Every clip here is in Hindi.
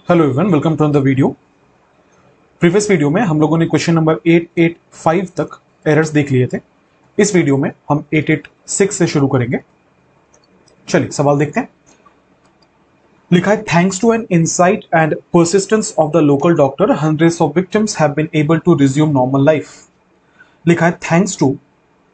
Hello everyone, welcome to the video. Previous video में हम लोगों ने क्वेश्चन नंबर 885 तक एरर्स देख लिए थे। इस वीडियो में हम 886 से शुरू करेंगे। चलिए सवाल देखते हैं। लिखा है, thanks to an insight and persistence of the local doctor, hundreds of victims have been able to resume normal life. लिखा है, thanks to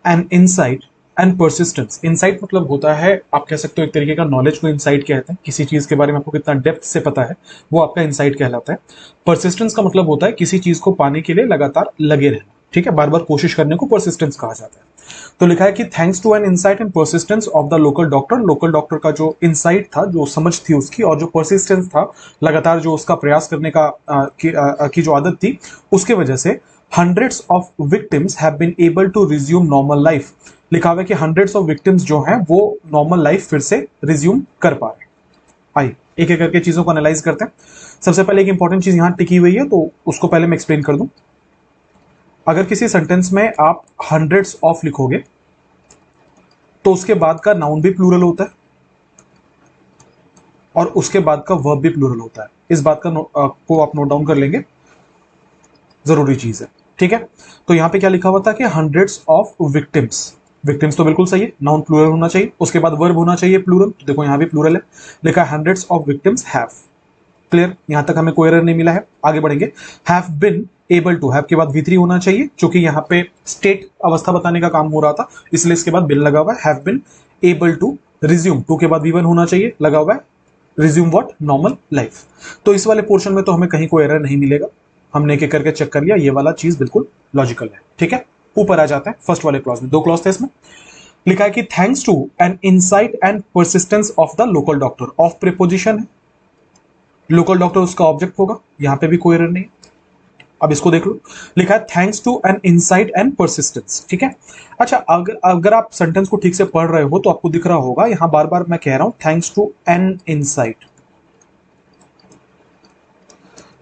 an insight and persistence. Insight मतलब होता है, आप कह सकते हो एक तरीके का नॉलेज को इनसाइट कहते हैं। किसी चीज के बारे में आपको कितना डेप्थ से पता है वो आपका इनसाइट कहलाता है। परसिस्टेंस का मतलब होता है किसी चीज को पाने के लिए लगातार लगे रहना। ठीक है, बार बार कोशिश करने को परसिस्टेंस कहा जाता है। तो लिखा है कि thanks to an insight and persistence of the local doctor. Local doctor का जो इनसाइट था, जो समझ थी उसकी, और जो परसिस्टेंस था, लगातार जो उसका प्रयास करने का की जो आदत थी, उसके वजह से hundreds of victims have been able to resume normal life। लिखा हुआ है कि hundreds of victims जो हैं वो normal life फिर से resume कर पा रहे हैं। आइए एक एक करके चीजों को एनालाइज करते हैं। सबसे पहले एक इंपॉर्टेंट चीज यहां टिकी हुई है, तो उसको पहले मैं एक्सप्लेन कर दूं। अगर किसी सेंटेंस में आप hundreds of लिखोगे तो उसके बाद का नाउन भी प्लूरल होता है और उसके बाद का वर्ब भी प्लूरल होता है। इस बात को आप नोट डाउन कर लेंगे, जरूरी चीज है। ठीक है, तो यहां पे क्या लिखा हुआ था कि हंड्रेड्स ऑफ विक्टिम्स। विक्टिम्स तो बिल्कुल सही है, नाउन प्लूरल होना चाहिए, उसके बाद वर्ब होना चाहिए प्लूरल। तो देखो यहां भी प्लूरल है, लिखा है hundreds of victims have. Clear, यहां तक हमें कोई एरर नहीं मिला है। आगे बढ़ेंगे। Have been able to, have के बाद V3 होना चाहिए, क्योंकि यहां पे स्टेट अवस्था बताने का काम हो रहा था, इसलिए इसके बाद बिन लगा हुआ है। Have been able to resume, to के बाद V1 होना चाहिए, लगा हुआ है रिज्यूम व्हाट, नॉर्मल लाइफ। तो इस वाले पोर्शन में तो हमें कहीं कोई एरर नहीं मिलेगा। हमने एक करके चेक कर लिया, ये वाला चीज बिल्कुल लॉजिकल है। ठीक है, ऊपर आ जाते हैं फर्स्ट वाले क्लॉज में। दो क्लॉज थे इसमें। लिखा है कि thanks to an insight and persistence of the local doctor. Of preposition है, लोकल डॉक्टर उसका ऑब्जेक्ट होगा, यहां पे भी कोई एरर नहीं है। अब इसको देख लो, लिखा है thanks to an insight and persistence. ठीक है, अच्छा अगर आप सेंटेंस को ठीक से पढ़ रहे हो तो आपको दिख रहा होगा, यहां बार बार मैं कह रहा हूं थैंक्स टू एन इनसाइट,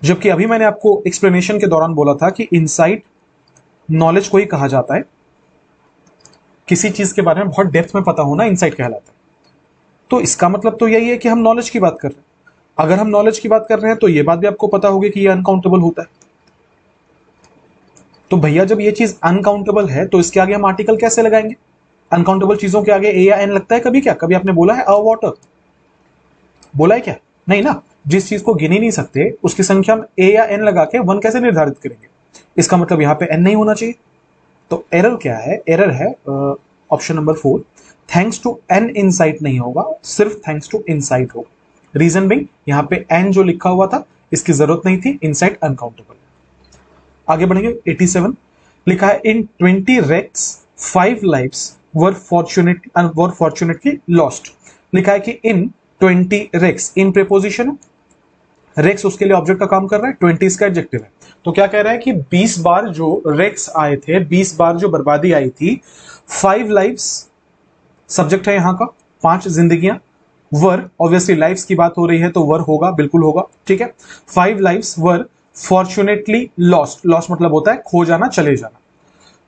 जबकि अभी मैंने आपको एक्सप्लेनेशन के दौरान बोला था कि इनसाइट नॉलेज को ही कहा जाता है। किसी चीज के बारे में बहुत डेप्थ में पता होना इनसाइट कहलाता है। तो इसका मतलब तो यही है कि हम नॉलेज की बात कर रहे हैं। अगर हम नॉलेज की बात कर रहे हैं तो यह बात भी आपको पता होगी कि ये अनकाउंटेबल होता है। तो भैया जब ये चीज अनकाउंटेबल है तो इसके आगे हम आर्टिकल कैसे लगाएंगे? अनकाउंटेबल चीजों के आगे ए या एन लगता है कभी? क्या कभी आपने बोला है अ वाटर? बोला है क्या? नहीं ना। जिस चीज को गिन ही नहीं सकते उसकी संख्या हम ए या एन लगा के वन कैसे निर्धारित करेंगे? इसका मतलब यहां पे एन नहीं होना चाहिए। तो एरर क्या है? एरर है option number 4, thanks to an insight नहीं होगा, सिर्फ थैंक्स टू इनसाइट होगा। रीजन बिंग, यहां पे एन जो लिखा हुआ था इसकी जरूरत नहीं थी, इनसाइट अनकाउंटेबल। आगे बढ़ेंगे। 87 लिखा है, इन 20 wrecks 5 lives were fortunately lost। लिखा है कि इन 20 wrecks, इन प्रीपोजिशन है, रेक्स उसके लिए ऑब्जेक्ट का काम कर रहा है, 20 इसका एडजेक्टिव है। तो क्या कह रहा है कि 20 बार जो रेक्स आए थे, 20 बार जो बर्बादी आई थी, 5 लाइव्स सब्जेक्ट है यहां का, 5 जिंदगियां। वर, ऑब्वियसली लाइव्स की बात हो रही है तो वर होगा, बिल्कुल होगा। ठीक है, 5 लाइव्स वर फॉर्चुनेटली लॉस्ट। लॉस्ट मतलब होता है खो जाना, चले जाना।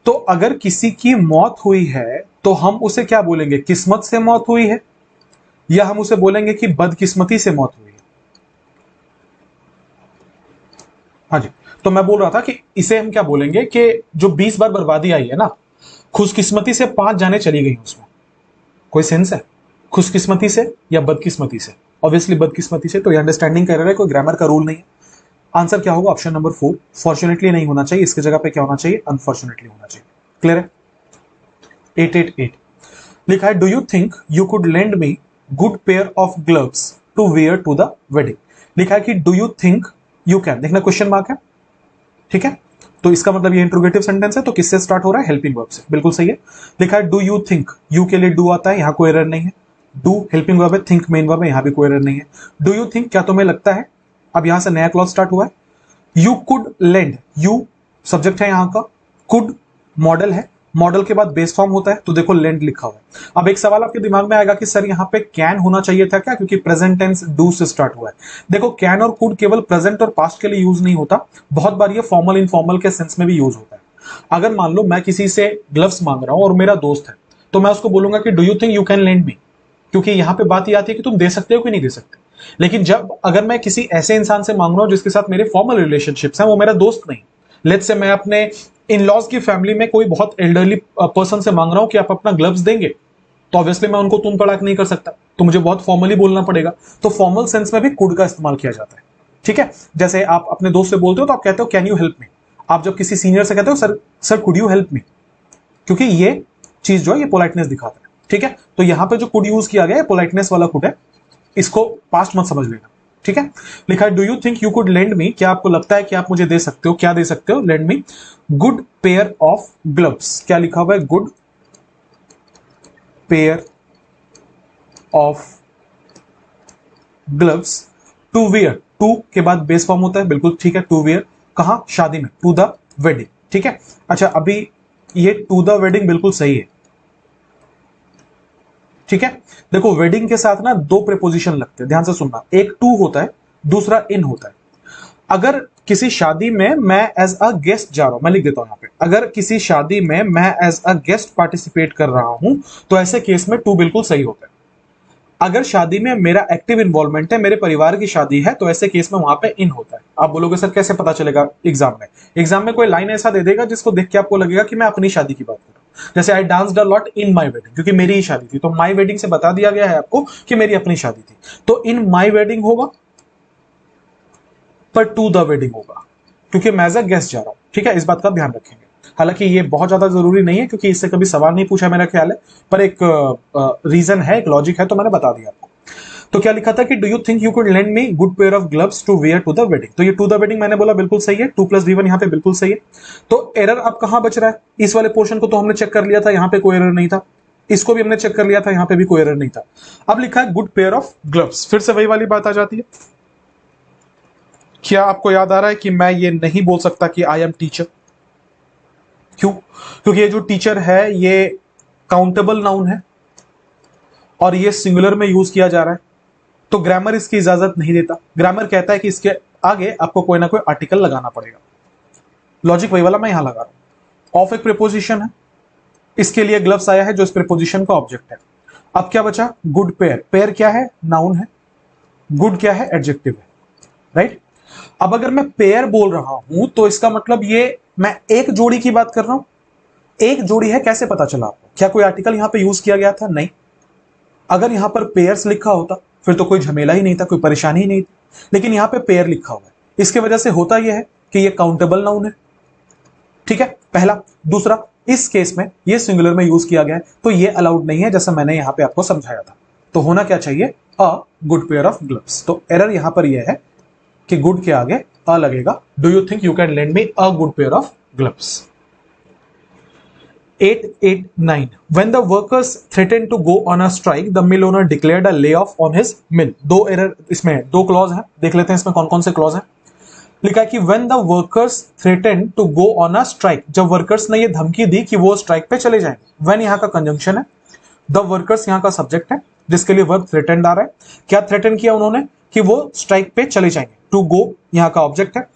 तो अगर किसी की मौत हुई है तो हम उसे क्या बोलेंगे? किस्मत से मौत हुई है, या हम उसे बोलेंगे कि बदकिस्मती से मौत हुई है? हाँ जी, तो मैं बोल रहा था कि इसे हम क्या बोलेंगे कि जो 20 बार बर्बादी आई है ना, खुशकिस्मती से 5 जाने चली गई उसमें। कोई सेंस है? खुशकिस्मती से या बदकिस्मती से? ऑब्वियसली बदकिस्मती से। तो ये अंडरस्टैंडिंग कर रहा है, कोई ग्रामर का रूल नहीं है। आंसर क्या होगा? ऑप्शन नंबर 4, फॉर्चुनेटली नहीं होना चाहिए, इसकी जगह पे क्या होना चाहिए? अनफॉर्चुनेटली होना चाहिए। क्लियर है? 888 लिखा है, do you think you could lend me good pair of gloves to wear to the wedding. लिखा है कि do you think you can, देखना क्वेश्चन मार्क है। ठीक है, तो इसका मतलब ये इंट्रोगेटिव सेंटेंस है, तो किससे स्टार्ट हो रहा है? हेल्पिंग वर्ब से। बिल्कुल सही है। लिखा है डू यू थिंक, यू के लिए डू आता है, यहां कोई एरर नहीं है। डू हेल्पिंग वर्ब है, थिंक मेन वर्ब है, यहां भी कोई एरर नहीं है। डू यू थिंक, क्या तुम्हें लगता है? अब यहां से नया क्लॉज स्टार्ट हुआ है। You could lend, you subject है यहां का, कुड मॉडल है, मॉडल के बाद बेस फॉर्म होता है, तो देखो लेंड लिखा हुआ है। अब एक सवाल आपके दिमाग में आएगा कि सर यहां पे कैन होना चाहिए था क्या, क्योंकि प्रेजेंट टेंस डू से स्टार्ट हुआ है। देखो कैन और कुड केवल प्रेजेंट और पास्ट के लिए यूज नहीं होता, बहुत बार ये फॉर्मल इनफॉर्मल के सेंस में भी यूज होता है। अगर मान लो मैं किसी से ग्लव्स मांग रहा हूं और मेरा दोस्त है, तो मैं उसको बोलूंगा कि do you think you can lend me, क्योंकि यहां पे बात ये आती है कि तुम दे सकते हो कि नहीं दे सकते। लेकिन जब अगर मैं किसी ऐसे इंसान से मांग रहा हूं जिसके साथ मेरे फॉर्मल रिलेशनशिप्स हैं, वो मेरा दोस्त नहीं, लेट्स से मैं अपने इन लॉज की फैमिली में कोई बहुत एल्डरली पर्सन से मांग रहा हूं कि आप अपना ग्लव्स देंगे, तो ऑब्वियसली मैं उनको तुम तड़ाक नहीं कर सकता, तो मुझे बहुत फॉर्मली बोलना पड़ेगा। तो फॉर्मल सेंस में भी कुड का इस्तेमाल किया जाता है। ठीक है, जैसे आप अपने दोस्त से बोलते हो तो आप कहते हो कैन यू हेल्प मी। आप जब किसी सीनियर से कहते हो sir sir could you help me, क्योंकि ये चीज जो है ये पोलाइटनेस दिखाता है। ठीक है, तो यहां पे जो कुड यूज किया गया है पोलाइटनेस वाला कुड है, इसको पास्ट मत समझ लेना। ठीक है, लिखा है do you think you could lend मी, क्या आपको लगता है कि आप मुझे दे सकते हो, क्या दे सकते हो, lend me good pair of gloves. क्या लिखा हुआ है, good pair of gloves to wear. To के बाद बेस फॉर्म होता है, बिल्कुल ठीक है, टू वियर कहां, शादी में, टू द वेडिंग। ठीक है, अच्छा अभी ये टू द वेडिंग बिल्कुल सही है। ठीक है, देखो वेडिंग के साथ ना दो प्रीपोजिशन लगते हैं, ध्यान से सुनना, एक टू होता है, दूसरा इन होता है। अगर किसी शादी में मैं एज अ गेस्ट जा रहा हूं, मैं लिख देता हूं यहां पे, अगर किसी शादी में मैं एज अ गेस्ट पार्टिसिपेट कर रहा हूं तो ऐसे केस में टू बिल्कुल सही होता है। अगर शादी में मेरा एक्टिव इन्वॉल्वमेंट है, मेरे परिवार की शादी है, तो ऐसे केस में वहां पे इन होता है। आप बोलोगे सर कैसे पता चलेगा एग्जाम में, एग्जाम में कोई लाइन ऐसा दे देगा जिसको देख के आपको लगेगा कि मैं अपनी शादी की बात कर रहा हूं। जैसे I danced a lot in my wedding, क्योंकि मेरी ही शादी थी, तो माई वेडिंग से बता दिया गया है आपको कि मेरी अपनी शादी थी, तो इन माई वेडिंग होगा, पर टू द वेडिंग होगा क्योंकि मैं एज अ गेस्ट जा रहा हूं। ठीक है, इस बात का ध्यान रखेंगे। हालांकि ये बहुत ज्यादा जरूरी नहीं है क्योंकि इससे कभी सवाल नहीं पूछा मेरा ख्याल है, पर एक रीजन है, एक लॉजिक है, तो मैंने बता दिया आपको। तो क्या लिखा था कि do you think you could lend me good pair of gloves to wear to the wedding. तो ये टू द वेडिंग मैंने बोला बिल्कुल सही है, 2+V1 यहाँ पे बिल्कुल सही है। तो एरर अब कहां बच रहा है, इस वाले पोर्शन को तो हमने चेक कर लिया था, यहां पे कोई एरर नहीं था, इसको भी हमने चेक कर लिया था, यहां पे भी कोई एरर नहीं था। अब लिखा है गुड पेयर ऑफ ग्लव्स, फिर से वही वाली बात आ जाती है। क्या आपको याद आ रहा है कि मैं ये नहीं बोल सकता कि आई एम टीचर, क्यों, क्योंकि ये जो टीचर है ये काउंटेबल नाउन है और ये सिंगुलर में यूज किया जा रहा है, तो ग्रामर इसकी इजाजत नहीं देता। ग्रामर कहता है कि इसके आगे आपको कोई ना कोई आर्टिकल लगाना पड़ेगा। लॉजिक वही वाला मैं यहां लगा रहा हूं। ऑफ एक प्रीपोजिशन है, इसके लिए ग्लव्स आया है जो इस प्रीपोजिशन का ऑब्जेक्ट है। अब क्या बचा, गुड पेयर। पेयर क्या है, नाउन है, गुड क्या है, एडजेक्टिव है, राइट। अब अगर मैं पेयर बोल रहा हूं तो इसका मतलब ये मैं एक जोड़ी की बात कर रहा हूं। एक जोड़ी है, कैसे पता चला आपको, क्या कोई आर्टिकल यहां पे यूज किया गया था, नहीं। अगर यहां पर पेयर्स लिखा होता फिर तो कोई झमेला ही नहीं था, कोई परेशानी ही नहीं थी, लेकिन यहां पे पेयर लिखा हुआ है, इसकी वजह से होता यह है कि ये काउंटेबल नाउन है। ठीक है, पहला। दूसरा, इस केस में ये सिंगुलर में यूज किया गया है, तो ये अलाउड नहीं है, जैसा मैंने यहां पे आपको समझाया था। तो होना क्या चाहिए, a good pair of gloves. तो एरर यहां पर यह है कि गुड के आगे अ लगेगा। Do you think you can lend me a good pair of gloves. 889 when the workers threatened to go on a strike the mill owner declared a layoff on his mill। दो एरर इसमें, दो क्लॉज हैं, देख लेते हैं इसमें कौन कौन से क्लॉज हैं। लिखा है कि when the workers threatened to go on a strike, जब वर्कर्स ने ये धमकी दी कि वो स्ट्राइक पे चले जाएंगे। when यहां का कंजंक्शन है, द वर्कर्स यहां का सब्जेक्ट है जिसके लिए वर्ब थ्रेटन आ रहा है। क्या थ्रेटन किया उन्होंने, कि वो स्ट्राइक पे चले जाएंगे। टू गो यहां का ऑब्जेक्ट है,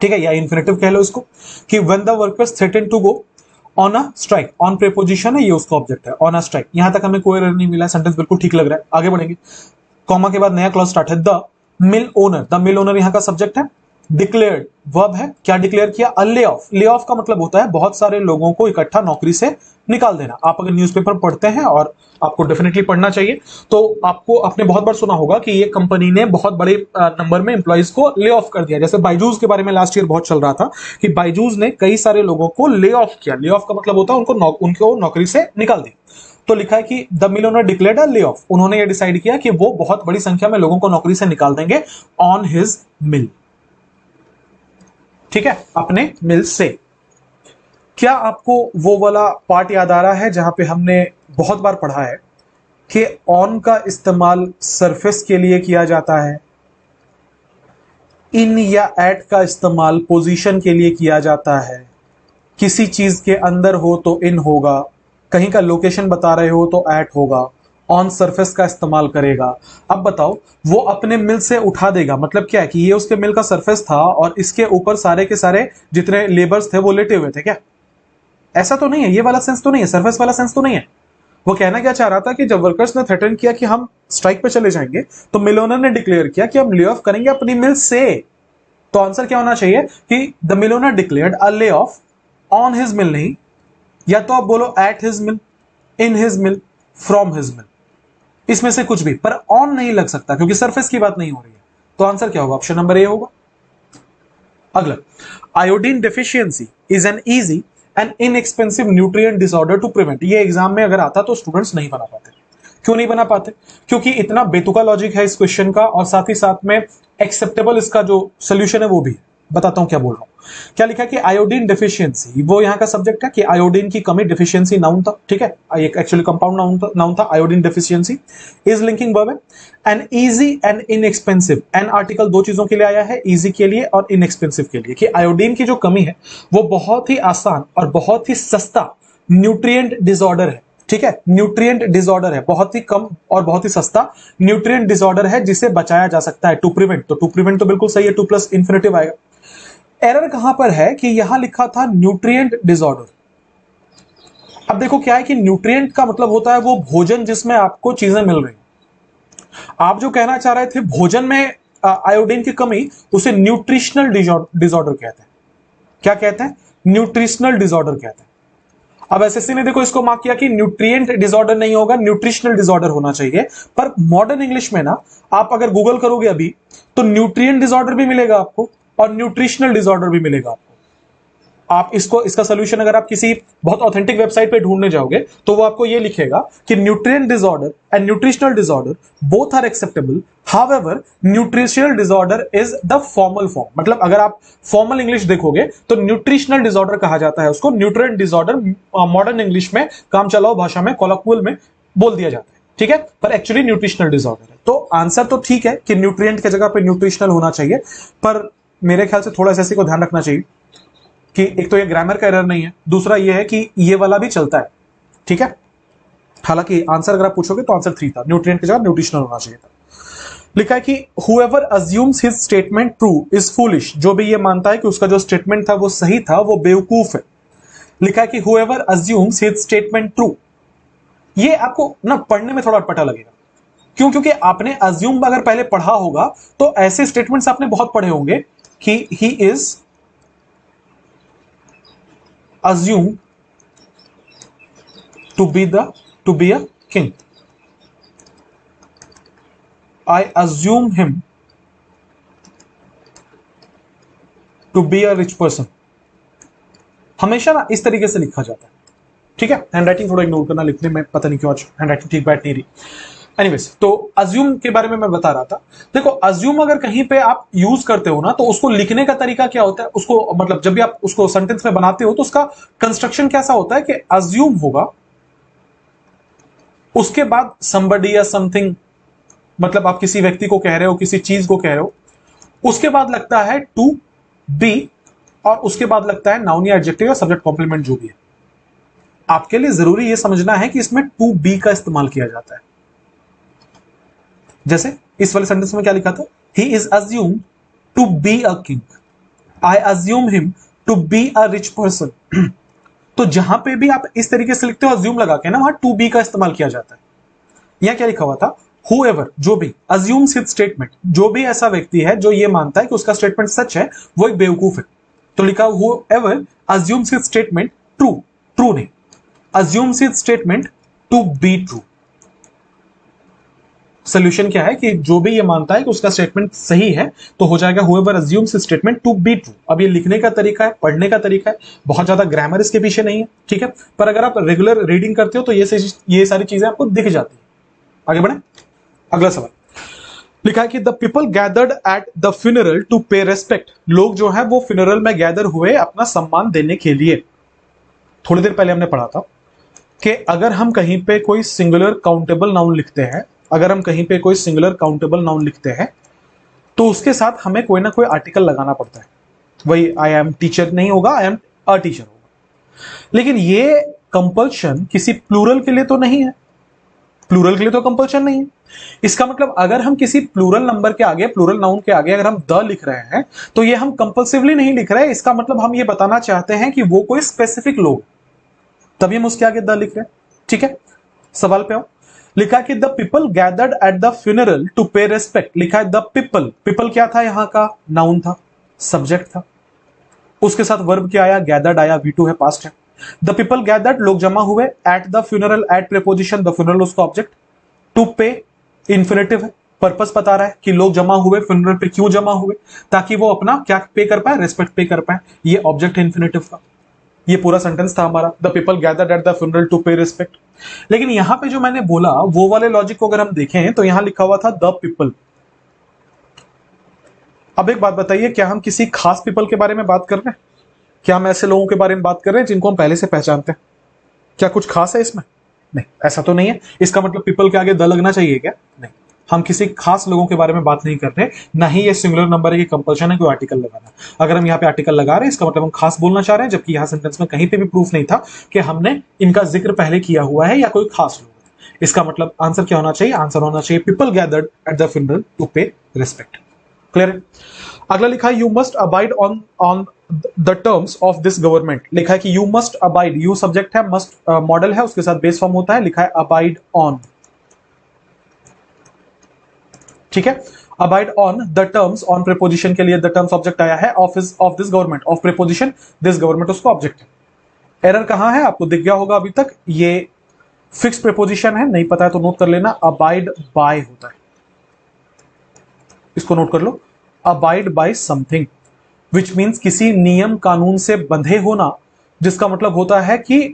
ठीक है, या इन्फिनेटिव कह लो इसको, कि when the workers threatened to go on a strike, on preposition है, ये उसका ऑब्जेक्ट है, ऑन अ स्ट्राइक। यहां तक हमें कोई एरर नहीं मिला, सेंटेंस बिल्कुल ठीक लग रहा है। आगे बढ़ेंगे, कॉमा के बाद नया क्लॉज स्टार्ट है, the mill owner. The mill owner यहां का सब्जेक्ट है, डिक्लेयर्ड वर्ब है, क्या डिक्लेयर किया, अ ले ऑफ। ले ऑफ का मतलब होता है बहुत सारे लोगों को इकट्ठा नौकरी से निकाल देना। आप अगर न्यूज़पेपर पढ़ते हैं, और आपको डेफिनेटली पढ़ना चाहिए, तो आपको आपने बहुत बार सुना होगा कि ये कंपनी ने बहुत बड़े नंबर में एम्प्लॉइज को ले ऑफ कर दिया। जैसे बाइजूस के बारे में लास्ट ईयर बहुत चल रहा था कि बाइजूस ने कई सारे लोगों को ले ऑफ किया। ले ऑफ का मतलब होता है उनको नौकरी से निकाल दिया। तो लिखा है कि the mill owner declared a lay off, उन्होंने ये डिसाइड किया कि वो बहुत बड़ी संख्या में लोगों को नौकरी से निकाल देंगे ऑन हिज मिल, ठीक है, अपने मिल से। क्या आपको वो वाला पार्ट याद आ रहा है जहां पे हमने बहुत बार पढ़ा है कि ऑन का इस्तेमाल सरफेस के लिए किया जाता है, इन या एट का इस्तेमाल पोजीशन के लिए किया जाता है, किसी चीज के अंदर हो तो इन होगा, कहीं का लोकेशन बता रहे हो तो एट होगा, ऑन सरफेस का इस्तेमाल करेगा। अब बताओ, वो अपने मिल से उठा देगा, मतलब क्या है कि ये उसके मिल का सरफेस था और इसके ऊपर सारे के सारे जितने लेबर्स थे वो लेटे हुए थे क्या, ऐसा तो नहीं है, ये वाला सेंस तो नहीं है, सरफेस वाला सेंस तो नहीं है। वो कहना क्या चाह रहा था कि जब वर्कर्स ने थ्रेटन किया कि हम स्ट्राइक पे चले जाएंगे, तो मिल ओनर ने डिक्लेयर किया कि हम ले ऑफ करेंगे अपनी मिल से। तो आंसर क्या होना चाहिए कि the mill owner declared a lay off on his मिल, नहीं, या तो आप बोलो at his mill, in his mill, from his mill, इसमें से कुछ भी, पर ऑन नहीं लग सकता क्योंकि सरफेस की बात नहीं हो रही है। तो आंसर क्या होगा? ऑप्शन नंबर ए होगा। अगला, iodine deficiency is an easy and inexpensive nutrient disorder to prevent. ये एग्जाम में अगर आता तो स्टूडेंट्स नहीं बना पाते। क्यों नहीं बना पाते? क्योंकि इतना बेतुका लॉजिक है इस क्वेश्चन का, और साथ ही साथ में एक्सेप्टेबल इसका जो सोल्यूशन है वो भी है। बताता हूं क्या बोल रहा हूं। क्या लिखा है कि आयोडीन डेफिशिएंसी, वो यहां का सब्जेक्ट है कि आयोडीन की कमी, डेफिशिएंसी नाउन था, ठीक है, एक एक्चुअली कंपाउंड नाउन था iodine deficiency, is linking verb है, and easy and inexpensive. An article दो चीजों के लिए आया है, इजी के लिए और इनएक्सपेंसिव के लिए, कि आयोडीन की जो कमी है वो बहुत ही आसान और बहुत ही सस्ता न्यूट्रिएंट डिसऑर्डर है, ठीक है, न्यूट्रिएंट डिसऑर्डर है, बहुत ही कम और बहुत ही सस्ता न्यूट्रिएंट डिसऑर्डर है जिसे बचाया जा सकता है, टू प्रिवेंट। तो टू प्रिवेंट तो बिल्कुल सही है, टू प्लस इन्फिनेटिव आएगा। एरर कहां पर है कि यहां लिखा था न्यूट्रिएंट डिसऑर्डर। अब देखो क्या है कि न्यूट्रिएंट का मतलब होता है वो भोजन जिसमें आपको चीजें मिल रही। आप जो कहना चाह रहे थे भोजन में आयोडीन की कमी, उसे न्यूट्रिशनल डिसऑर्डर कहते हैं। क्या कहते हैं? न्यूट्रिशनल डिसऑर्डर कहते हैं। अब एसएससी ने देखो इसको मार्क किया कि न्यूट्रिएंट डिसऑर्डर नहीं होगा, न्यूट्रिशनल डिसऑर्डर होना चाहिए। पर मॉडर्न इंग्लिश में ना, आप अगर गूगल करोगे अभी तो न्यूट्रिएंट डिसऑर्डर भी मिलेगा आपको और न्यूट्रिशनल डिसऑर्डर भी मिलेगा आपको। आप इसका सोल्यूशन अगर आप किसी बहुत ऑथेंटिक वेबसाइट पे ढूंढने जाओगे तो वो आपको ये लिखेगा कि nutrient disorder and nutritional disorder both are acceptable, however nutritional disorder is the formal form. मतलब अगर आप फॉर्मल इंग्लिश देखोगे तो न्यूट्रिशनल डिसऑर्डर कहा जाता है उसको, न्यूट्रिएंट डिसऑर्डर मॉडर्न इंग्लिश में, काम चलाओ भाषा में, कॉलोक्वियल में बोल दिया जाता है, ठीक है, पर एक्चुअली न्यूट्रिशनल डिसऑर्डर है। तो आंसर तो ठीक है कि न्यूट्रिएंट की जगह पे न्यूट्रिशनल होना चाहिए, पर मेरे ख्याल से थोड़ा एसएससी को ध्यान रखना चाहिए कि एक तो ये ग्रामर का एरर नहीं है, दूसरा ये है कि ये वाला भी चलता है, ठीक है। हालांकि आंसर अगर आप पूछोगे तो आंसर 3 था, न्यूट्रिएंट की जगह न्यूट्रिशनल होना चाहिए था। लिखा है कि whoever assumes his statement true is foolish। जो भी ये मानता है कि उसका जो स्टेटमेंट था वो सही था, वो बेवकूफ है। लिखा है कि whoever assumes his statement true, ये आपको ना पढ़ने में थोड़ा अटपटा लगेगा। क्यों? क्योंकि आपने assume अगर पहले पढ़ा होगा तो ऐसे स्टेटमेंट्स आपने बहुत पढ़े होंगे कि he is assumed to be a king, I assume him to be a rich person। हमेशा ना इस तरीके से लिखा जाता है, ठीक है। हैंडराइटिंग थोड़ा इग्नोर करना, लिखने में पता नहीं क्यों आज हैंडराइटिंग ठीक बैठ नहीं रही। एनीवेज, तो अज्यूम के बारे में मैं बता रहा था। देखो अज्यूम अगर कहीं पे आप यूज करते हो ना, तो उसको लिखने का तरीका क्या होता है, उसको मतलब जब भी आप उसको सेंटेंस में बनाते हो तो उसका कंस्ट्रक्शन कैसा होता है कि अज्यूम होगा, उसके बाद somebody या समथिंग, मतलब आप किसी व्यक्ति को कह रहे हो, किसी चीज को कह रहे हो, उसके बाद लगता है टू बी, और उसके बाद लगता है नाउन या एडजेक्टिव या सब्जेक्ट कॉम्प्लीमेंट जो भी है। आपके लिए जरूरी यह समझना है कि इसमें टू बी का इस्तेमाल किया जाता है। जैसे इस वाले सेंटेंस में क्या लिखा था, he is assumed to be a king, I assume him to be a rich person. तो जहां पे भी आप इस तरीके से लिखते हो अज्यूम लगा के ना, वहां टू बी का इस्तेमाल किया जाता है। यहां क्या लिखा हुआ था, whoever, जो भी, assumes his statement, जो भी ऐसा व्यक्ति है जो ये मानता है कि उसका स्टेटमेंट सच है, वो एक बेवकूफ है। तो लिखा whoever assumes his statement true, true नहीं, assumes his statement to be true। Solution क्या है कि जो भी ये मानता है कि उसका स्टेटमेंट सही है, तो हो जाएगा whoever assumes his statement to be true। अब ये लिखने का तरीका है, पढ़ने का तरीका है, बहुत ज्यादा ग्रामर इसके पीछे नहीं है, ठीक है, पर अगर आप रेगुलर रीडिंग करते हो तो ये सारी चीजें आपको दिख जाती है। आगे बढ़े, अगला सवाल लिखा है कि the people gathered at the funeral to pay respect. लोग जो है वो फ्यूनरल में गैदर हुए अपना सम्मान देने के लिए। थोड़ी देर पहले हमने पढ़ा था कि अगर हम कहीं पे कोई सिंगुलर काउंटेबल नाउन लिखते हैं, अगर हम कहीं पे कोई सिंगुलर काउंटेबल नाउन लिखते हैं तो उसके साथ हमें कोई ना कोई आर्टिकल लगाना पड़ता है। वही आई एम टीचर नहीं होगा, आई एम अ टीचर होगा। लेकिन ये कंपल्शन किसी प्लूरल के लिए तो नहीं है, प्लूरल के लिए तो कंपल्शन नहीं है। इसका मतलब अगर हम किसी प्लूरल नंबर के आगे, प्लूरल नाउन के आगे अगर हम द लिख रहे हैं तो ये हम कंपल्सिवली नहीं लिख रहे हैं। इसका मतलब हम ये बताना चाहते हैं कि वो कोई स्पेसिफिक लोग, तभी हम उसके आगे द लिख रहे हैं, ठीक है। सवाल पे आओ। लिखा है कि the people gathered at the funeral to pay respect. लिखा है द पीपल, पीपल क्या था यहां का, नाउन था, सब्जेक्ट था, उसके साथ वर्ब क्या आया, गैदर्ड आया, V2 है, पास्ट है। द पीपल गैदर्ड, लोग जमा हुए, at the funeral, at preposition, the funeral उसका ऑब्जेक्ट, टू पे इन्फिनेटिव है, पर्पस बता रहा है कि लोग जमा हुए फ्यूनरल पे, क्यों जमा हुए, ताकि वो अपना क्या पे कर पाए, रेस्पेक्ट पे कर पाए, ये ऑब्जेक्ट है इन्फिनेटिव का। ये पूरा सेंटेंस था हमारा, the people gathered at the funeral to pay respect. लेकिन यहां पे जो मैंने बोला वो वाले लॉजिक को अगर हम देखें तो यहां लिखा हुआ था द पीपल। अब एक बात बताइए, क्या हम किसी खास पीपल के बारे में बात कर रहे हैं? क्या हम ऐसे लोगों के बारे में बात कर रहे हैं जिनको हम पहले से पहचानते हैं? क्या कुछ खास है इसमें? नहीं, ऐसा तो नहीं है। इसका मतलब पीपल के आगे द लगना चाहिए क्या? नहीं, हम किसी खास लोगों के बारे में बात नहीं कर रहे, ना ही ये सिंगुलर नंबर है कि कंपल्शन है कोई आर्टिकल लगाना। अगर हम यहाँ पे आर्टिकल लगा रहे हैं इसका मतलब हम खास बोलना चाह रहे हैं, जबकि यहाँ सेंटेंस में कहीं पे भी प्रूफ नहीं था कि हमने इनका जिक्र पहले किया हुआ है या कोई खास लोग। इसका मतलब आंसर क्या होना चाहिए? आंसर होना चाहिए people gathered at the funeral to pay respect. Clear है? अगला लिखा है you must abide on on the terms of this government. लिखा है कि you must abide, you subject है, मस्ट मॉडल है, उसके साथ बेस फॉर्म होता है, लिखा है अबाइड ऑन। ठीक है, abide on the terms, on preposition के लिए द टर्म्स ऑब्जेक्ट आया है, of this government, of preposition this government उसको ऑब्जेक्ट है। एरर कहां है आपको दिख गया होगा अभी तक, ये फिक्स प्रीपोजिशन है, नहीं पता है तो नोट कर लेना, अबाइड बाय होता है, इसको नोट कर लो, abide by something which means किसी नियम कानून से बंधे होना, जिसका मतलब होता है कि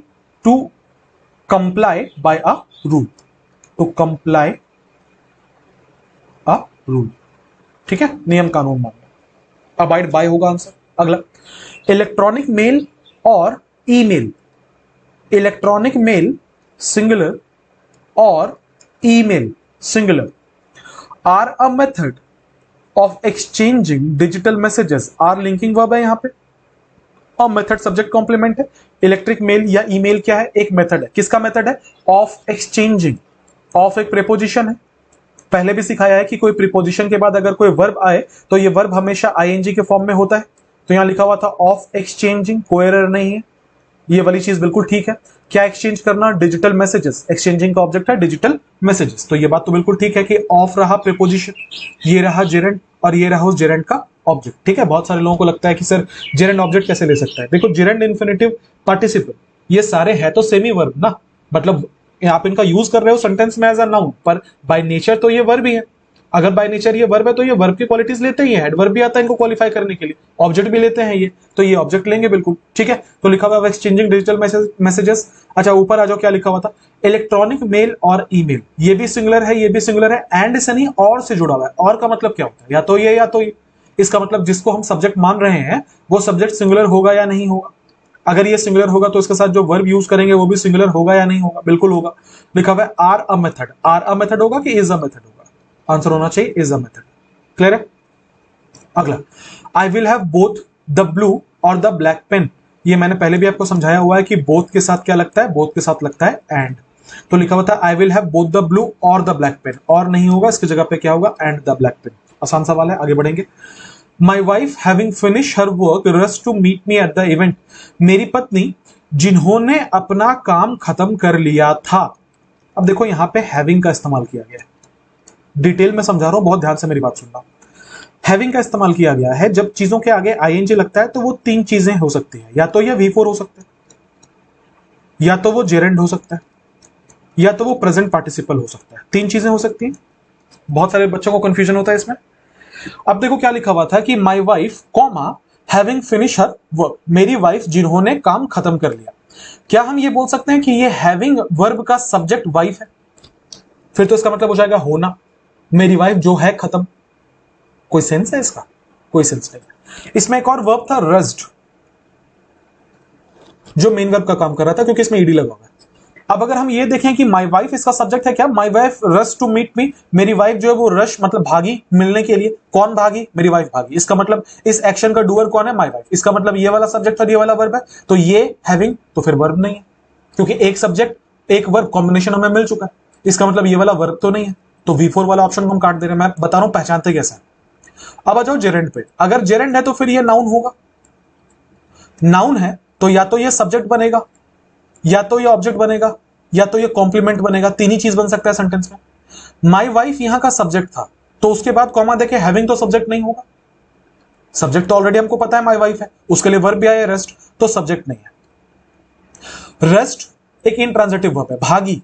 to comply by a rule, to comply a rule. ठीक है, नियम कानून मानना, अबाइड बाय होगा आंसर। अगला, इलेक्ट्रॉनिक मेल और ईमेल, इलेक्ट्रॉनिक मेल सिंगुलर और email singular are a method of exchanging digital messages. Are linking verb है यहां पे और मेथड सब्जेक्ट कॉम्प्लीमेंट है। इलेक्ट्रिक मेल या ईमेल क्या है? एक मेथड है। किसका मेथड है? Of exchanging. ऑफ एक प्रीपोजिशन है, पहले भी सिखाया है कि कोई प्रीपोजिशन के बाद अगर कोई वर्ब आए तो ये वर्ब हमेशा आईएनजी के फॉर्म में होता है, तो यहां लिखा हुआ था ऑफ एक्सचेंजिंग, कोई एरर नहीं है, ये वाली चीज बिल्कुल ठीक है। क्या एक्सचेंज करना? डिजिटल मैसेजेस, एक्सचेंजिंग का ऑब्जेक्ट है डिजिटल मैसेजेस, तो ये बात तो बिल्कुल ठीक है कि ऑफ रहा प्रीपोजिशन, ये रहा जेरेंड और ये रहा उस जेरेंड का ऑब्जेक्ट। ठीक है, बहुत सारे लोगों को लगता है कि सर जेरेंड ऑब्जेक्ट कैसे ले सकता है? देखो, जेरेंड इन्फिनेटिव पार्टिसिपल ये सारे है तो सेमी वर्ब ना, मतलब आप इनका यूज कर रहे हो सेंटेंस में एज अ नाउन, पर बाय नेचर तो ये वर्ब ही है। अगर बाय नेचर ये वर्ब है तो ये वर्ब की क्वालिटीज लेते ही है, एडवर्ब भी आता है इनको क्वालिफाई करने के लिए, ऑब्जेक्ट भी लेते हैं ये, तो ये ऑब्जेक्ट लेंगे बिल्कुल। ठीक है, तो लिखा हुआ है एक्सचेंजिंग डिजिटल मैसेजेस। अच्छा, ऊपर आ जाओ, क्या लिखा हुआ था? इलेक्ट्रॉनिक मेल और ईमेल, ये भी सिंगुलर है, ये भी सिंगुलर है, एंड से नहीं और से जुड़ा हुआ है। और का मतलब क्या होता है? या तो ये या तो ये। इसका मतलब जिसको हम सब्जेक्ट मान रहे हैं वो सब्जेक्ट सिंगुलर होगा या नहीं होगा? अगर ये सिंगुलर होगा तो इसके साथ जो वर्ब यूज करेंगे वो भी सिंगुलर होगा या नहीं होगा? बिल्कुल होगा। लिखा हुआ है are a method, are a method होगा कि इज अ मेथड होगा? आंसर होना चाहिए इज अ मेथड। क्लियर है? अगला, I will have both the blue और द ब्लैक पेन। ये मैंने पहले भी आपको समझाया हुआ है कि बोथ के साथ क्या लगता है? बोथ के साथ लगता है एंड। तो लिखा हुआ था I will have both the blue और द ब्लैक पेन, और नहीं होगा, इसकी जगह पे क्या होगा? And the black pen. आसान सवाल है, आगे बढ़ेंगे। My wife having finish her work rush to meet me at the event. मेरी पत्नी जिन्होंने अपना काम खत्म कर लिया था। अब देखो यहां पे हैविंग का इस्तेमाल किया गया है, डिटेल में समझा रहा हूं, बहुत ध्यान से मेरी बात सुनना। हैविंग का इस्तेमाल किया गया है जब चीजों के आगे आईएनजी लगता है तो वो तीन चीजें हो सकती है, या तो ये V4 हो सकता है, या तो वो जेरेंड हो सकता है, या तो वो प्रेजेंट पार्टिसिपल हो सकता है। तीन चीजें हो सकती हैं। बहुत सारे बच्चों को कंफ्यूजन होता है इसमें। अब देखो क्या लिखा हुआ था कि my wife comma having finish her work, मेरी वाइफ जिन्होंने काम खत्म कर लिया। क्या हम ये बोल सकते हैं कि ये हैविंग वर्ब का सब्जेक्ट वाइफ है? फिर तो इसका मतलब हो जाएगा होना, मेरी वाइफ जो है खत्म। कोई सेंस है इसका? कोई सेंस नहीं। इसमें एक और वर्ब था रस्ड, जो मेन वर्ब का काम कर रहा था, क्योंकि इसमें ईडी लगा हुआ है। अब अगर हम ये देखें कि माई वाइफ इसका सब्जेक्ट है क्या? My wife rush to meet me, मेरी वाइफ जो है वो रश मतलब भागी मिलने के लिए। कौन भागी? मेरी वाइफ भागी। इसका मतलब इस एक्शन का डूअर कौन है? My wife. इसका मतलब ये वाला सब्जेक्ट और ये वाला वर्ब है, तो ये हैविंग तो फिर वर्ब नहीं है, क्योंकि एक सब्जेक्ट एक वर्ब कॉम्बिनेशन हमें मिल चुका है। इसका मतलब ये वाला वर्ब तो नहीं है, तो V4 वाला ऑप्शन को हम काट दे रहे हैं। मैं बता रहा हूं पहचानते कैसा है। अब आ जाओ जेरेंड पे। अगर जेरेंड है तो फिर ये नाउन होगा, नाउन है तो या तो ये सब्जेक्ट बनेगा या तो ये ऑब्जेक्ट बनेगा। या तो ये कॉम्प्लीमेंट बनेगा, तीन ही चीज बन सकता है सेंटेंस में। माई वाइफ यहां का सब्जेक्ट था, तो उसके बाद कॉमा देके हैविंग तो सब्जेक्ट नहीं होगा, सब्जेक्ट तो ऑलरेडी हमको पता है माई वाइफ है, उसके लिए वर्ब भी आया रेस्ट, तो सब्जेक्ट नहीं है। रेस्ट एक इंट्रांजिटिव वर्ब है, भागी।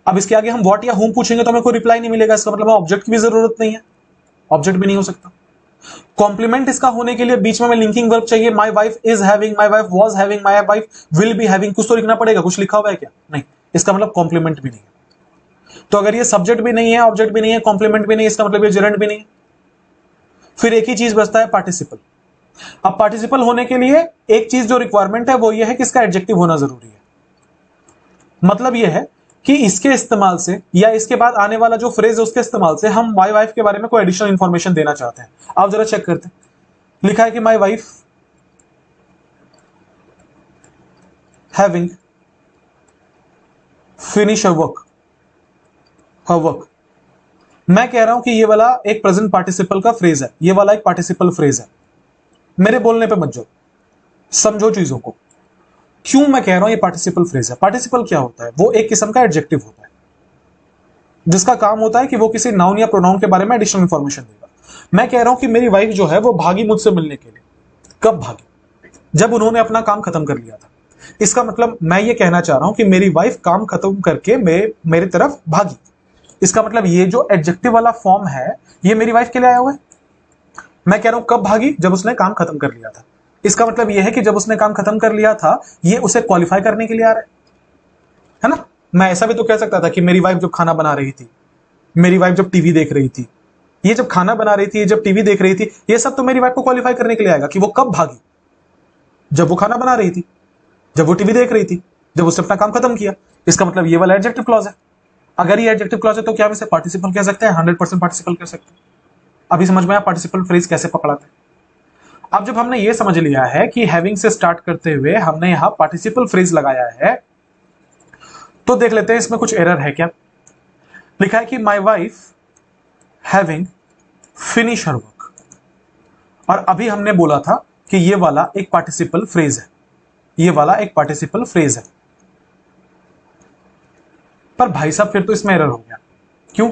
अब इसके आगे हम व्हाट या हुम पूछेंगे तो हमें कोई रिप्लाई नहीं मिलेगा, इसका मतलब ऑब्जेक्ट की भी जरूरत नहीं है, ऑब्जेक्ट भी नहीं हो सकता। कॉम्प्लीमेंट इसका होने के लिए बीच में लिंकिंग वर्ब चाहिए, my wife is having, my wife was having, my wife will be having, कुछ तो लिखना पड़ेगा, कुछ लिखा हुआ है क्या? नहीं, इसका मतलब कॉम्प्लीमेंट भी नहीं है। तो अगर ये सब्जेक्ट भी नहीं है, ऑब्जेक्ट भी नहीं है, कॉम्प्लीमेंट भी नहीं है, इसका मतलब ये जेरेंड भी नहीं है। फिर एक ही चीज बचता है, पार्टिसिपल। अब पार्टिसिपल होने के लिए एक चीज जो रिक्वायरमेंट है वो ये है कि इसका एडजेक्टिव होना जरूरी है। मतलब ये है कि इसके इस्तेमाल से या इसके बाद आने वाला जो फ्रेज है उसके इस्तेमाल से हम माई वाइफ के बारे में कोई एडिशनल इंफॉर्मेशन देना चाहते हैं। आप जरा चेक करते हैं, लिखा है कि माई wife having finish her work. मैं कह रहा हूं कि ये वाला एक प्रेजेंट पार्टिसिपल का फ्रेज है, ये वाला एक पार्टिसिपल फ्रेज है। मेरे बोलने पे मत जाओ, समझो चीजों को। क्यों मैं कह रहा हूं ये पार्टिसिपल फ्रेज है? पार्टिसिपल क्या होता है? वो एक किस्म का एडजेक्टिव होता है जिसका काम होता है कि वो किसी नाउन या प्रोनाउन के बारे में एडिशनल इंफॉर्मेशन देगा। मैं कह रहा हूं कि मेरी वाइफ जो है वो भागी मुझसे मिलने के लिए। कब भागी? जब उन्होंने अपना काम खत्म कर लिया था। इसका मतलब मैं ये कहना चाह रहा हूं कि मेरी वाइफ काम खत्म करके मेरी तरफ भागी। इसका मतलब ये जो एडजेक्टिव वाला फॉर्म है ये मेरी वाइफ के लिए आया हुआ है। मैं कह रहा हूं कब भागी? जब उसने काम खत्म कर लिया था। इसका मतलब यह है कि जब उसने काम खत्म कर लिया था ये उसे क्वालिफाई करने के लिए आ रहा है ना? मैं ऐसा भी तो कह सकता था कि मेरी वाइफ जब खाना बना रही थी, मेरी वाइफ जब टीवी देख रही थी, ये जब खाना बना रही थी, ये जब टीवी देख रही थी, ये सब तो मेरी वाइफ को क्वालिफाई करने के लिए आएगा कि वो कब भागी। जब वो खाना बना रही थी, जब वो टीवी देख रही थी, जब उसने अपना काम खत्म किया। इसका मतलब ये वाला एडजेक्टिव क्लॉज है। अगर ये एडजेक्टिव क्लॉज है तो क्या हम इसे पार्टिसिपल कह सकते हैं? 100% पार्टिसिपल कह सकते हैं। अभी समझ में आया पार्टिसिपल फ्रेज कैसे पकड़ाते हैं? अब जब हमने ये समझ लिया है कि हैविंग से स्टार्ट करते हुए हमने यहां पार्टिसिपल फ्रेज लगाया है, तो देख लेते हैं इसमें कुछ एरर है क्या। लिखा है कि माई wife having finish her work, और अभी हमने बोला था कि ये वाला एक पार्टिसिपल फ्रेज है, ये वाला एक पार्टिसिपल फ्रेज है। पर भाई साहब फिर तो इसमें एरर हो गया। क्यों?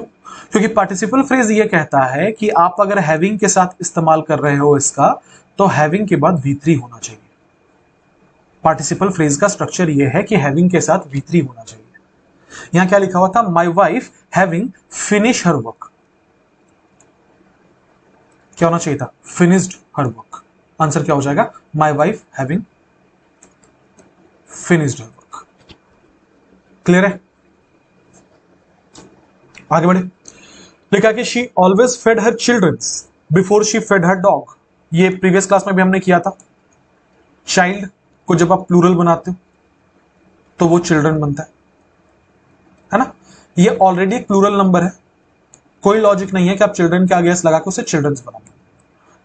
क्योंकि पार्टिसिपल फ्रेज ये कहता है कि आप अगर हैविंग के साथ इस्तेमाल कर रहे हो इसका, तो हैविंग के बाद V3 होना चाहिए। पार्टिसिपल फ्रेज का स्ट्रक्चर ये है कि हैविंग के साथ V3 होना चाहिए। यहां क्या लिखा हुआ था? माई wife having finish her work. क्या होना चाहिए था? Finished her work. आंसर क्या हो जाएगा? My wife having finished her work. Clear है? आगे बढ़े। लिखा कि she always fed her childrens before she fed her dog. ये प्रीवियस क्लास में भी हमने किया था। चाइल्ड को जब आप प्लूरल बनाते हो तो वो चिल्ड्रन बनता है ना? ये ऑलरेडी एक प्लूरल नंबर है, कोई लॉजिक नहीं है कि आप चिल्ड्रन के आगे एस लगा के उसे चिल्ड्रंस बनाओ।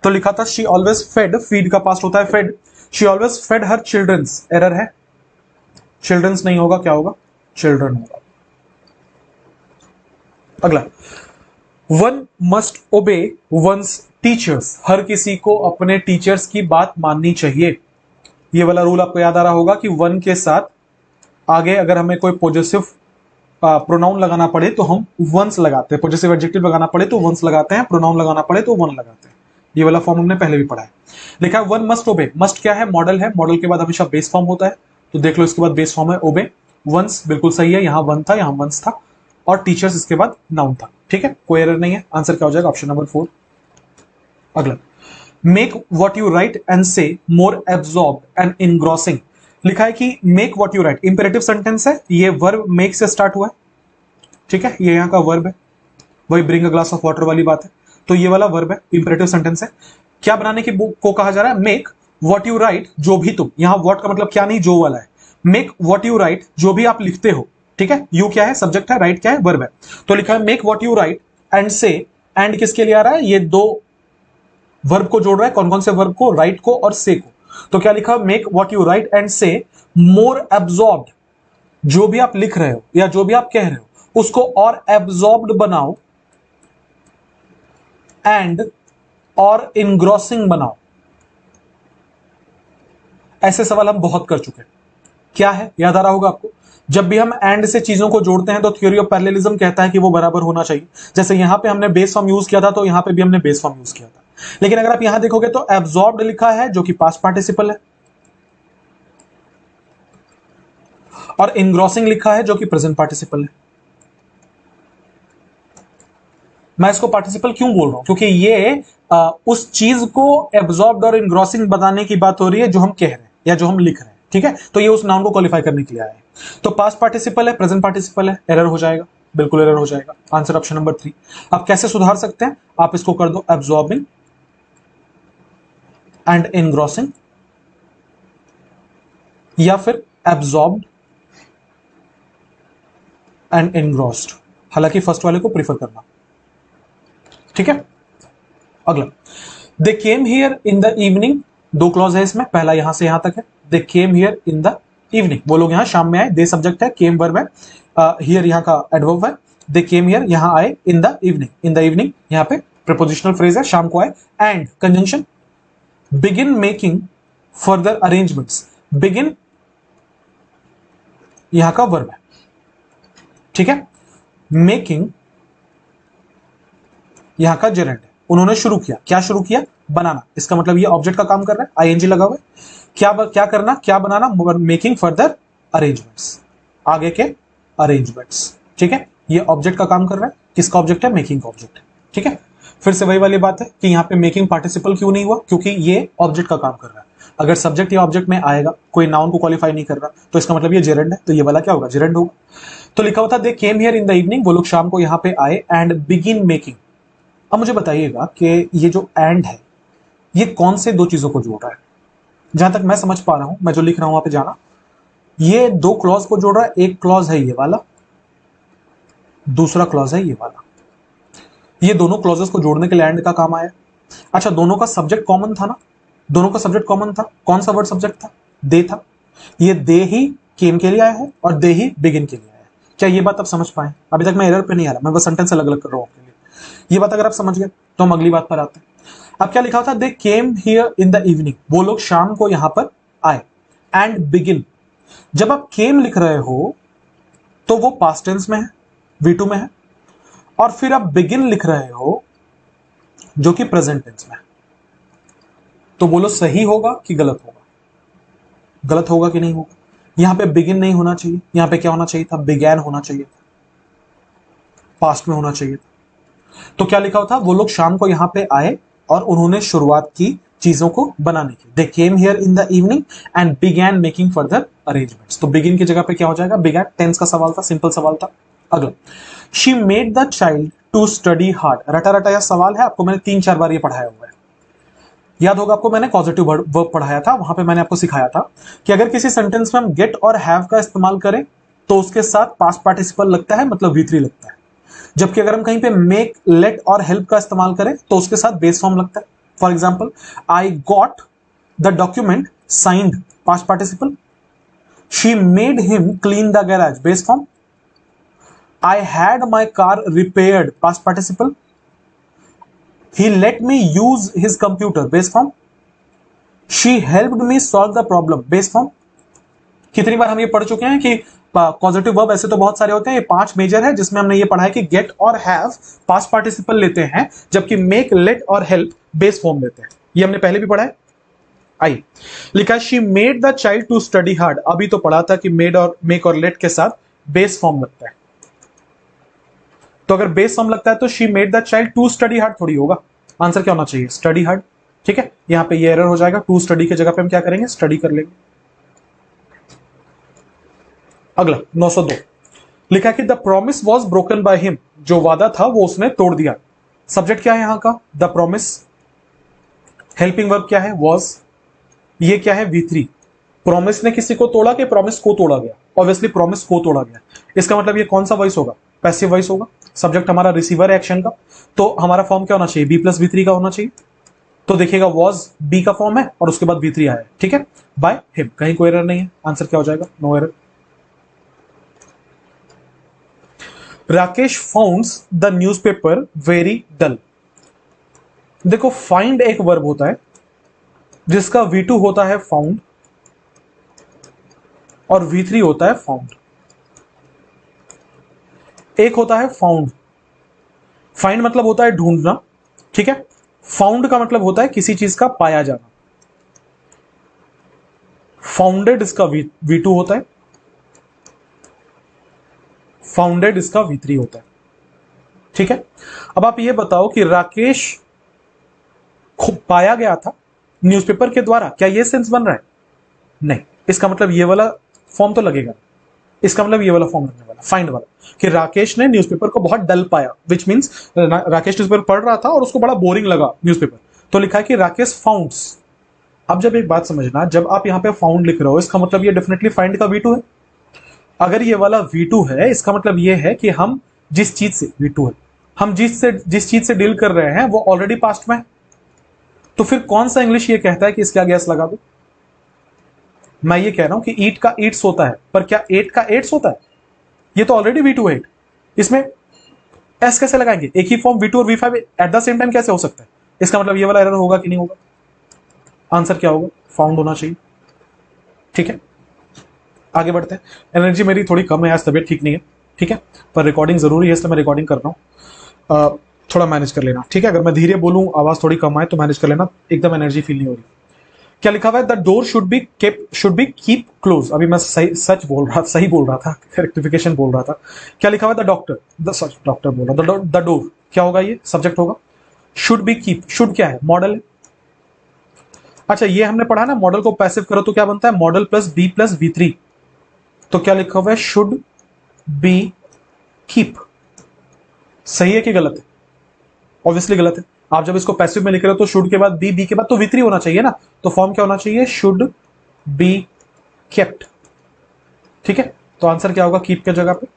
तो लिखा था शी ऑलवेज फेड, फीड का पास्ट होता है fed. She always fed her childrens, error है, चिल्ड्रंस नहीं होगा, क्या होगा? चिल्ड्रन होगा। अगला, one must obey one's teachers. हर किसी को अपने टीचर्स की बात माननी चाहिए। ये वाला रूल आपको याद आ रहा होगा कि वन के साथ आगे अगर हमें कोई पॉजिटिव प्रोनाउन लगाना पड़े तो हम वंस लगाते हैं, पॉजिटिव एडजेक्टिव लगाना पड़े तो वंस लगाते हैं, प्रोनाउन लगाना पड़े तो वन लगाते हैं। ये वाला फॉर्म हमने पहले भी पढ़ा है। लिखा है वन मस्ट ओबे। मस्ट क्या है? मॉडल है, मॉडल के बाद हमेशा बेस फॉर्म होता है, तो देख लो इसके बाद बेस फॉर्म है ओबे। वंस बिल्कुल सही है, यहां वन था, यहां वंस था, और टीचर्स इसके बाद नाउन था। ठीक है, कोई एरर नहीं है। आंसर क्या हो जाएगा? Option number 4। अगला, make what you right and से मोर एब्जॉर्ब एंड इनग्रॉसिंग। लिखा है कि make what you right imperative sentence है, ये वर्ब मेक से स्टार्ट हुआ है। ठीक है, ये यहां का वर्ब है, वही bring a glass of water वाली बात है। तो ये वाला वर्ब है, इंपेरेटिव सेंटेंस है। क्या बनाने की को कहा जा रहा है? मेक वॉट यू राइट, जो भी तुम, यहां वॉट का मतलब क्या नहीं, जो वाला है। मेक वॉट यू राइट, जो भी आप लिखते हो। ठीक है, यू क्या है? सब्जेक्ट है, राइट क्या है? वर्ब है। तो लिखा है make what you right and से। एंड किसके लिए आ रहा है? ये दो वर्ब को जोड़ रहा है। कौन कौन से वर्ब को? राइट को और से को। तो क्या लिखा? Make what you right and से मोर एब्जॉर्ब्ड, जो भी आप लिख रहे हो या जो भी आप कह रहे हो उसको और एब्जॉर्ब्ड बनाओ, एंड और इनग्रॉसिंग बनाओ। ऐसे सवाल हम बहुत कर चुके हैं। क्या है, याद आ रहा होगा आपको। जब भी हम एंड से चीजों को जोड़ते हैं तो थ्योरी ऑफ पैरेललिज्म कहता है कि वो बराबर होना चाहिए। जैसे यहां पे हमने बेस फॉर्म यूज किया था, तो यहां पे भी हमने बेस फॉर्म यूज किया था। लेकिन अगर आप यहां देखोगे तो एब्जॉर्ब्ड लिखा है जो कि पास्ट पार्टिसिपल है, और इनग्रॉसिंग लिखा है जो कि प्रेजेंट पार्टिसिपल है। मैं इसको पार्टिसिपल क्यों बोल रहा हूं, क्योंकि ये उस चीज को एब्जॉर्ब्ड और इनग्रॉसिंग बताने की बात हो रही है जो हम कह रहे हैं या जो हम लिख रहे हैं, ठीक है। तो ये उस नाउन को क्वालिफाई करने के लिए आया है। तो पास्ट पार्टिसिपल है, प्रेजेंट पार्टिसिपल है, एरर हो जाएगा, बिल्कुल एरर हो जाएगा। Answer option number 3। आप कैसे सुधार सकते हैं, आप इसको कर दो एब्जॉर्बिंग एंड इनग्रॉसिंग, या फिर एब्जॉर्ब्ड एंड इनग्रॉस्ड। हालांकि फर्स्ट वाले को प्रीफर करना, ठीक है। अगला, they came here in the evening. दो क्लॉज है इसमें, पहला यहां से यहां तक है, they came here in the evening, वो लोग यहां शाम में आए। दे सब्जेक्ट है, केम वर्ब है, हियर यहां का एडवर्ब है। दे केम हियर, यहां आए, इन the evening, in the evening यहां पे प्रीपोजिशनल फ्रेज है, शाम को आए। And conjunction, begin making further arrangements. Begin यहां का वर्ब है, ठीक है। मेकिंग यहां का जेरेंड है, उन्होंने शुरू किया, क्या शुरू किया, बनाना। इसका मतलब ये ऑब्जेक्ट का काम कर रहा है, आईएनजी लगा हुआ है। क्या करना, क्या बनाना, मेकिंग फर्दर अरेंजमेंट्स, आगे के अरेंजमेंट्स, ठीक है। ये ऑब्जेक्ट का काम कर रहा है, किसका ऑब्जेक्ट है, मेकिंग का ऑब्जेक्ट है, ठीक है। फिर से वही वाली बात है कि यहां पे मेकिंग पार्टिसिपल क्यों नहीं हुआ, क्योंकि ये ऑब्जेक्ट का काम कर रहा है। अगर सब्जेक्ट या ऑब्जेक्ट में आएगा, कोई नाउन को क्वालिफाई नहीं कर रहा, तो इसका मतलब ये जेरेंड है, तो ये वाला क्या होगा, जेरेंड होगा। तो लिखा हुआ था they came here in the evening, वो लोग शाम को यहां पे आए, एंड बिगिन मेकिंग। अब मुझे बताइएगा कि ये जो एंड है, ये कौन से दो चीजों को जोड़ रहा है। जहां तक मैं समझ पा रहा हूं, मैं जो लिख रहा हूं वहां पे जाना, ये दो क्लॉज को जोड़ रहा है। एक क्लॉज है ये वाला, दूसरा क्लॉज है ये वाला। ये दोनों क्लॉजेस को जोड़ने के लिए एंड का काम आया। अच्छा, दोनों का सब्जेक्ट कॉमन था ना, दोनों का सब्जेक्ट कॉमन था। कौन सा वर्ड सब्जेक्ट था, दे था। ये दे ही केम के लिए आया है और दे ही बिगिन के लिए आया है। क्या ये बात आप समझ पाए? अभी तक मैं एरर पे नहीं आ रहा, मैं बस सेंटेंस अलग अलग कर रहा हूं आपके लिए। ये बात अगर आप समझ गए तो हम अगली बात पर आते हैं। अब क्या लिखा था, they came here in the evening, वो लोग शाम को यहां पर आए। एंड बिगिन, जब आप केम लिख रहे हो तो वो पास्ट टेंस में है, V2 में है, और फिर आप बिगिन लिख रहे हो जो कि प्रेजेंट टेंस में है। तो बोलो सही होगा कि गलत होगा, गलत होगा कि नहीं होगा। यहां पे बिगिन नहीं होना चाहिए, यहां पे क्या होना चाहिए था, बिगैन होना चाहिए था, पास्ट में होना चाहिए था। तो क्या लिखा हुआ था, वो लोग शाम को यहां पे आए और उन्होंने शुरुआत की चीजों को बनाने की। They came here in the evening and began making further arrangements. तो बिगिन की जगह पे क्या हो जाएगा, बिगैन। टेंस का सवाल था, सिंपल सवाल था। अगला, she made the child to study hard. रटा रटा यह सवाल है, आपको मैंने 3-4 बार ये पढ़ाया हुआ है। याद होगा आपको, मैंने पॉजिटिव वर्ब पढ़ाया था, वहां पे मैंने आपको सिखाया था कि अगर किसी सेंटेंस में हम गेट और हैव का इस्तेमाल करें तो उसके साथ पास्ट पार्टिसिपल लगता है, मतलब V3 लगता है। जबकि अगर हम कहीं पे मेक, लेट और हेल्प का इस्तेमाल करें तो उसके साथ बेस फॉर्म लगता है। For example, I got the document signed, past participle. She made him clean the garage, base form. I had my car repaired, past participle. He let me use his computer, base form. She helped me solve the problem, base form. कितनी बार हम ये पढ़ चुके हैं कि पॉजिटिव वर्ब ऐसे तो बहुत सारे होते हैं, ये 5 मेजर है जिसमें हमने ये पढ़ा है कि गेट और हैव पास्ट पार्टिसिपल लेते हैं, जबकि मेक, लेट और हेल्प बेस फॉर्म लेते हैं। ये हमने पहले भी पढ़ा है। आई लिखा, she made the child to study hard. अभी तो पढ़ा था कि मेड और मेक और लेट के साथ बेस फॉर्म लगता है। तो अगर बेस फॉर्म लगता है तो she made the child to study hard थोड़ी होगा। आंसर क्या होना चाहिए, स्टडी हार्ड, ठीक है। यहां पे ये एरर हो जाएगा, टू स्टडी की जगह पे हम क्या करेंगे, स्टडी कर लेंगे। अगला 902 लिखा कि the promise was broken by him, जो वादा था वो उसने तोड़ दिया। सब्जेक्ट क्या है यहां का, द प्रॉमिस। हेल्पिंग वर्ब क्या है, वॉज। ये क्या है, V3। प्रॉमिस ने किसी को तोड़ा कि प्रॉमिस को तोड़ा गया, ऑब्वियसली प्रॉमिस को तोड़ा गया। इसका मतलब ये कौन सा वॉइस होगा, पैसिव वॉइस होगा। सब्जेक्ट हमारा रिसीवर है एक्शन का, तो हमारा फॉर्म क्या होना चाहिए, B+V3 का होना चाहिए। तो देखिएगा वॉज बी का फॉर्म है और उसके बाद V3 आया है, ठीक है। बाय हिम, कहीं कोई एरर नहीं है, आंसर क्या हो जाएगा, no error. Rakesh founds the newspaper very dull. देखो, फाइंड एक वर्ब होता है जिसका V2 होता है फाउंड और V3 होता है फाउंड। एक होता है फाउंड, फाइंड मतलब होता है ढूंढना, ठीक है। फाउंड का मतलब होता है किसी चीज का पाया जाना। फाउंडेड इसका V2 होता है, फाउंडेड इसका V3 होता है, ठीक है। अब आप ये बताओ कि राकेश खूब पाया गया था न्यूज़पेपर के द्वारा, क्या ये सेंस बन रहा है? नहीं, इसका मतलब ये वाला फॉर्म तो लगेगा, इसका मतलब ये वाला फॉर्म लगने वाला, फाइंड वाला, कि राकेश ने न्यूज़पेपर को बहुत डल पाया, विच मींस राकेश न्यूज़पेपर पढ़ रहा था और उसको बड़ा बोरिंग लगा न्यूज़पेपर, तो लिखा है कि राकेश फाउंड्स। अब जब एक बात समझना, जब आप यहाँ पे फाउंड लिख रहे हो, इसका मतलब ये डेफिनेटली फाइंड का V2 है। अगर ये वाला V2 है, इसका मतलब ये है कि हम जिस चीज से, V2 है, हम जिस चीज से डील कर रहे हैं वो ऑलरेडी पास्ट में है। तो फिर कौन सा इंग्लिश ये कहता है कि इसके आगे एस लगा दो? मैं ये कह रहा हूं कि ईट का ईट्स होता है, पर क्या एट का एट्स होता है? ये तो ऑलरेडी V2 है, इसमें एस कैसे लगाएंगे? एक ही फॉर्म V2 और V5 at the same time कैसे हो सकता है? इसका मतलब ये वाला एरर होगा कि नहीं होगा? आंसर क्या होगा? फाउंड होना चाहिए, ठीक है। आगे बढ़ते हैं। एनर्जी मेरी थोड़ी कम है, आज तबीयत ठीक नहीं है, ठीक है, पर रिकॉर्डिंग जरूरी है, इसलिए मैं रिकॉर्डिंग कर रहा हूँ। थोड़ा मैनेज कर लेना, ठीक है। अगर मैं धीरे बोलूं, आवाज थोड़ी कम आए तो मैनेज कर लेना, एकदम एनर्जी फील नहीं हो रही। क्या लिखा हुआ है? The door should be keep close. अभी मैं सही बोल रहा था, रेक्टिफिकेशन बोल रहा था। क्या लिखा हुआ है? द डॉक्टर, डॉक्टर बोल रहा, द डोर क्या होगा? ये सब्जेक्ट होगा। शुड बी कीप, शुड क्या है? मॉडल है। अच्छा, ये हमने पढ़ा ना, मॉडल को पैसिव करो तो क्या बनता है? Modal plus B plus V3। तो क्या लिखा हुआ है? Should be keep. सही है कि गलत है? ऑब्वियसली गलत है। आप जब इसको पैसिव में लिख रहे हो तो शुड के बाद बी के बाद तो V3 होना चाहिए ना, तो फॉर्म क्या होना चाहिए? शुड बी केप्ट, ठीक है। तो आंसर क्या होगा कीप के जगह पे?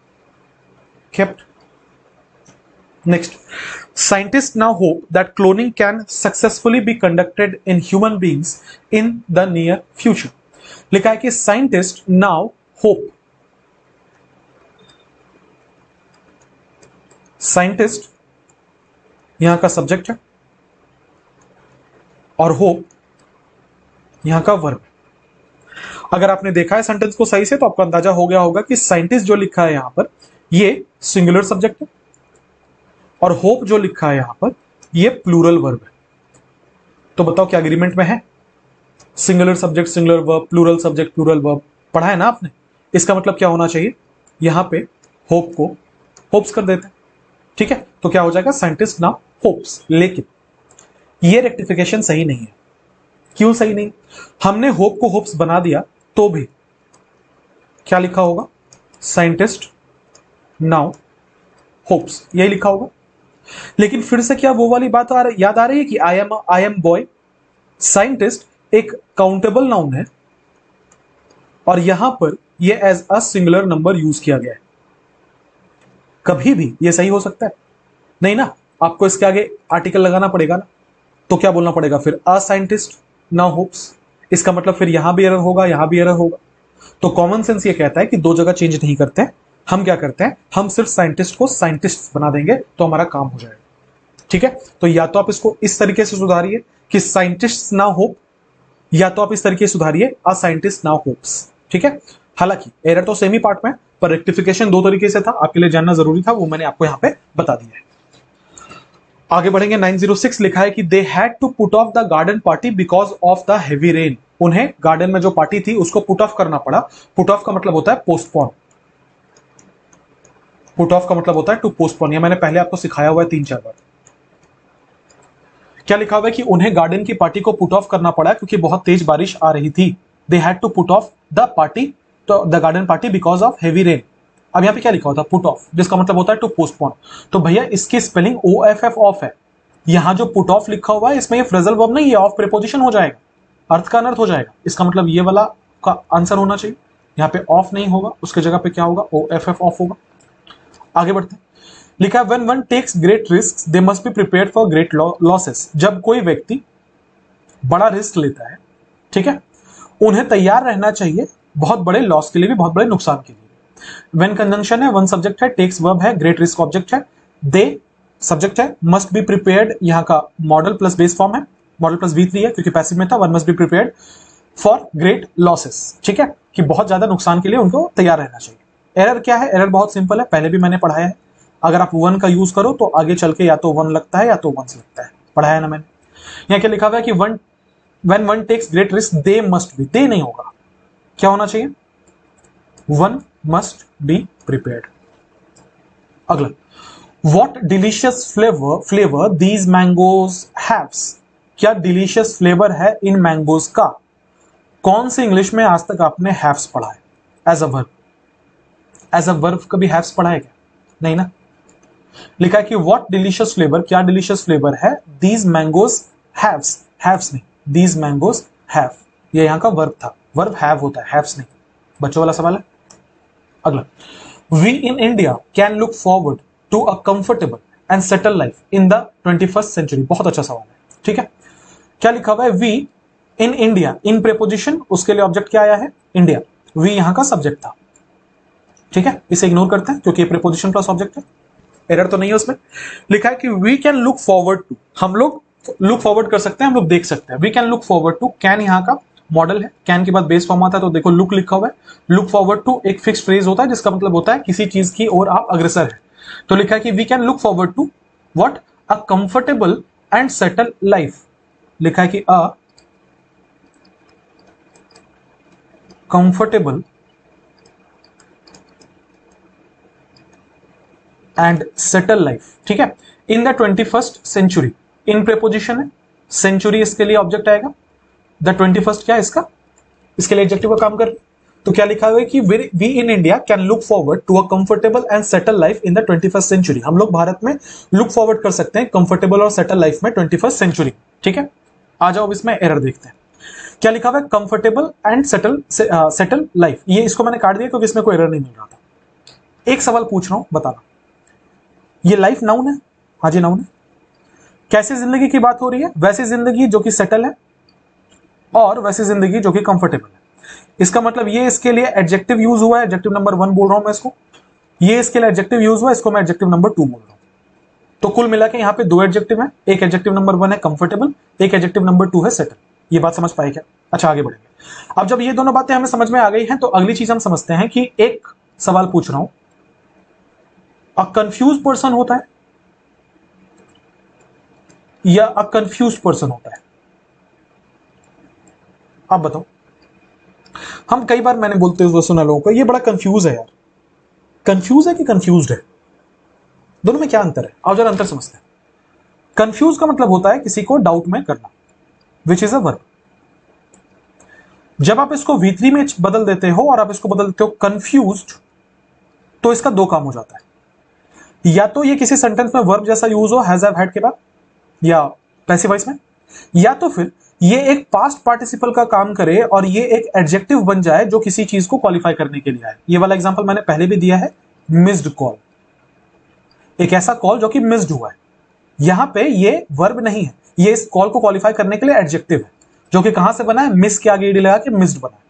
Kept. Next, scientist now hope that cloning can successfully be conducted in human beings in the near future. लिखा है कि साइंटिस्ट नाउ होप, साइंटिस्ट यहां का सब्जेक्ट है और होप यहां का वर्ब। अगर आपने देखा है सेंटेंस को सही से तो आपको अंदाजा हो गया होगा कि साइंटिस्ट जो लिखा है यहां पर, ये सिंगुलर सब्जेक्ट है, और होप जो लिखा है यहां पर, ये प्लूरल वर्ब है। तो बताओ क्या एग्रीमेंट में है? Singular subject singular verb, plural subject plural verb, पढ़ा है ना आपने। इसका मतलब क्या होना चाहिए? यहां पे होप को होप्स कर देते हैं, ठीक है। तो क्या हो जाएगा? Scientist now hopes. लेकिन ये रेक्टिफिकेशन सही नहीं है। क्यों सही नहीं? हमने होप को होप्स बना दिया तो भी क्या लिखा होगा? साइंटिस्ट नाउ होप्स, यही लिखा होगा। लेकिन फिर से क्या वो वाली बात याद आ रही है कि आई एम बॉय। साइंटिस्ट एक काउंटेबल नाउन है और यहां पर ये as a singular number use किया गया है। कभी भी ये सही हो सकता है? नहीं ना, आपको इसके आगे आर्टिकल लगाना पड़ेगा ना। तो क्या बोलना पड़ेगा फिर? A scientist now hopes. इसका मतलब फिर यहां भी एरर होगा, यहां भी एरर होगा। तो कॉमन सेंस ये कहता है कि दो जगह चेंज नहीं करते हैं। हम क्या करते हैं? हम सिर्फ साइंटिस्ट को साइंटिस्ट बना देंगे तो हमारा काम हो जाएगा, ठीक है। तो या तो आप इसको इस तरीके से सुधारिए कि साइंटिस्ट नाउ होप, या तो आप इस तरीके से सुधारिए अ साइंटिस्ट नाउ होप्स, ठीक है। हालांकि एरर तो सेम ही पार्ट में, पर रेक्टिफिकेशन दो तरीके से था, आपके लिए जानना जरूरी था, वो मैंने आपको यहां पे बता दिया है। आगे बढ़ेंगे। 906 लिखा है कि they had to put off the garden party because of the heavy rain. उन्हें गार्डन में जो पार्टी थी उसको पुट ऑफ करना पड़ा। पुट ऑफ का मतलब होता है पोस्टपोन। पुट ऑफ का मतलब होता है टू पोस्टपोन। यह मैंने पहले आपको सिखाया हुआ है 3-4 बार। क्या लिखा हुआ है कि उन्हें गार्डन की पार्टी को पुट ऑफ करना पड़ा क्योंकि बहुत तेज बारिश आ रही थी। They had to put off the party, तो the garden party because of heavy rain. अब यहां पे क्या लिखा होता है? पुट ऑफ, जिसका मतलब होता है टू पोस्टपोन। तो भैया इसकी स्पेलिंग OFF ऑफ है। यहां जो पुट ऑफ लिखा हुआ है इसमें ये फ्रेजल वर्ब नहीं, ये ऑफ प्रीपोजिशन हो जाएगा, अर्थ का अनर्थ हो जाएगा। इसका मतलब ये वाला का आंसर होना चाहिए। यहां पे ऑफ नहीं होगा, उसके जगह पे क्या होगा? OFF ऑफ होगा। आगे बढ़ते हैं। लिखा है when one takes great risk they must be prepared for great losses. जब कोई व्यक्ति बड़ा रिस्क लेता है, ठीक है, उन्हें तैयार रहना चाहिए बहुत बड़े लॉस के लिए भी, बहुत बड़े नुकसान के लिए। व्हेन कंजंक्शन है, वन सब्जेक्ट है, टेक्स वर्ब है, ग्रेट रिस्क ऑब्जेक्ट है, दे सब्जेक्ट है, मस्ट बी प्रिपेयर्ड यहां का मॉडल प्लस बेस फॉर्म है, मॉडल प्लस V3 है क्योंकि पैसिव में था, one must be prepared. For great losses, ठीक है, कि बहुत ज्यादा नुकसान के लिए उनको तैयार रहना चाहिए। एरर क्या है? एरर बहुत सिंपल है, पहले भी मैंने पढ़ाया है। अगर आप वन का यूज करो तो आगे चल के या तो वन लगता है या तो वंस लगता है, पढ़ाया ना मैंने। यहाँ क्या लिखा हुआ है कि one when one takes great risk they must be, they नहीं होगा, क्या होना चाहिए? One must be prepared. अगला, what delicious flavour these mangoes haves, क्या डिलीशियस फ्लेवर है इन मैंगोज का? कौन से इंग्लिश में आज तक आपने हैव्स पढ़ा है as a verb? As a verb कभी हैव्स पढ़ा है क्या? नहीं ना। लिखा है कि व्हाट डिलीशियस फ्लेवर, क्या डिलीशियस फ्लेवर है, दीज मैंगोज हैव्स, हैव्स नहीं, दीज मैंगोज हैव, ये यहां का वर्ब था, वर्ब हैव होता है, हैव्स नहीं। बच्चों वाला सवाल है। अगला, we in India can look forward to a comfortable and settle life in the 21st century. बहुत अच्छा सवाल है, ठीक है। क्या लिखा हुआ है? We in India, in preposition, उसके लिए ऑब्जेक्ट क्या आया है? इंडिया। वी यहां का सब्जेक्ट था, ठीक है, इसे इग्नोर करते हैं क्योंकि प्रेपोजिशन प्लस ऑब्जेक्ट है, एरर तो नहीं है उसमें। लिखा है कि we can look forward to, हम लोग लुक फॉरवर्ड कर सकते हैं, हम लोग देख सकते हैं। We can look forward to, can यहाँ का मॉडल है, कैन के बाद बेस फॉर्म आता है, तो देखो लुक लिखा हुआ है। लुक फॉरवर्ड टू एक फिक्स फ्रेज होता है जिसका मतलब होता है किसी चीज की ओर आप अग्रसर है। तो लिखा है कि we can look forward to what? A comfortable and settle life. लिखा है कि a comfortable and settle life, ठीक है, in the 21st century. In preposition है, सेंचुरी इसके लिए ऑब्जेक्ट आएगा, द 21st क्या है इसका, इसके लिए एडजेक्टिव का काम कर। तो क्या लिखा हुआ है कि we in India can look forward to a comfortable and settle life in the 21st century. हम लोग भारत में लुक फॉरवर्ड कर सकते हैं कंफर्टेबल और सेटल लाइफ में 21st सेंचुरी, ठीक है। आ जाओ अब इसमें एरर देखते हैं। क्या लिखा हुआ है? कंफर्टेबल एंड सेटल लाइफ, ये इसको मैंने काट दिया क्योंकि इसमें कोई एरर नहीं मिल रहा था। एक सवाल पूछ रहा हूं, बताना, ये लाइफ नाउन है? हाँ जी नाउन है। कैसी जिंदगी की बात हो रही है? वैसी जिंदगी जो कि सेटल है और वैसी जिंदगी जो कि कंफर्टेबल है। इसका मतलब ये इसके लिए एडजेक्टिव यूज हुआ है, एडजेक्टिव नंबर 1 बोल रहा हूं मैं इसको, ये इसके लिए एडजेक्टिव यूज हुआ है, इसको मैं एडजेक्टिव नंबर 2 बोल रहा हूं। तो कुल मिला के यहां पे 2 एडजेक्टिव है, एक एडजेक्टिव नंबर 1 है कंफर्टेबल, एक एडजेक्टिव नंबर 2 है सेटल। ये बात समझ पाए क्या? अच्छा आगे बढ़ेंगे। अब जब ये दोनों बातें हमें समझ में आ गई हैं तो अगली चीज हम समझते हैं कि एक सवाल पूछ रहा हूं, अ कंफ्यूज पर्सन होता है या अ कंफ्यूज पर्सन होता है? आप बताओ। हम कई बार मैंने बोलते हुए सुना लोगों को, ये बड़ा कंफ्यूज है यार। कंफ्यूज है कि कंफ्यूज्ड है? दोनों में क्या अंतर है? आओ जरा अंतर समझते हैं। कंफ्यूज का मतलब होता है किसी को डाउट में करना, विच इज अ वर्ब। जब आप इसको V3 में बदल देते हो और आप इसको बदल देते हो कंफ्यूज्ड, तो इसका दो काम हो जाता है। या तो ये किसी सेंटेंस में वर्ब जैसा यूज हो हैज हैव हैड के बाद या पैसिव वॉइस में, या तो फिर ये एक पास्ट पार्टिसिपल का काम करे और ये एक एडजेक्टिव बन जाए जो किसी चीज को क्वालिफाई करने के लिए आए। ये वाला एग्जांपल मैंने पहले भी दिया है, मिस्ड कॉल, एक ऐसा कॉल जो कि मिस्ड हुआ है। यहां पे ये वर्ब नहीं है, ये इस कॉल को क्वालिफाई करने के लिए एडजेक्टिव है जो कि कहां से बना है? मिस के आगे ईडी लगा के मिस्ड बना है।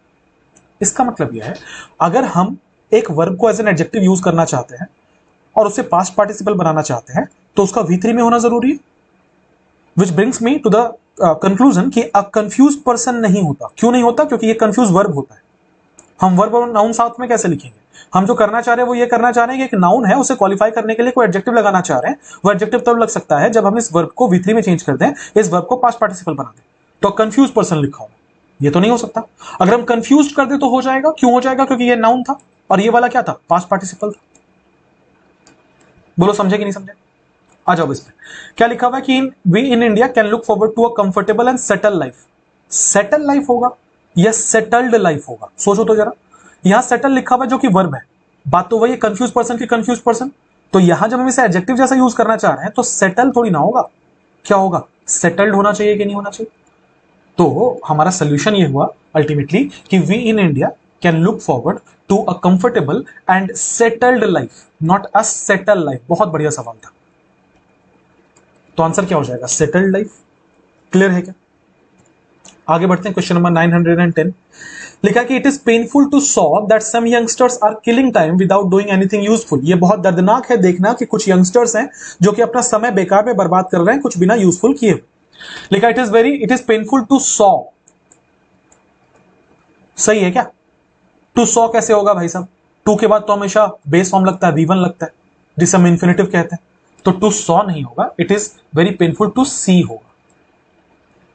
इसका मतलब यह है, अगर हम एक वर्ब को एज एन एडजेक्टिव यूज करना चाहते हैं और उसे पास्ट पार्टिसिपल बनाना चाहते हैं तो उसका V3 में होना जरूरी है। Which brings me to the conclusion कि अ कंफ्यूज पर्सन नहीं होता। क्यों नहीं होता? क्योंकि ये कंफ्यूज वर्ब होता है। हम वर्ब और नाउन साथ में कैसे लिखेंगे? हम जो करना चाह रहे हैं वो ये करना चाह रहे हैं कि एक नाउन है, उसे क्वालिफाई करने के लिए कोई एडजेक्टिव लगाना चाह रहे हैं। वो एडजेक्टिव तब लग सकता है जब हम इस वर्ब को V3 में चेंज कर दें, इस वर्ब को पास्ट पार्टिसिपल बना दें। तो कंफ्यूज पर्सन लिखा होगा, ये तो नहीं हो सकता। अगर हम कंफ्यूज कर दे तो हो जाएगा। क्यों हो जाएगा? क्योंकि ये नाउन था और ये वाला क्या था? पास्ट पार्टिसिपल था। बोलो समझे कि नहीं समझे? आ जाओ इस पे। क्या लिखा हुआ है कि we in India can look forward to a comfortable and settle life. Settle life होगा या सेटल्ड लाइफ होगा? सोचो तो जरा। यहां सेटल लिखा हुआ है जो कि वर्ब है, बात तो वही है कंफ्यूज पर्सन की कंफ्यूज पर्सन। तो यहां जब हम इसे एडजेक्टिव जैसा यूज करना चाह रहे हैं तो सेटल थोड़ी ना होगा, क्या होगा? सेटल्ड होना चाहिए कि नहीं होना चाहिए? तो हमारा सोल्यूशन ये हुआ अल्टीमेटली कि we in India can look forward to a comfortable and settled life, not a settle life. बहुत बढ़िया सवाल था। तो आंसर क्या हो जाएगा? Settled life. क्लियर है क्या? आगे बढ़ते हैं। क्वेश्चन नंबर 910 लिखा कि it is painful to saw that some youngsters are killing time without doing anything useful. ये बहुत दर्दनाक है देखना कि कुछ यंगस्टर्स हैं जो कि अपना समय बेकार में बर्बाद कर रहे हैं कुछ बिना यूजफुल किए। लिखा it is painful to saw, सही है क्या? टू सॉ कैसे होगा भाई साहब? टू के बाद तो हमेशा बेस फॉर्म लगता है, V1 लगता है, जिसे हम इन्फिनेटिव कहते हैं। तो टू सॉ नहीं होगा, it is very painful to see होगा।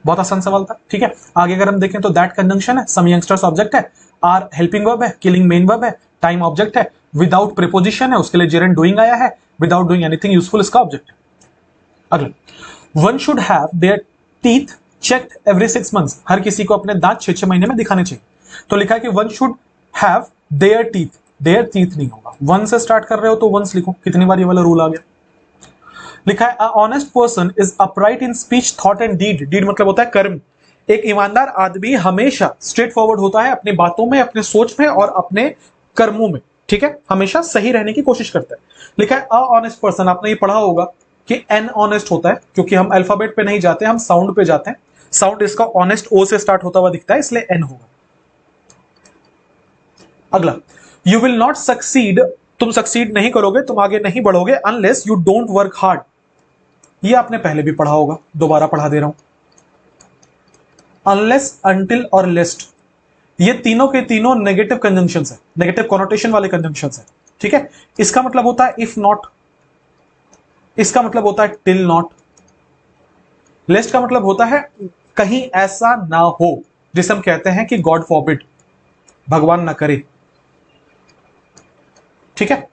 बहुत आसान सवाल था, ठीक है। आगे अगर हम देखें तो दैट कंजंक्शन है, सम यंगस्टर्स ऑब्जेक्ट है, आर हेल्पिंग वर्ब है, किलिंग मेन वर्ब है, टाइम ऑब्जेक्ट है, विदाउट प्रीपोजिशन है, उसके लिए जेरेंट डूइंग आया है, विदाउट डूइंग एनीथिंग यूजफुल इसका ऑब्जेक्ट है। अगला, one should have their teeth checked every 6 months, हर किसी को अपने दांत 6 महीने में दिखाने चाहिए। तो लिखा है कि one should have their teeth, there teeth नहीं होगा, वन से स्टार्ट कर रहे हो तो वंस लिखो, कितनी बार ये वाला रूल आ गया। लिखा है a honest person is upright in speech thought and deed, deed मतलब होता है कर्म। एक ईमानदार आदमी हमेशा स्ट्रेट फॉरवर्ड होता है अपनी बातों में, अपने सोच में और अपने कर्मों में, ठीक है, हमेशा सही रहने की कोशिश करता है। लिखा है अ ऑनेस्ट पर्सन, आपने ये पढ़ा होगा कि एन ऑनेस्ट होता है, क्योंकि हम अल्फाबेट पे नहीं जाते, हम साउंड पे जाते हैं। साउंड इसका ऑनेस्ट ओ से स्टार्ट होता हुआ दिखता है, इसलिए एन होगा। अगला, यू विल नॉट सक्सीड, तुम सक्सीड नहीं करोगे, तुम आगे नहीं बढ़ोगे, unless you don't work hard. ये आपने पहले भी पढ़ा होगा, दोबारा पढ़ा दे रहा हूं। अनलेस, अंटिल और लेस्ट, ये तीनों के तीनों नेगेटिव कंजंक्शंस है, नेगेटिव कॉनोटेशन वाले कंजंक्शंस है, ठीक है। इसका मतलब होता है इफ नॉट, इसका मतलब होता है टिल नॉट, लेस्ट का मतलब होता है कहीं ऐसा ना हो, जिसे हम कहते हैं कि गॉड फॉरबिड, भगवान ना करे, ठीक है।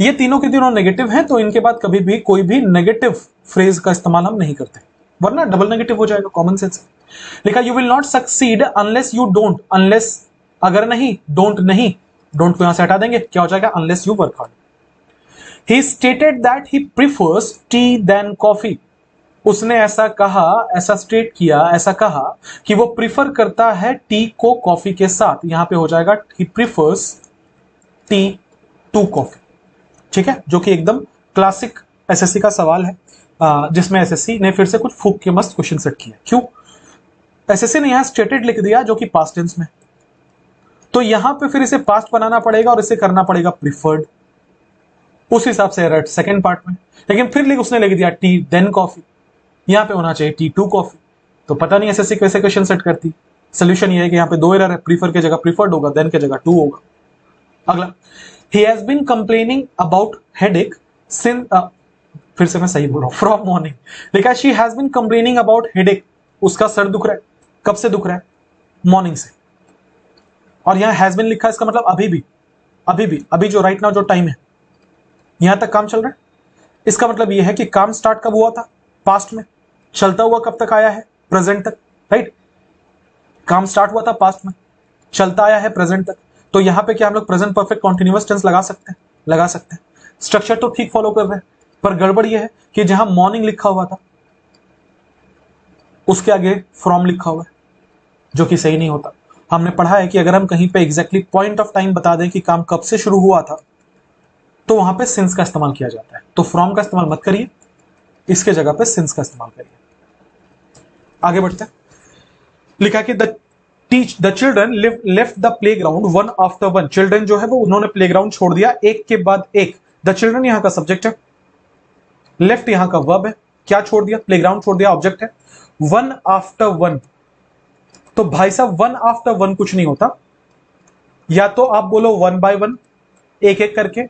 ये तीनों के तीनों नेगेटिव हैं, तो इनके बाद कभी भी कोई भी नेगेटिव फ्रेज का इस्तेमाल हम नहीं करते, वरना डबल नेगेटिव हो जाएगा, कॉमन सेंस। लिखा you will not succeed unless you don't, unless अगर नहीं, डोंट नहीं, डोंट को यहां से हटा देंगे, क्या हो जाएगा, unless you work hard. He stated that he prefers tea than coffee, उसने ऐसा कहा, ऐसा स्टेट किया, ऐसा कहा कि वो प्रीफर करता है टी को कॉफी के साथ, यहां पे हो जाएगा ही प्रीफर्स टी टू कॉफी, ठीक है, जो कि एकदम क्लासिक एसएससी का सवाल है, जिसमें एसएससी ने फिर से कुछ फूक के मस्त क्वेश्चन सेट किया। क्यों? एसएससी ने यहां स्टेटेड लिख दिया जो कि पास्ट टेंस में, तो यहां पे फिर इसे पास्ट बनाना पड़ेगा और इसे करना पड़ेगा प्रीफर्ड, उस हिसाब से एरर सेकंड पार्ट में। लेकिन फिर उसने लिख दिया टी देन कॉफी, यहां पे होना चाहिए टी टू कॉफी। तो पता नहीं एसएससी कैसे क्वेश्चन सेट करती। सोल्यूशन ये है कि यहां पे दो एरर है, प्रीफर की जगह प्रीफर्ड होगा, देन की जगह टू होगा। अगला, he has been complaining about headache since फिर से मैं सही बोल रहा हूं, फ्रॉम मॉर्निंग। लिखा she has been complaining about headache, उसका सर दुख रहा है, कब से दुख रहा है, मॉर्निंग से। और यहां has been लिखा है, इसका मतलब अभी भी, अभी जो राइट नाउ जो टाइम है, यहां तक काम चल रहा है। इसका मतलब यह है कि काम स्टार्ट कब हुआ था, पास्ट में, चलता हुआ कब तक आया है, प्रेजेंट तक, राइट। काम स्टार्ट हुआ था पास्ट में, चलता आया है प्रेजेंट तक, तो यहां पे क्या हम लोग प्रेजेंट परफेक्ट कॉन्टिन्यूअस टेंस लगा सकते हैं, लगा सकते हैं। स्ट्रक्चर तो ठीक फॉलो कर रहे हैं, पर गड़बड़ यह है कि जहां मॉर्निंग लिखा हुआ था उसके आगे फ्रॉम लिखा हुआ है, जो कि सही नहीं होता। हमने पढ़ा है कि अगर हम कहीं पे एग्जैक्टली पॉइंट ऑफ टाइम बता दें कि काम कब से शुरू हुआ था, तो वहां पे सिंस का इस्तेमाल किया जाता है। तो फ्रॉम का इस्तेमाल मत करिए, इसके जगह पे सिंस का इस्तेमाल करिए। आगे बढ़ते हैं। लिखा कि the children left the play ground one after one, children जो है वो उन्होंने प्ले ग्राउंड छोड़ दिया एक के बाद एक। द चिल्ड्रन यहां का सब्जेक्ट है, लेफ्ट यहां का वर्ब है, क्या छोड़ दिया, प्ले ग्राउंड छोड़ दिया, ऑब्जेक्ट है। वन आफ्टर वन, तो भाई साहब वन आफ्टर वन कुछ नहीं होता, या तो आप बोलो वन बाय वन, एक एक करके,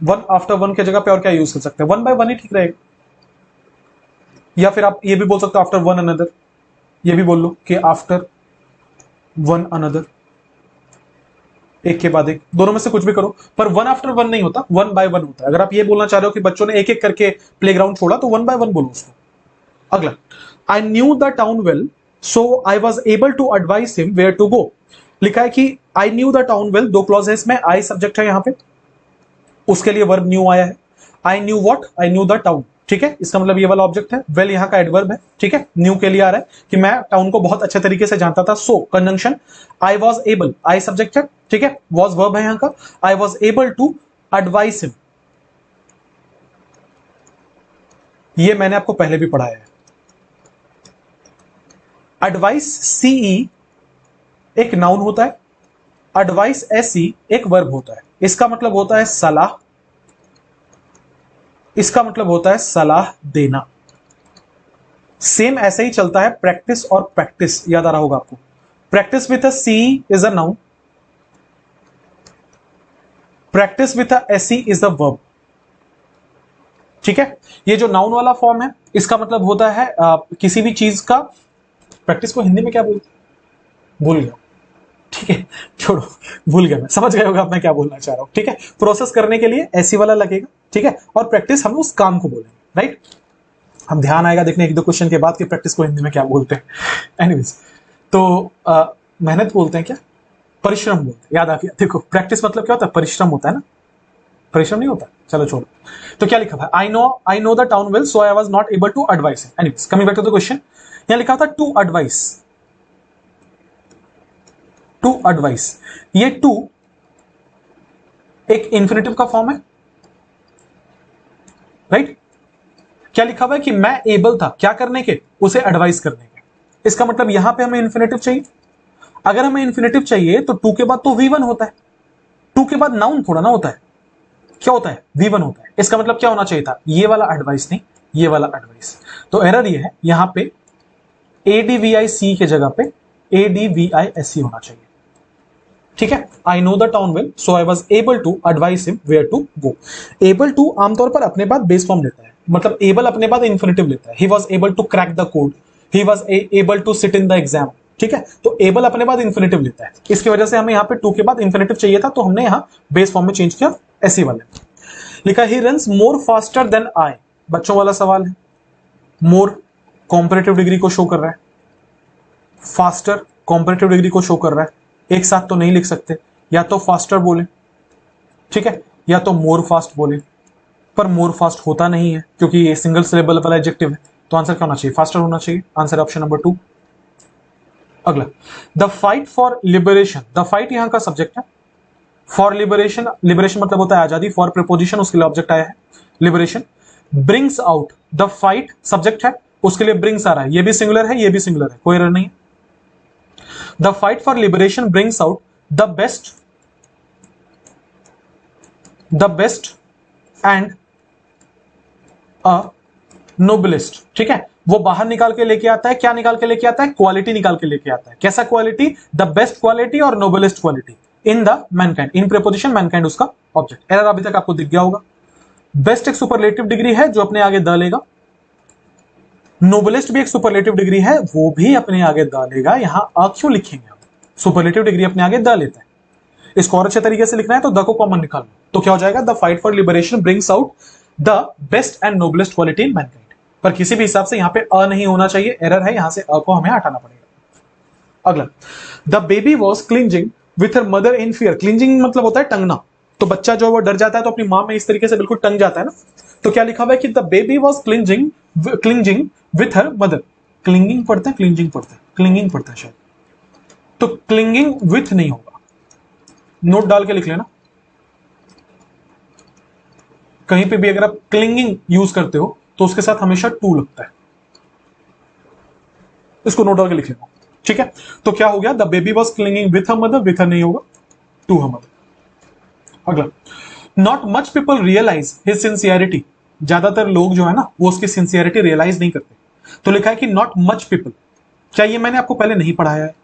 वन आफ्टर वन की जगह पे और क्या यूज कर सकते हैं, वन बाय वन ही ठीक रहेगा। या फिर आप ये भी बोल सकते हो आफ्टर वन अनदर, ये भी बोल लो कि आफ्टर वन अनदर, एक के बाद एक, दोनों में से कुछ भी करो, पर वन आफ्टर वन नहीं होता, वन बाय वन होता है। अगर आप ये बोलना चाह रहे हो कि बच्चों ने एक एक करके प्लेग्राउंड छोड़ा, तो वन बाय वन बोलो उसको। अगला, I knew the town well so I was able to advice him where to go. लिखा है कि I knew the town well, दो क्लॉज है इसमें, आई सब्जेक्ट है यहां पे, उसके लिए वर्ब न्यू आया है। I knew what, I knew the town, ठीक है, इसका मतलब ये वाला ऑब्जेक्ट है। वेल यहाँ का एडवर्ब है, ठीक है, न्यू के लिए आ रहा है कि मैं टाउन को बहुत अच्छे तरीके से जानता था। So conjunction, I was able, I subject है, ठीक है, वॉज वर्ब है यहाँ का, I was able to advice him, ये मैंने आपको पहले भी पढ़ाया है। एडवाइस सीई एक नाउन होता है, एडवाइस एसई एक वर्ब होता है। इसका मतलब होता है सलाह, इसका मतलब होता है सलाह देना। सेम ऐसे ही चलता है प्रैक्टिस और प्रैक्टिस, याद आ रहा होगा आपको। Practice with a C is a noun, practice with a S is the verb. ठीक है, ये जो नाउन वाला फॉर्म है इसका मतलब होता है किसी भी चीज का, प्रैक्टिस को हिंदी में क्या बोलते हैं भूल गया, ठीक है छोड़ो, भूल गया, मैं समझ गए होगा मैं क्या बोलना चाह रहा हूं। ठीक है, प्रोसेस करने के लिए ऐसी वाला लगेगा, ठीक है, और प्रैक्टिस हम उस काम को बोलेंगे, राइट। हम ध्यान आएगा देखने एक दो क्वेश्चन के बाद कि प्रैक्टिस को हिंदी में क्या बोलते हैं। एनीवेज, तो मेहनत बोलते हैं क्या, परिश्रम बोलते हैं, याद आ गया। देखो प्रैक्टिस मतलब क्या होता है, परिश्रम होता है ना, परिश्रम नहीं होता। चलो छोड़ो, तो क्या लिखा है, I know the town well so I was not able to advise. Anyways, coming back to the question, यहां लिखा था टू एडवाइस, टू एडवाइस, ये टू एक इंफिनिटिव का फॉर्म है, राइट। क्या लिखा हुआ है कि मैं एबल था क्या करने के, उसे एडवाइस करने के। इसका मतलब यहां पे हमें इंफिनिटिव चाहिए। अगर हमें इंफिनिटिव चाहिए तो टू के बाद तो V1 होता है, टू के बाद नाउन थोड़ा ना होता है, क्या होता है, V1 होता है। इसका मतलब क्या होना चाहिए था, ये वाला एडवाइस नहीं, ये वाला एडवाइस। तो एरर ये है, यहां पे ADVIC के जगह पे ADVISC होना चाहिए। ठीक है, I know the town well so I was able to advice him where to go. Able to आमतौर पर अपने बाद बेस फॉर्म लेता है, मतलब एबल अपने बाद इंफिनिटिव लेता है। He was able to crack the code, he was able to sit in the exam. ठीक है, तो एबल अपने बाद इंफिनिटिव लेता है, इसकी वजह से हमें यहाँ पे टू के बाद इंफिनिटिव चाहिए था, तो हमने यहाँ बेस फॉर्म में चेंज किया, ऐसी वाले लिखा। He runs more faster than I, बच्चों वाला सवाल है। मोर कॉम्परेटिव डिग्री को शो कर रहा है, फास्टर कॉम्परेटिव डिग्री को शो कर रहा है, एक साथ तो नहीं लिख सकते, या तो फास्टर बोले, ठीक है, या तो मोर फास्ट बोले, पर मोर फास्ट होता नहीं है क्योंकि ये सिंगल सिलेबल वाला एडजेक्टिव है। तो आंसर क्या होना चाहिए, फास्टर होना चाहिए। Answer option number 2। अगला, the fight for liberation, the fight यहां का सब्जेक्ट है, फॉर लिबरेशन, लिबरेशन मतलब होता है आजादी, फॉर प्रीपोजिशन उसके लिए ऑब्जेक्ट आया है liberation. Brings out, the fight subject है, उसके लिए ब्रिंग्स आ रहा है, ये भी सिंगुलर है, ये भी सिंगुलर है, कोई एरर नहीं है। The fight for liberation brings out the best and a novelist. ठीक है, वो बाहर निकाल के लेके आता है, क्या निकाल के लेके आता है, क्वालिटी निकाल के लेके आता है। कैसा क्वालिटी, द बेस्ट क्वालिटी और novelist quality in the Mankind, in preposition Mankind उसका ऑब्जेक्ट। एरर अभी तक आपको दिख गया होगा। बेस्ट एक सुपरलेटिव डिग्री है जो अपने आगे द लेगा, नोबलिस्ट भी एक सुपरलेटिव डिग्री है वो भी अपने आगे द लेगा। यहां अ क्यों लिखेंगे, सुपरलेटिव डिग्री अपने आगे द लेता है। इसको और अच्छे तरीके से लिखना है तो द को कॉमन निकाल लो, तो क्या हो जाएगा, the fight for liberation brings out the best and noblest quality in Mankind. पर किसी भी हिसाब से यहां पे अ नहीं होना चाहिए, एरर है, यहां से अ को हमें हटाना पड़ेगा। अगला, the baby was cleansing with her mother in fear. Cleansing मतलब होता है टंगना, तो बच्चा जो वो डर जाता है तो अपनी मां में इस तरीके से बिल्कुल टंग जाता है ना। तो क्या लिखा हुआ है कि the baby was cleansing with her mother. Clinging पढ़ते हैं, क्लिंजिंग पढ़ते हैं, क्लिंगिंग पढ़ते हैं शायद, तो क्लिंगिंग विथ नहीं होगा, नोट डाल के लिख लेना। कहीं पे भी अगर आप क्लिंगिंग यूज करते हो तो उसके साथ हमेशा टू लगता है, इसको नोट डाल के लिख लेना। ठीक है, तो क्या हो गया, the baby was clinging with her mother, with her नहीं होगा, टू हर मदर। अगला, not much people realize his sincerity. ज्यादातर लोग जो है ना वो उसकी सिंसियरिटी रियलाइज नहीं करते, तो लिखा है कि नॉट मच पीपल। क्या ये मैंने आपको पहले नहीं पढ़ाया है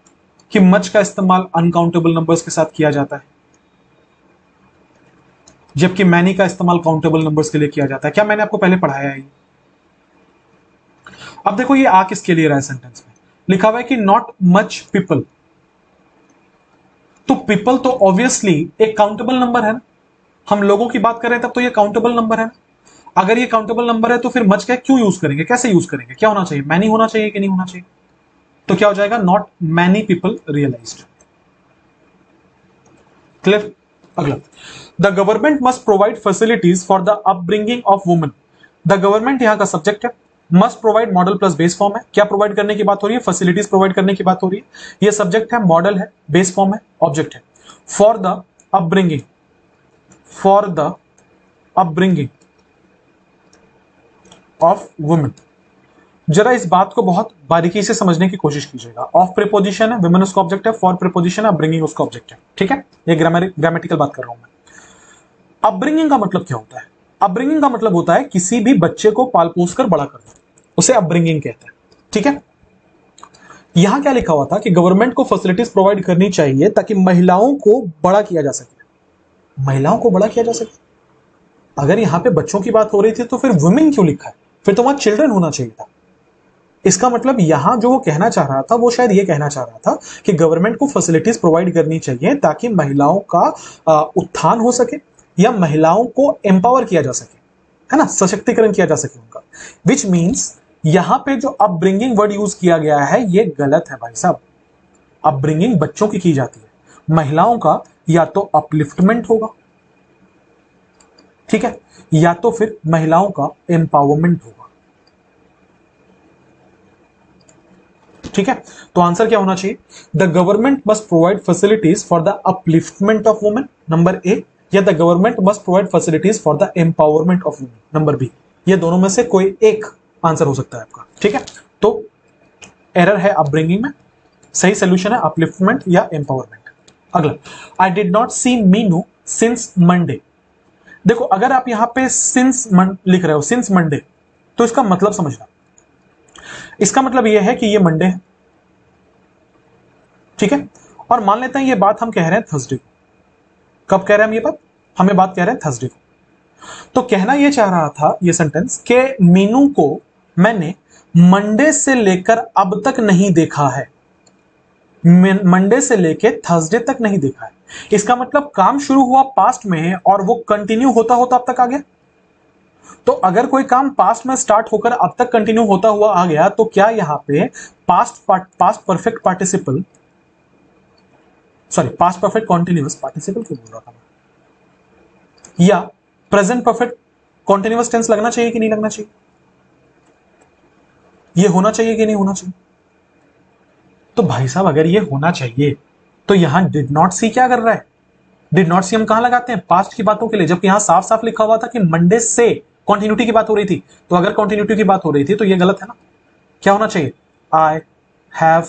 कि मच का इस्तेमाल अनकाउंटेबल नंबर्स के साथ किया जाता है, जबकि मैनी का इस्तेमाल काउंटेबल नंबर्स के लिए किया जाता है? क्या मैंने आपको पहले पढ़ाया है? अब देखो ये आ किसके लिए रहा है, सेंटेंस में लिखा हुआ है कि नॉट मच पीपल, तो पीपल तो ऑब्वियसली एक काउंटेबल नंबर है ना, हम लोगों की बात कर रहे हैं तब तो ये काउंटेबल नंबर है ना। अगर ये काउंटेबल नंबर है तो फिर मच का क्यों यूज करेंगे, कैसे यूज करेंगे, क्या होना चाहिए, मैनी होना चाहिए कि नहीं होना चाहिए? तो क्या हो जाएगा, not many people realized. Clear? अगला, the government must provide facilities for the upbringing of women. The government यहां का सब्जेक्ट है, must provide modal plus base form है। क्या प्रोवाइड करने की बात हो रही है, फैसिलिटीज प्रोवाइड करने की बात हो रही है। ये सब्जेक्ट है, मॉडल है, बेस फॉर्म है, ऑब्जेक्ट है। For the upbringing, for the upbringing of women. जरा इस बात को बहुत बारीकी से समझने की कोशिश कीजिएगा। ऑफ प्रीपोजिशन है, वुमेन उसका ऑब्जेक्ट है, फॉर प्रीपोजिशन है, अपब्रिंगिंग उसका ऑब्जेक्ट है। ठीक है, ये ग्रामेटिकल बात कर रहा हूं मैं। अपब्रिंगिंग का मतलब क्या होता है? अपब्रिंगिंग का मतलब होता है किसी भी बच्चे को पाल पोस कर बड़ा करना, उसे अपब्रिंगिंग कहते हैं। ठीक है, यहां क्या लिखा हुआ था कि गवर्नमेंट को फैसिलिटीज प्रोवाइड करनी चाहिए ताकि महिलाओं को बड़ा किया जा सके। महिलाओं को बड़ा किया जा सके, अगर यहां पे बच्चों की बात हो रही थी तो फिर वुमेन क्यों लिखा है? फिर तो वहां चिल्ड्रन होना चाहिए था। इसका मतलब यहां जो वो कहना चाह रहा था वो शायद ये कहना चाह रहा था कि गवर्नमेंट को फैसिलिटीज प्रोवाइड करनी चाहिए ताकि महिलाओं का उत्थान हो सके या महिलाओं को एम्पावर किया जा सके, है ना, सशक्तिकरण किया जा सके उनका। विच मीन्स यहां पे जो अपब्रिंगिंग वर्ड यूज किया गया है ये गलत है भाई साहब। अपब्रिंगिंग बच्चों की जाती है, महिलाओं का या तो अपलिफ्टमेंट होगा, ठीक है, या तो फिर महिलाओं का एम्पावरमेंट होगा। ठीक है, तो आंसर क्या होना चाहिए? The government must provide facilities for the upliftment of women, number A, या the government must provide facilities for the empowerment of women, number B. ये दोनों में से कोई एक आंसर हो सकता है आपका। ठीक है, तो एरर है अपब्रिंगिंग में, सही सोल्यूशन है अपलिफ्टमेंट या एम्पावरमेंट। अगला, I did not see Meenu since Monday. देखो, अगर आप यहां पे सिंस लिख रहे हो, सिंस मंडे, तो इसका मतलब समझना, इसका मतलब यह है कि ये मंडे है, ठीक है, और मान लेते हैं ये बात हम कह रहे हैं थर्सडे को। कब कह रहे हैं हम ये बात? हमें बात कह रहे हैं थर्सडे को। तो कहना यह चाह रहा था ये सेंटेंस कि मीनू को मैंने मंडे से लेकर अब तक नहीं देखा है, मंडे से लेकर थर्सडे तक नहीं देखा है। इसका मतलब काम शुरू हुआ पास्ट में है और वो कंटिन्यू होता होता अब तक आ गया। तो अगर कोई काम पास्ट में स्टार्ट होकर अब तक कंटिन्यू होता हुआ आ गया तो क्या यहां पे past perfect participle, sorry past perfect continuous participle क्यों बोल रहा था मैं, या प्रेजेंट परफेक्ट कॉन्टिन्यूअस टेंस लगना चाहिए कि नहीं लगना चाहिए? ये होना चाहिए कि नहीं होना चाहिए? तो भाई साहब अगर ये होना चाहिए तो यहां डिड नॉट सी क्या कर रहा है? डिड नॉट सी हम कहां लगाते हैं? पास्ट की बातों के लिए, जबकि यहां साफ साफ लिखा हुआ था कि मंडे से कॉन्टिन्यूटी की बात हो रही थी। तो अगर कॉन्टिन्यूटी की बात हो रही थी तो ये गलत है ना। क्या होना चाहिए? आई हैव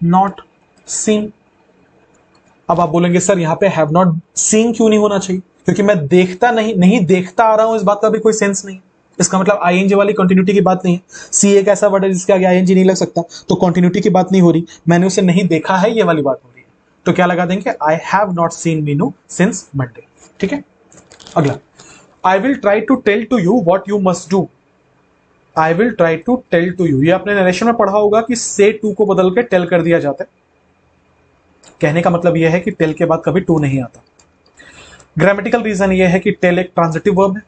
नॉट सीन। अब आप बोलेंगे सर यहां पे हैव नॉट सीन क्यों नहीं होना चाहिए? क्योंकि मैं देखता नहीं देखता आ रहा हूं, इस बात का भी कोई सेंस नहीं है। इसका मतलब आईएनजी वाली कंटिन्यूटी की बात नहीं है। सी एक ऐसा वर्ड है जिसके आगे आईएनजी नहीं लग सकता, तो कंटिन्यूटी की बात नहीं हो रही, मैंने उसे नहीं देखा है, ये वाली बात हो रही है। तो क्या लगा देंगे? I have not seen Meenu since Monday. ठीक है, अगला, I will try to tell to you what you must do. I will try to tell to you, ये आपने नरेशन में पढ़ा होगा कि से टू को बदल के टेल कर दिया जाता है। कहने का मतलब यह है कि टेल के बाद कभी टू नहीं आता। ग्रामेटिकल रीजन यह है कि टेल एक ट्रांजिटिव वर्ब है,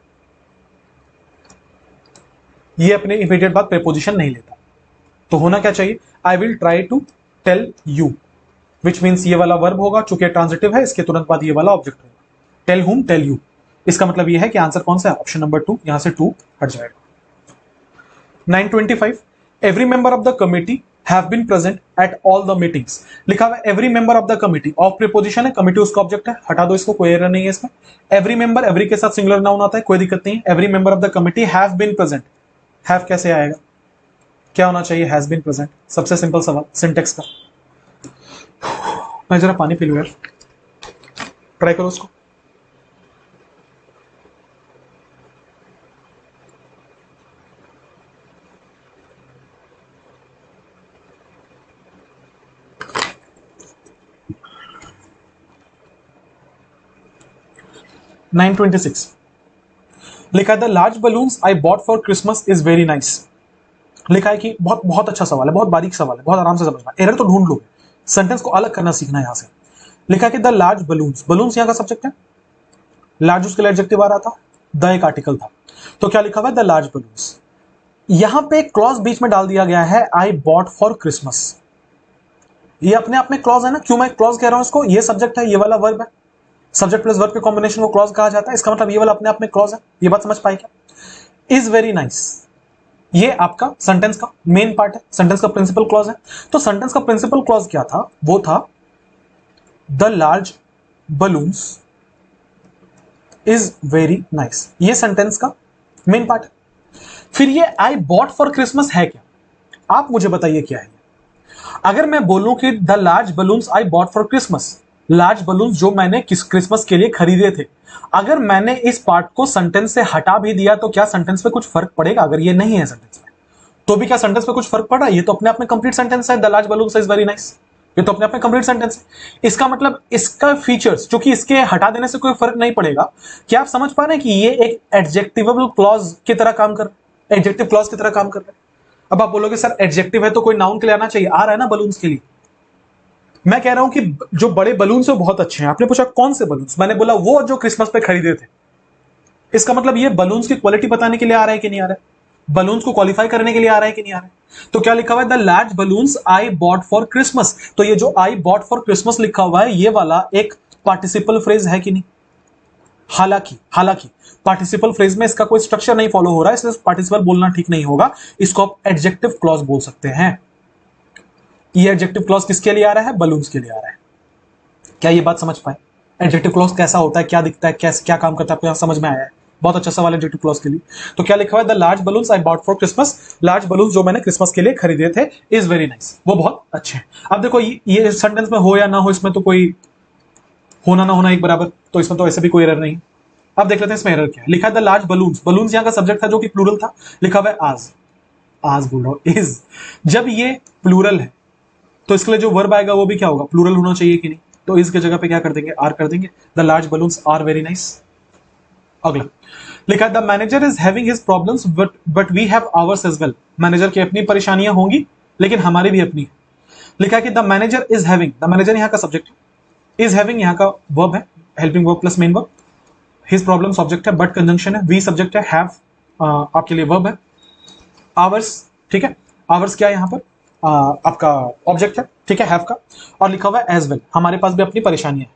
ये अपने इमीडिएट बाद प्रीपोजिशन नहीं लेता। तो होना क्या चाहिए? I will try to tell you, which means ये वाला वर्ब होगा, चूंकि ट्रांजिटिव है, इसके तुरंत बाद ये वाला ऑब्जेक्ट होगा। टेल हुम, टेल यू। इसका मतलब यह है कि आंसर कौन सा है? ऑप्शन नंबर 2, यहां से 2 हट जाएगा। 925, every member of the committee have been present at all the meetings. लिखा हुआ every member of the committee, of preposition है, कमिटी उसका ऑब्जेक्ट है, हटा दो इसको, कोई एरर नहीं है इसमें। एवरी मेंबर, एवरी के साथ सिंगुलर नाउन आता है, कोई दिक्कत नहीं है। Every member of the committee have been present, have कैसे आएगा? क्या होना चाहिए? Has been present. सबसे सिंपल सवाल सिंटेक्स का। मैं जरा पानी पी लूं यार, ट्राई करो उसको। नाइन 26 लिखा है the large balloons I bought for Christmas is very nice. लिखा है कि बहुत बहुत अच्छा सवाल है, बहुत बारीक सवाल है, बहुत आराम से समझना, एरर तो ढूंढ लोगे, सेंटेंस को अलग करना सीखना है यहां से। लिखा है कि द लार्ज बलून्स, बलून्स यहां का सब्जेक्ट है, लार्ज उसके लिए एडजेक्टिव आ रहा था, द एक आर्टिकल था, तो क्या लिखा हुआ है? The large balloons. यहां पे एक क्लॉज बीच में डाल दिया गया है, आई बॉट फॉर क्रिसमस। ये अपने आप में क्लॉज है ना, क्यों मैं क्लॉज कह रहा हूं इसको? ये सब्जेक्ट है, ये वाला वर्ब है, सब्जेक्ट प्लस वर्ब के कॉम्बिनेशन को क्लॉज कहा जाता है। इसका मतलब ये वाला अपने आप में क्लॉज है। ये बात समझ पाए क्या? इज वेरी नाइस, ये आपका सेंटेंस का मेन पार्ट है, सेंटेंस का प्रिंसिपल क्लॉज है। तो सेंटेंस का प्रिंसिपल क्लॉज क्या था? वो था the large balloons is very nice, ये सेंटेंस का मेन पार्ट है। फिर ये आई बॉट फॉर क्रिसमस है क्या? आप मुझे बताइए क्या है। अगर मैं बोलूं कि the large balloons I bought for Christmas, large balloons जो मैंने क्रिसमस के लिए खरीदे थे, अगर मैंने इस पार्ट को सेंटेंस से हटा भी दिया तो क्या सेंटेंस पे कुछ फर्क पड़ेगा? अगर ये नहीं है सेंटेंस में तो भी क्या सेंटेंस पे कुछ फर्क पड़ रहा है? ये तो अपने आप में कंप्लीट सेंटेंस है, the large balloon is very nice, ये तो अपने आप में कंप्लीट सेंटेंस है। इसका मतलब इसका फीचर्स जो कि इसके हटा देने से कोई फर्क नहीं पड़ेगा। क्या आप समझ पा रहे हैं कि ये एक एडजेक्टिवेबल क्लॉज की तरह काम कर रहा है, एडजेक्टिव क्लॉज की तरह काम कर रहा है। अब आप बोलोगे सर एडजेक्टिव है तो कोई नाउन के लिए आना चाहिए, आ रहा है ना बलून्स के लिए। मैं कह रहा हूं कि जो बड़े बलून्स है वो बहुत अच्छे हैं। आपने पूछा कौन से बलून्स, मैंने बोला वो जो क्रिसमस पे खरीदे थे। इसका मतलब ये बलून्स की क्वालिटी बताने के लिए आ रहा है कि नहीं आ रहा है, बलून्स को क्वालिफाई करने के लिए आ रहा है कि नहीं आ रहा है। तो क्या लिखा हुआ है, the large balloons I bought for Christmas. तो ये जो आई बॉट फॉर क्रिसमस लिखा हुआ है ये वाला एक पार्टिसिपल फ्रेज है कि नहीं? हालांकि पार्टिसिपल फ्रेज में इसका कोई स्ट्रक्चर नहीं फॉलो हो रहा है, इसलिए पार्टिसिपल बोलना ठीक नहीं होगा, इसको आप एडजेक्टिव क्लॉज बोल सकते हैं। ये एडजेक्टिव क्लॉज किसके लिए आ रहा है? बलून्स के लिए आ रहा है। क्या ये बात समझ पाए? एडजेक्टिव क्लॉज कैसा होता है, क्या दिखता है, कैसे क्या काम करता है, आपको यहां समझ में आया है? बहुत अच्छा सवाल है एडजेक्टिव क्लॉज के लिए। तो क्या लिखा हुआ है, the large balloons I bought for Christmas. Large balloons जो मैंने क्रिसमस के लिए खरीदे थे इज वेरी नाइस, वो बहुत अच्छे हैं। अब देखो ये सेंटेंस में हो या ना हो, इसमें तो कोई होना ना होना एक बराबर, तो इसमें तो ऐसे भी कोई एरर नहीं। अब देख लेते हैं इसमें एरर क्या है। लिखा है द लार्ज बलून्स, बलून्स यहाँ का सब्जेक्ट था जो कि प्लूरल था, लिखा हुआ है आज बोल रहा हूं इज। जब ये प्लूरल है तो इसके लिए जो वर्ब आएगा वो भी क्या होगा, प्लूरल होना चाहिए कि नहीं? तो इसके जगह पे क्या कर देंगे, आर कर देंगे। The large balloons are very nice. अगला लिखा है the manager is having his problems but we have ours as well. Manager की अपनी परेशानियां होंगी लेकिन हमारी भी अपनी है। लिखा है कि the manager is having, the manager यहाँ का सब्जेक्ट है, इज हैविंग यहाँ का वर्ब है, helping verb plus main verb. His problem subject है, बट कंजंक्शन है, वी सब्जेक्ट है, हैव आपके लिए वर्ब है। आवर्स, ठीक है, आवर्स क्या है यहाँ पर आपका ऑब्जेक्ट है, ठीक है, हैव का। और लिखा हुआ है एज वेल, हमारे पास भी अपनी परेशानियां है।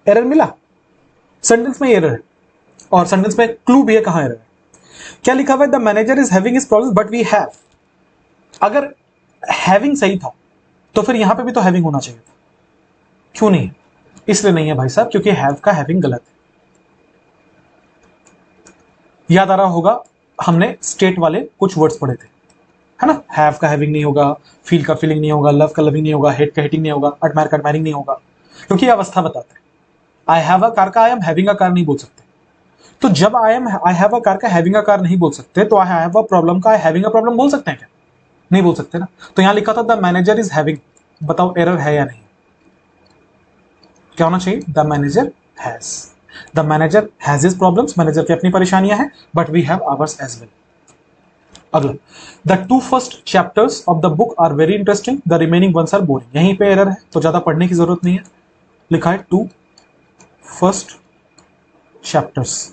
एरर मिला, सेंटेंस में एरर है और सेंटेंस में क्लू भी है कहां एरर है। क्या लिखा हुआ है, the manager is having his problems but we have. अगर हैविंग सही था तो फिर यहां पे भी तो हैविंग होना चाहिए था, क्यों नहीं है? इसलिए नहीं है भाई साहब क्योंकि हैव का हैविंग गलत है। याद आ रहा होगा हमने स्टेट वाले कुछ वर्ड्स पढ़े थे, है ना? हैव का हैविंग नहीं होगा, फील का फीलिंग नहीं होगा, लव का लविंग नहीं होगा, हेट का हेटिंग नहीं होगा, एडमायर का एडमायरिंग नहीं होगा, क्योंकि ये अवस्था बताता है। आई हैव अ कार का I am having a car नहीं बोल सकते। तो जब आई हैव अ कार का हैविंग अ कार नहीं बोल सकते तो आई हैव अ प्रॉब्लम का आई हैविंग अ प्रॉब्लम बोल सकते हैं क्या? नहीं बोल सकते ना। तो यहां लिखा था द मैनेजर इज हैविंग, बताओ एरर है या नहीं? क्या होना चाहिए, the manager has. The manager has his problems, manager की अपनी परेशानियां हैं, but we have ours as well. अगला, the two first chapters of the book are very interesting, the remaining ones are boring. यहीं पे एरर है तो ज्यादा पढ़ने की जरूरत नहीं है। लिखा है टू फर्स्ट चैप्टर्स,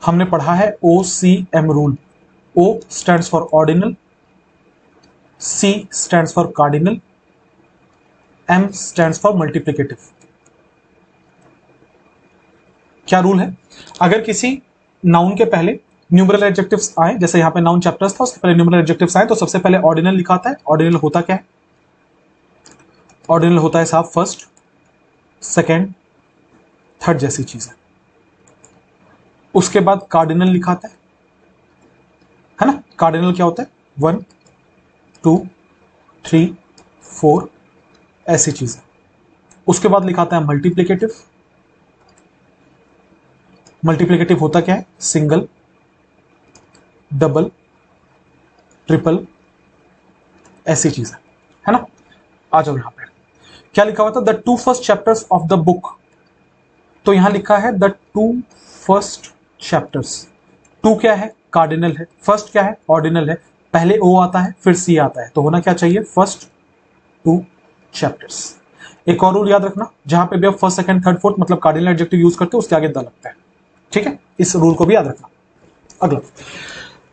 हमने पढ़ा है OCM rule. O stands for ordinal, C stands for cardinal, M stands for multiplicative। क्या रूल है, अगर किसी नाउन के पहले न्यूमरल एडजेक्टिव्स आए, जैसे यहां पे नाउन चैप्टर्स था उसके पहले न्यूमरल एडजेक्टिव्स आए, तो सबसे पहले ऑर्डिनल लिखा आता है। ऑर्डिनल होता क्या है? ऑर्डिनल होता है साहब फर्स्ट, सेकेंड, थर्ड जैसी चीज है। उसके बाद कार्डिनल लिखा आता है ना? कार्डिनल क्या होता है, 1 2 3 4 ऐसी चीज है। उसके बाद लिखा आता है मल्टीप्लिकेटिव। मल्टीप्लिकेटिव होता क्या है, सिंगल, डबल, ट्रिपल ऐसी चीज है ना? आ जाओ यहां पे, क्या लिखा हुआ था, the two first chapters of the book. तो यहां लिखा है the two first chapters. Two क्या है, कार्डिनल है, फर्स्ट क्या है, ऑर्डिनल है, पहले ओ आता है फिर सी आता है, तो होना क्या चाहिए, फर्स्ट टू चैप्टर्स। एक और रूल याद रखना, जहां पे भी आप फर्स्ट सेकंड थर्ड फोर्थ मतलब कार्डिनल एडजेक्टिव यूज करते हो उसके आगे द लगता है, ठीक है? इस रूल को भी याद रखना। अगला,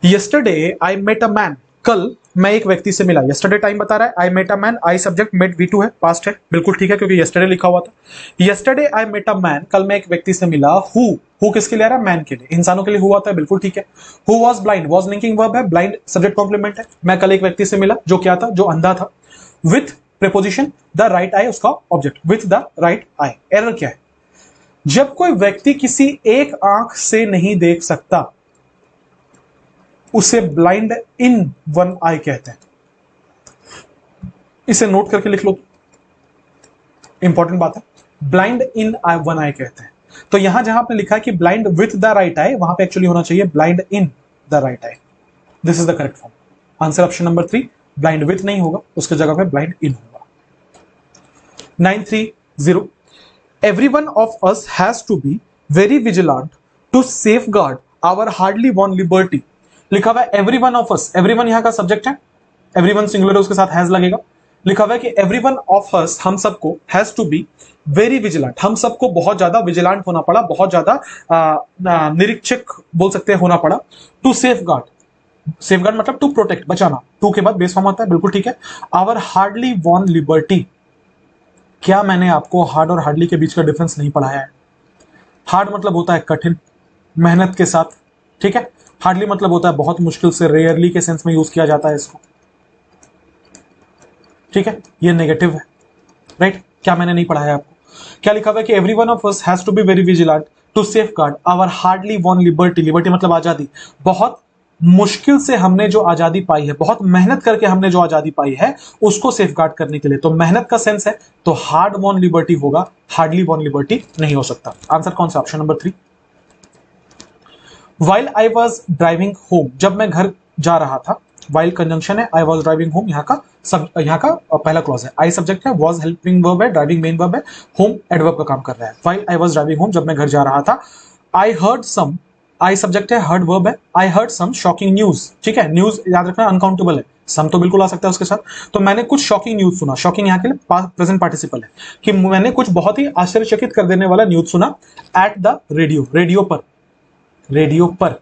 yesterday I met a man, कल मैं एक व्यक्ति से मिला। यस्टरडे टाइम बता रहा है, I met a man, I subject, met V2 है, पास्ट है, बिल्कुल ठीक है क्योंकि यस्टरडे लिखा हुआ था। Yesterday I met a man, कल मैं एक व्यक्ति से मिला। हु किसके लिए आ रहा है, मैन के लिए, इंसानों के लिए हुआ था, बिल्कुल ठीक है। Who was blind, was linking verb है, ब्लाइंड सब्जेक्ट कॉम्प्लीमेंट है। मैं कल एक व्यक्ति से मिला जो क्या था, जो अंधा था। With preposition the right eye उसका object, with the right eye. Error क्या है, जब कोई व्यक्ति किसी एक आंख से नहीं देख सकता उसे ब्लाइंड इन वन आई कहते हैं। इसे नोट करके लिख लो, इंपॉर्टेंट बात है, ब्लाइंड इन आई वन आई कहते हैं। तो यहां जहां आपने लिखा है कि ब्लाइंड विथ द राइट आई, वहां पे एक्चुअली होना चाहिए blind in the right I. This is the correct form. Answer option number 3, blind with नहीं होगा, उसके जगह पे ब्लाइंड इन होगा। 930, everyone of us has to be very vigilant to safeguard our hardly won liberty। लिखा हुआ है everyone of us, everyone यहां का सब्जेक्ट है, everyone सिंगुलर है, उसके साथ has लगेगा। लिखा हुआ है कि everyone of us, हम सबको, has to be very vigilant, हम सबको बहुत ज्यादा विजिलेंट होना पड़ा, बहुत ज्यादा निरीक्षक बोल सकते हैं होना पड़ा। टू सेफगार्ड मतलब टू प्रोटेक्ट, बचाना। टू के बाद बेस फॉर्म आता है, बिल्कुल ठीक है। आवर हार्डली वॉन लिबर्टी, क्या मैंने आपको हार्ड और हार्डली के बीच का डिफरेंस नहीं पढ़ाया है? हार्ड मतलब होता है कठिन, मेहनत के साथ, ठीक है। हार्डली मतलब होता है बहुत मुश्किल से, रेयरली के सेंस में यूज किया जाता है इसको, ठीक है। ये नेगेटिव है, राइट। क्या मैंने नहीं पढ़ाया आपको? क्या लिखा हुआ है कि every one of us has to be very vigilant to safeguard our hardly won liberty. Liberty मतलब आजादी। बहुत मुश्किल से हमने जो आजादी पाई है, बहुत मेहनत करके हमने जो आजादी पाई है, उसको सेफगार्ड करने के लिए। तो मेहनत का सेंस है, तो हार्ड वॉन लिबर्टी होगा, हार्डली वॉन लिबर्टी नहीं हो सकता। आंसर कौन सा? Option number 3। While I was driving home, जब मैं घर जा रहा था। वाइल कंजंक्शन है, आई वॉज ड्राइविंग होम यहाँ का पहला क्लॉज है। आई सब्जेक्ट है, वॉज हेल्पिंग वर्ब है, ड्राइविंग मेन वर्ब है, होम एडवर्ब का काम कर रहा है। While I was driving home, जब मैं घर जा रहा था। I heard some, I subject है, हर्ड वर्ब है, I heard some shocking news, ठीक है। न्यूज याद रखना अनकाउंटेबल है, सम तो बिल्कुल आ सकता है उसके साथ। तो मैंने कुछ शॉकिंग न्यूज सुना, शॉकिंग यहाँ के लिए प्रेजेंट पार्टिसिपल है, कि मैंने कुछ बहुत ही आश्चर्यचकित कर देने वाला न्यूज सुना। एट द रेडियो, रेडियो पर, रेडियो पर।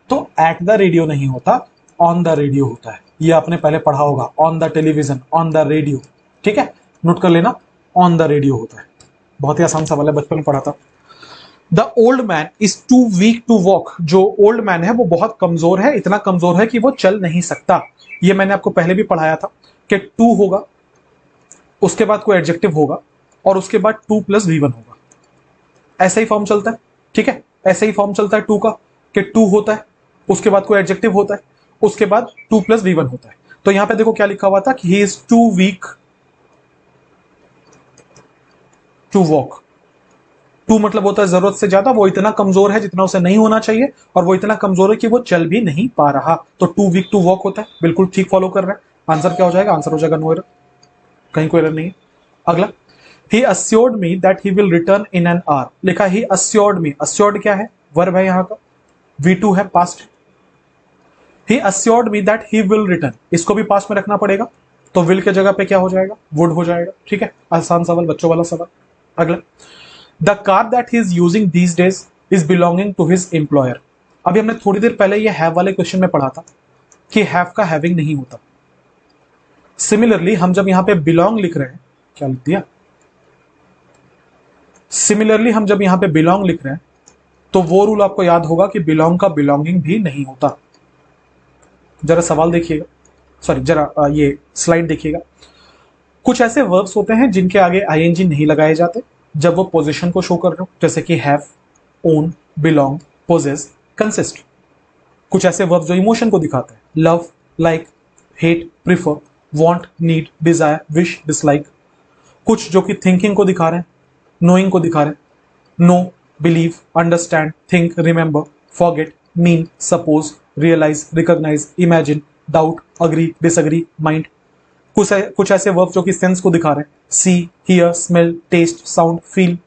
तो एट द रेडियो नहीं होता, ऑन द रेडियो होता है। ये आपने पहले पढ़ा होगा, on the television, on the radio, ठीक है, नोट कर लेना, ऑन द रेडियो होता है। बहुत ही आसान सवाल है, बचपन में पढ़ा था। The old man is too weak to walk, जो ओल्ड मैन है वो बहुत कमजोर है, इतना कमजोर है कि वो चल नहीं सकता। ये मैंने आपको पहले भी पढ़ाया था कि टू होगा, उसके बाद कोई एडजेक्टिव होगा, और उसके बाद टू प्लस V1 होगा। ऐसा ही फॉर्म चलता है, ठीक है, ऐसा ही फॉर्म चलता है टू का, कि टू होता है, उसके बाद कोई एडजेक्टिव होता है, उसके बाद टू प्लस V1 होता है। तो यहां पे देखो क्या लिखा हुआ था कि he is too weak to walk. Too मतलब होता है जरूरत से ज्यादा, वो इतना कमजोर है जितना उसे नहीं होना चाहिए, और वो इतना कमजोर है कि वो चल भी नहीं पा रहा। तो टू वीक टू वॉक होता है, बिल्कुल ठीक फॉलो कर रहा है। आंसर क्या हो जाएगा? आंसर हो जाएगा नो एरर, कहीं कोई एरर नहीं है। अगला, he assured me that he will return in an hour. लिखा ही अस्योर्ड मी, अस्योर्ड क्या है? वर्ब है यहाँ का, V2 है, past. He assured me that he will return, इसको भी पास्ट में रखना पड़ेगा, तो विल के जगह पे क्या हो जाएगा? वुड हो जाएगा, ठीक है। आसान सवाल, बच्चों वाला सवाल। अगला, the car that he is using these days is belonging to his employer. अभी हमने थोड़ी देर पहले ये हैव वाले क्वेश्चन में पढ़ा था कि हैव का हैविंग नहीं होता। सिमिलरली हम जब यहां पे बिलोंग लिख रहे हैं, क्या लिख दिया? सिमिलरली हम जब यहां पे बिलोंग लिख रहे हैं, तो वो रूल आपको याद होगा कि बिलोंग का बिलोंगिंग भी नहीं होता। जरा सवाल देखिएगा, सॉरी जरा ये स्लाइड देखिएगा। कुछ ऐसे वर्ब्स होते हैं जिनके आगे आईएनजी नहीं लगाए जाते जब वो पोजीशन को शो कर रहे हो, जैसे कि have, own, belong, possess, consist. कुछ ऐसे वर्ब्स जो इमोशन को दिखाते हैं, love, like, hate, prefer, want, need, desire, wish, dislike. कुछ जो कि थिंकिंग को दिखा रहे हैं, नोइंग को दिखा रहे हैं, know, believe, understand, think, remember, forget, mean, suppose, realise, recognise, imagine, doubt, agree, disagree, mind. कुछ ऐसे वर्ब जो कि सेंस को दिखा रहे हैं, see, here, smell, taste, sound, feel.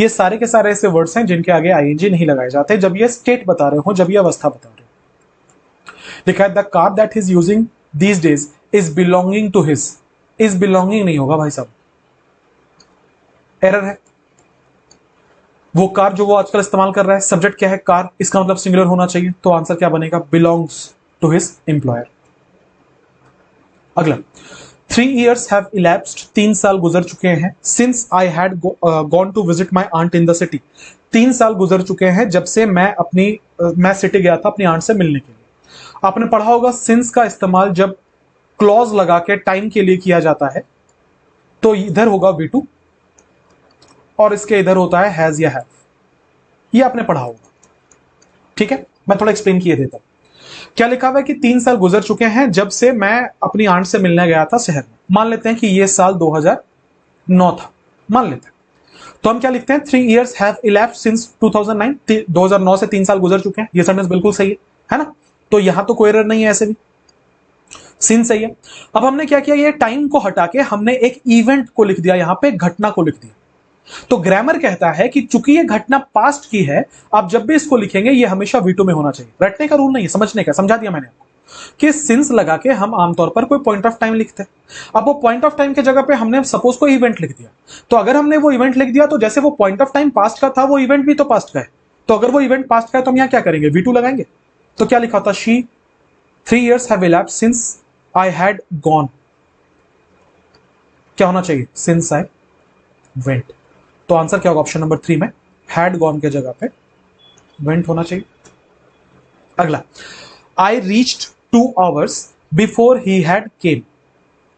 ये सारे के सारे ऐसे वर्ड्स हैं जिनके आगे आईएनजी नहीं लगाए जाते जब ये स्टेट बता रहे हो, जब ये अवस्था बता रहे हो। लिखा है the car that is using these days is belonging to his. Is belonging नहीं होगा भाई साहब, एरर है। वो कार जो वो आजकल इस्तेमाल कर रहा है, सब्जेक्ट क्या है? कार, इसका मतलब सिंगुलर होना चाहिए, तो आंसर क्या बनेगा? Belongs to his employer. अगला, 3 years have elapsed, 3 साल गुजर चुके हैं, since I had gone to visit my aunt in the city। 3 साल गुजर चुके हैं जब से मैं सिटी गया था अपनी आंट से मिलने के लिए। आपने पढ़ा होगा since का इस्तेमाल जब क्लॉज लगा के टाइम के लिए किया जाता है, तो इधर होगा V2 और इसके इधर होता है हैज या हैव। ये आपने पढ़ा होगा, ठीक है। मैं थोड़ा एक्सप्लेन किए देता हूं। क्या लिखा हुआ है कि 3 साल गुजर चुके हैं जब से मैं अपनी आंट से मिलने गया था शहर में। मान लेते हैं कि ये साल 2009 था, मान लेते हैं। तो हम क्या लिखते हैं? 3 years have elapsed since 2009। 2009 से 3 साल गुजर चुके हैं। ये सेंटेंस बिल्कुल सही है ना? तो यहां तो कोई एरर नहीं है, ऐसे भी सीन सही है। अब हमने क्या किया, ये टाइम को हटा के हमने एक इवेंट को लिख दिया, यहां पे घटना को लिख दिया। तो ग्रामर कहता है कि चूंकि ये घटना पास्ट की है, आप जब भी इसको लिखेंगे ये हमेशा V2 में होना चाहिए। रटने का रूल नहीं है, समझने का, समझा दिया मैंने आपको कि सिंस लगा के हम आमतौर पर कोई पॉइंट ऑफ टाइम लिखते हैं। अब वो पॉइंट ऑफ टाइम के जगह पे हमने सपोज कोई इवेंट लिख दिया, तो अगर हमने वो इवेंट लिख दिया तो जैसे वो पॉइंट ऑफ टाइम पास्ट का था, वो इवेंट भी तो पास्ट का है। तो अगर वो इवेंट पास्ट का है तो हम यहां क्या करेंगे, V2 लगाएंगे। तो क्या लिखा था, she 3 years have elapsed since I had gone। क्या होना चाहिए, since I went। तो आंसर क्या होगा ऑप्शन नंबर 3 में, had gone के जगह पे went होना चाहिए। अगला, I reached 2 hours before he had came।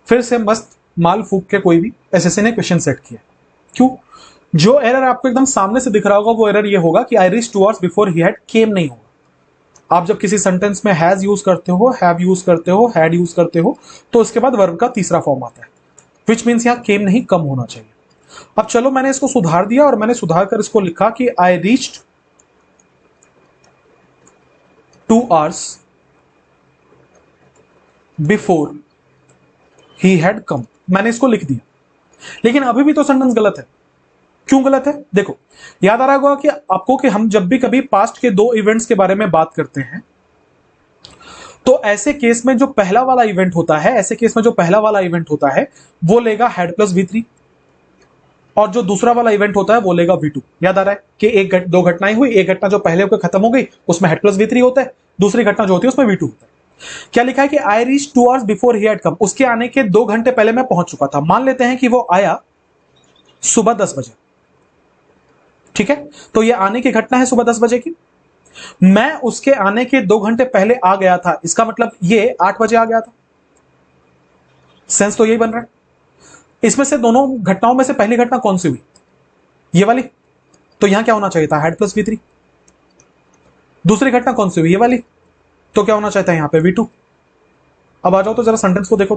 फिर से मस्त माल फूक के कोई भी एसएससी ने क्वेश्चन सेट किया। क्यों, जो एरर आपको एकदम सामने से दिख रहा होगा वो एरर ये होगा कि I reached 2 hours before he had came नहीं होगा। आप जब किसी सेंटेंस में हैज यूज करते हो, हैव यूज करते हो, हैड यूज करते हो, तो उसके बाद वर्ब का तीसरा फॉर्म आता है, विच मीन्स यहां केम नहीं, कम होना चाहिए। अब चलो, मैंने इसको सुधार दिया और मैंने सुधार कर इसको लिखा कि I reached 2 hours before he had come. मैंने इसको लिख दिया, लेकिन अभी भी तो सेंटेंस गलत है। क्यों गलत है, देखो, याद आ रहा होगा कि आपको कि हम जब भी कभी पास्ट के 2 इवेंट्स के बारे में बात करते हैं, तो ऐसे केस में जो पहला वाला इवेंट होता है वो लेगा हेड प्लस V3, और जो दूसरा वाला इवेंट होता है वो लेगा V2। याद आ रहा है कि दो घटनाएं हुई, एक घटना जो पहले होकर खत्म हो गई उसमें हेड प्लस V3 होता है, दूसरी घटना जो होती है उसमें V2 होता है। क्या लिखा है कि I reach 2 hours before he had come, उसके आने के 2 घंटे पहले मैं पहुंच चुका था। मान लेते हैं कि वो आया सुबह 10 बजे, ठीक है, तो ये आने की घटना है सुबह 10 बजे की। मैं उसके आने के 2 घंटे पहले आ गया था, इसका मतलब ये 8 बजे आ गया था। सेंस तो यही बन रहा है। इसमें से दोनों घटनाओं में से पहली घटना कौन सी हुई, ये वाली, तो यहां क्या होना चाहिए था, हेड प्लस V3। दूसरी घटना कौन सी हुई, ये वाली, तो क्या होना चाहिए था यहां पे V2। अब आ जाओ तो जरा सेंटेंस को देखो,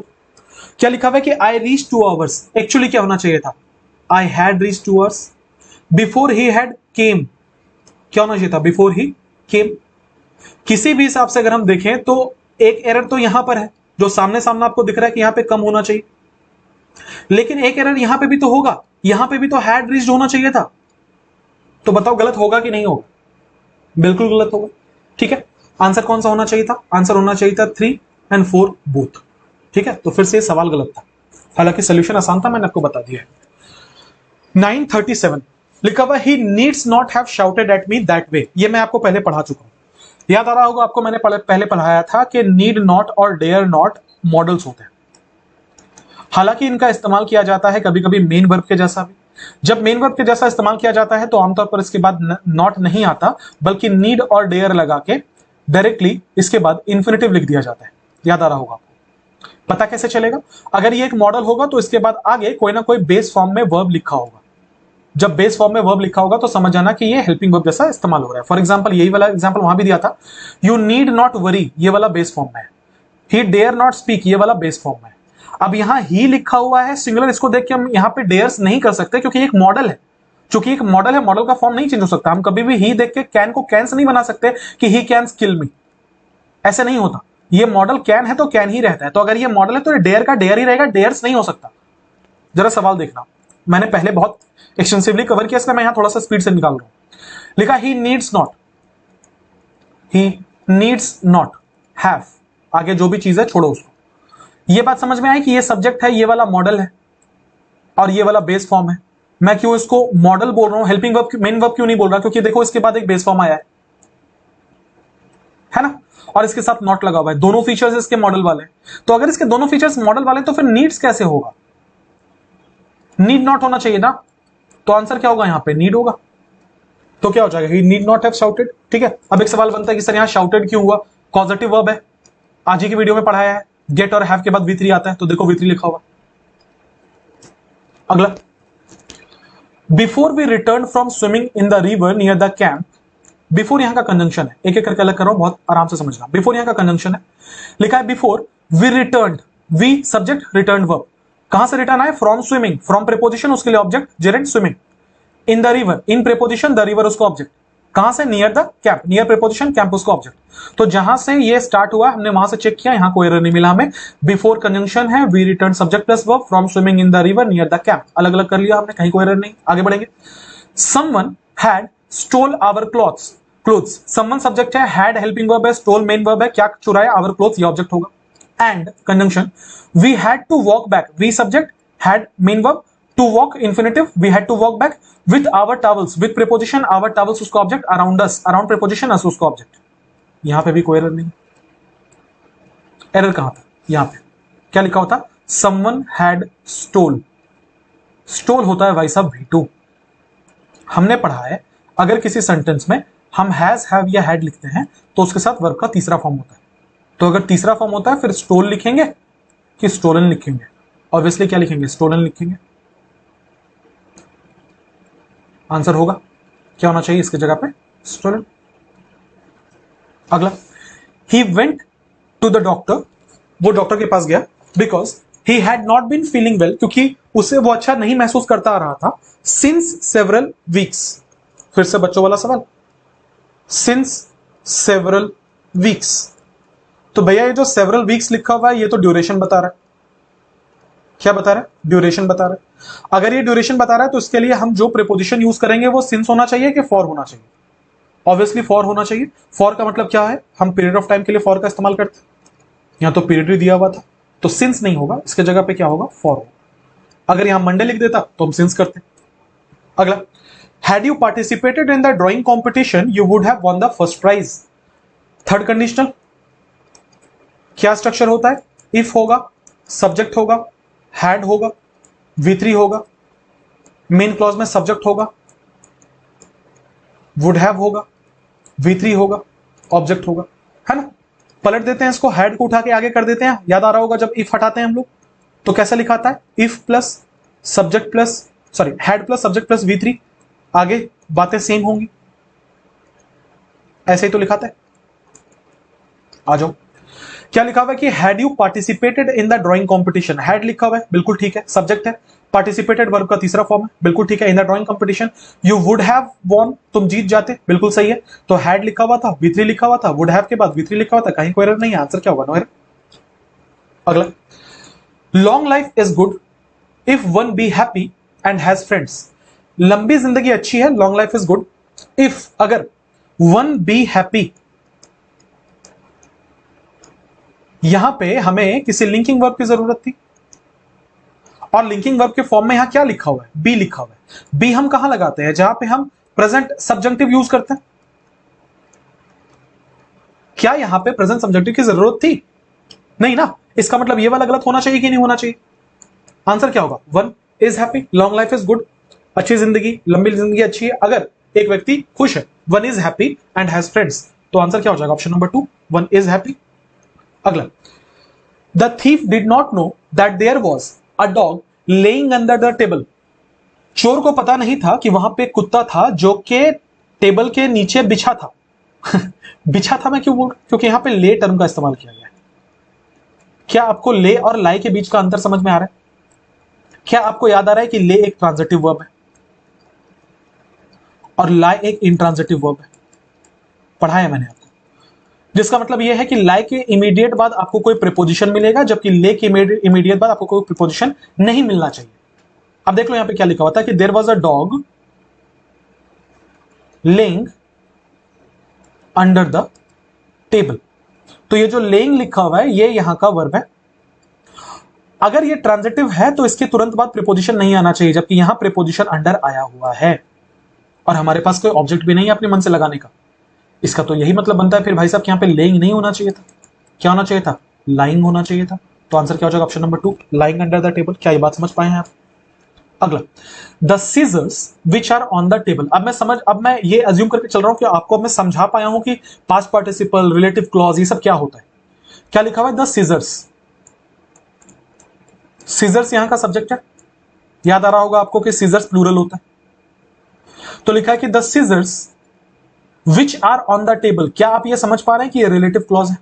क्या लिखा हुआ है कि आई रीच 2 hours, एक्चुअली क्या होना चाहिए था, I had reach 2 hours before he had केम। क्या होना चाहिए था, बिफोर ही केम। किसी भी हिसाब से अगर हम देखें तो एक एरर तो यहां पर है, जो सामने सामने आपको दिख रहा है कि यहां पे कम होना चाहिए, लेकिन एक एरर यहां पे भी तो होगा, यहां पे भी तो हैड रीच्ड होना चाहिए था। तो बताओ गलत होगा कि नहीं होगा, बिल्कुल गलत होगा। ठीक है, आंसर कौन सा होना चाहिए था, आंसर होना चाहिए था 3 and 4 बोथ। ठीक है, तो फिर से सवाल गलत था, हालांकि सोल्यूशन आसान था, मैंने आपको बता दिया है। 937 लिखा हुआ he needs not have shouted at me that way. ये मैं आपको पहले पढ़ा चुका हूं, याद आ रहा होगा आपको, मैंने पहले पढ़ाया था कि नीड नॉट और डेयर नॉट मॉडल्स होते हैं। हालांकि इनका इस्तेमाल किया जाता है कभी कभी मेन वर्ब के जैसा भी। जब मेन वर्ब के जैसा इस्तेमाल किया जाता है तो आमतौर पर इसके बाद नॉट नहीं आता, बल्कि नीड और डेयर लगा के डायरेक्टली इसके बाद इंफिनिटिव लिख दिया जाता है। याद आ रहा होगा आपको, पता कैसे चलेगा, अगर ये एक मॉडल होगा तो इसके बाद आगे कोई ना कोई बेस फॉर्म में वर्ब लिखा होगा। जब बेस फॉर्म में वर्ब लिखा होगा तो समझ जाना कि ये हेल्पिंग वर्ब जैसा इस्तेमाल हो रहा है। फॉर एग्जांपल यही वाला एग्जांपल वहां भी दिया था, यू नीड नॉट वरी, ये वाला बेस फॉर्म में है। ही डेयर नॉट स्पीक, ये वाला बेस फॉर्म में है। अब यहां ही लिखा हुआ है सिंगुलर, इसको देख के हम यहां पे डेयर्स नहीं कर सकते क्योंकि एक मॉडल है। चूंकि एक मॉडल है, मॉडल का फॉर्म नहीं चेंज हो सकता। हम कभी भी ही देख के कैन को कैन से नहीं बना सकते कि ही कैन किल मी, ऐसे नहीं होता। ये मॉडल कैन है तो कैन ही रहता है, तो अगर ये मॉडल है तो डेयर का डेयर ही रहेगा, डेयर्स नहीं हो सकता। जरा सवाल देखना, मैंने पहले बहुत एक्सटेंसिवली कवर किया, इसलिए मैं यहां थोड़ा सा स्पीड से निकाल रहा हूं। लिखा ही नीड्स नॉट हैव, आगे जो भी चीज है छोड़ो उसको। ये बात समझ में आई कि ये सब्जेक्ट है, ये वाला मॉडल है और ये वाला बेस फॉर्म है। मैं क्यों इसको मॉडल बोल रहा हूं, हेल्पिंग वर्ब मेन वर्ब क्यों नहीं बोल रहा, क्योंकि देखो इसके बाद एक बेस फॉर्म आया है ना, और इसके साथ नॉट लगा हुआ है, दोनों फीचर्स इसके मॉडल वाले। तो अगर इसके दोनों फीचर्स मॉडल वाले तो फिर नीड्स कैसे होगा, नीड नॉट होना चाहिए ना। तो आंसर क्या होगा, यहां पे नीड होगा। तो क्या हो जाएगा, ही नीड नॉट हैव शाउटेड। ठीक है, अब एक सवाल बनता है कि सर यहां शाउटेड क्यों हुआ, कॉजेटिव वर्ब है, आज ही की वीडियो में पढ़ाया है, गेट और हैव के बाद V3 आता है, तो देखो V3 लिखा हुआ। अगला, before we return from swimming in the river near the camp. Before यहां का कंजंक्शन है, एक एक करके अलग कर रहा हूं, बहुत आराम से समझना। बिफोर यहां का कंजंक्शन है, लिखा है before we return, we subject, return verb. कहां से रिटर्न आए, फ्रॉम स्विमिंग, फ्रॉम प्रीपोजिशन उसके लिए object Geraint swimming, in the river, in preposition the river उसको ऑब्जेक्ट। कहां से? Near the camp, near preposition, camp उसका ऑब्जेक्ट। तो जहां से ये स्टार्ट हुआ हमने वहां से चेक किया, यहां कोई एरर नहीं मिला हमें। बिफोर कंजंक्शन है, we return subject plus verb from swimming in the river near the camp, अलग अलग कर लिया हमने, कहीं कोई एरर नहीं। आगे बढ़ेंगे। Someone had stole our clothes, clothes, someone subject है, हैड हेल्पिंग वर्ब है, स्टोल मेन वर्ब है, क्या चुराया? आवर क्लोथ्स, ये ऑब्जेक्ट होगा। And conjunction, we had to walk back, we subject, had main verb, to walk infinitive, we had to walk back with our towels, with preposition, our towels उसका object, around us, around preposition, us उसका ऑब्जेक्ट। यहां पे भी कोई एरर नहीं। एरर कहां था? यहां पे क्या लिखा होता? समवन हैड स्टोल, स्टोल होता है भाई साहब V2। हमने पढ़ा है अगर किसी सेंटेंस में हम हैज, हैव या हैड लिखते हैं तो उसके साथ वर्ब का तीसरा फॉर्म होता है। तो अगर तीसरा फॉर्म होता है फिर स्टोल लिखेंगे कि स्टोलन लिखेंगे? ऑब्वियसली क्या लिखेंगे? स्टोलन लिखेंगे। आंसर होगा क्या होना चाहिए इसकी जगह पे? स्टोलन। अगला, he went to the doctor, वो डॉक्टर के पास गया, because he had not been feeling well, क्योंकि उसे वो अच्छा नहीं महसूस करता आ रहा था, सिंस सेवरल वीक्स। फिर से बच्चों वाला सवाल, सिंस सेवरल वीक्स। तो भैया ये जो सेवरल वीक्स लिखा हुआ है ये तो ड्यूरेशन बता रहा है। क्या बता रहा है? ड्यूरेशन बता रहा है। अगर ये ड्यूरेशन बता रहा है तो इसके लिए हम जो प्रीपोजिशन यूज करेंगे वो सिंस होना चाहिए कि फॉर होना चाहिए? ऑब्वियसली फॉर होना चाहिए। फॉर का मतलब क्या है? हम पीरियड ऑफ टाइम के लिए फॉर का इस्तेमाल करते हैं, यहां तो पीरियड ही दिया हुआ था, तो सिंस नहीं होगा, इसके जगह पे क्या होगा? फॉर होगा। अगर यहां मंडे लिख देता तो हम सिंस करते। अगला, had you participated in the drawing competition you would have won the first prize. Third conditional, क्या स्ट्रक्चर होता है? इफ होगा, सब्जेक्ट होगा, हैड होगा, V3 होगा, मेन क्लॉज में सब्जेक्ट होगा, वुड हैव होगा, V3 होगा, ऑब्जेक्ट होगा, है ना? पलट देते हैं इसको, हैड को उठा के आगे कर देते हैं। याद आ रहा होगा जब इफ हटाते हैं हम लोग तो कैसे लिखाता है? If plus subject plus, sorry, had plus subject plus V3, आगे बातें सेम होंगी, ऐसे ही तो लिखाता है। आ जाओ, क्या लिखा हुआ है कि had you participated in the drawing competition. Had लिखा हुआ है, बिल्कुल ठीक है, सब्जेक्ट है, पार्टिसिपेटेड वर्ब का तीसरा फॉर्म है, बिल्कुल ठीक है, in the drawing competition. You would have von, तुम जीत जाते, बिल्कुल सही है। तो हैड लिखा हुआ था, V3 लिखा हुआ था, वुड हैव के बाद V3 लिखा हुआ था, कहीं कोई एरर नहीं है। आंसर क्या होगा? No error. अगला, long life is good if one be happy and has friends. लंबी जिंदगी अच्छी है, long life is good if, अगर वन बी हैप्पी, यहां पे हमें किसी लिंकिंग वर्ब की जरूरत थी और लिंकिंग वर्ब के फॉर्म में यहां क्या लिखा हुआ है? बी लिखा हुआ है। बी हम कहां लगाते हैं? जहां पे हम प्रेजेंट सब्जेक्टिव यूज करते हैं। क्या यहां पे प्रेजेंट सब्जेक्टिव की जरूरत थी? नहीं ना। इसका मतलब ये वाला गलत होना चाहिए कि नहीं होना चाहिए? आंसर क्या होगा? One is happy, long life is good, अच्छी जिंदगी, लंबी जिंदगी अच्छी है। अगर एक व्यक्ति खुश है, one is happy and has friends, तो आंसर क्या हो जाएगा? Option number 2, one is happy. अगला, the thief did not know that there was a dog laying under the table. चोर को पता नहीं था कि वहां पे कुत्ता था जो के टेबल के नीचे बिछा था। बिछा था मैं क्यों बोल रहा हूं? क्योंकि यहां पे ले टर्म का इस्तेमाल किया गया है। क्या आपको ले और लाई के बीच का अंतर समझ में आ रहा है? क्या आपको याद आ रहा है कि ले एक ट्रांजिटिव वर्ब है और लाई एक इंट्रांजिटिव वर्ब है? पढ़ाया मैंने आपको, जिसका मतलब यह है कि लाई के इमीडिएट बाद आपको कोई प्रीपोजिशन मिलेगा, जबकि ले के इमीडिएट बाद आपको कोई प्रीपोजिशन नहीं मिलना चाहिए। अब देख लो यहां पे क्या लिखा हुआ था कि there was a dog laying under the table. तो ये जो लेइंग लिखा हुआ है ये यहां का वर्ब है। अगर ये ट्रांजिटिव है तो इसके तुरंत बाद प्रीपोजिशन नहीं आना चाहिए, जबकि यहां प्रीपोजिशन अंडर आया हुआ है और हमारे पास कोई ऑब्जेक्ट भी नहीं है अपने मन से लगाने का। इसका तो यही मतलब बनता है फिर भाई साहब कि यहां पे लेइंग नहीं होना चाहिए था, क्या होना चाहिए था? लाइंग होना चाहिए था। तो आंसर क्या हो जाएगा? Option number 2, lying under the table. क्या ये बात समझ पाए हैं आप? अगला, the scissors which are on the table. अब मैं ये अज्यूम करके चल रहा हूं कि आपको मैं समझा पाया हूं कि पास्ट पार्टिसिपल, रिलेटिव क्लॉज, ये सब क्या होता है। क्या लिखा हुआ है? The seizures. सीजर्स यहां का सब्जेक्ट है, याद आ रहा होगा आपको कि सीजर्स प्लूरल होता है। तो लिखा है कि the scissors which are on the table. क्या आप ये समझ पा रहे हैं कि ये रिलेटिव क्लॉज है?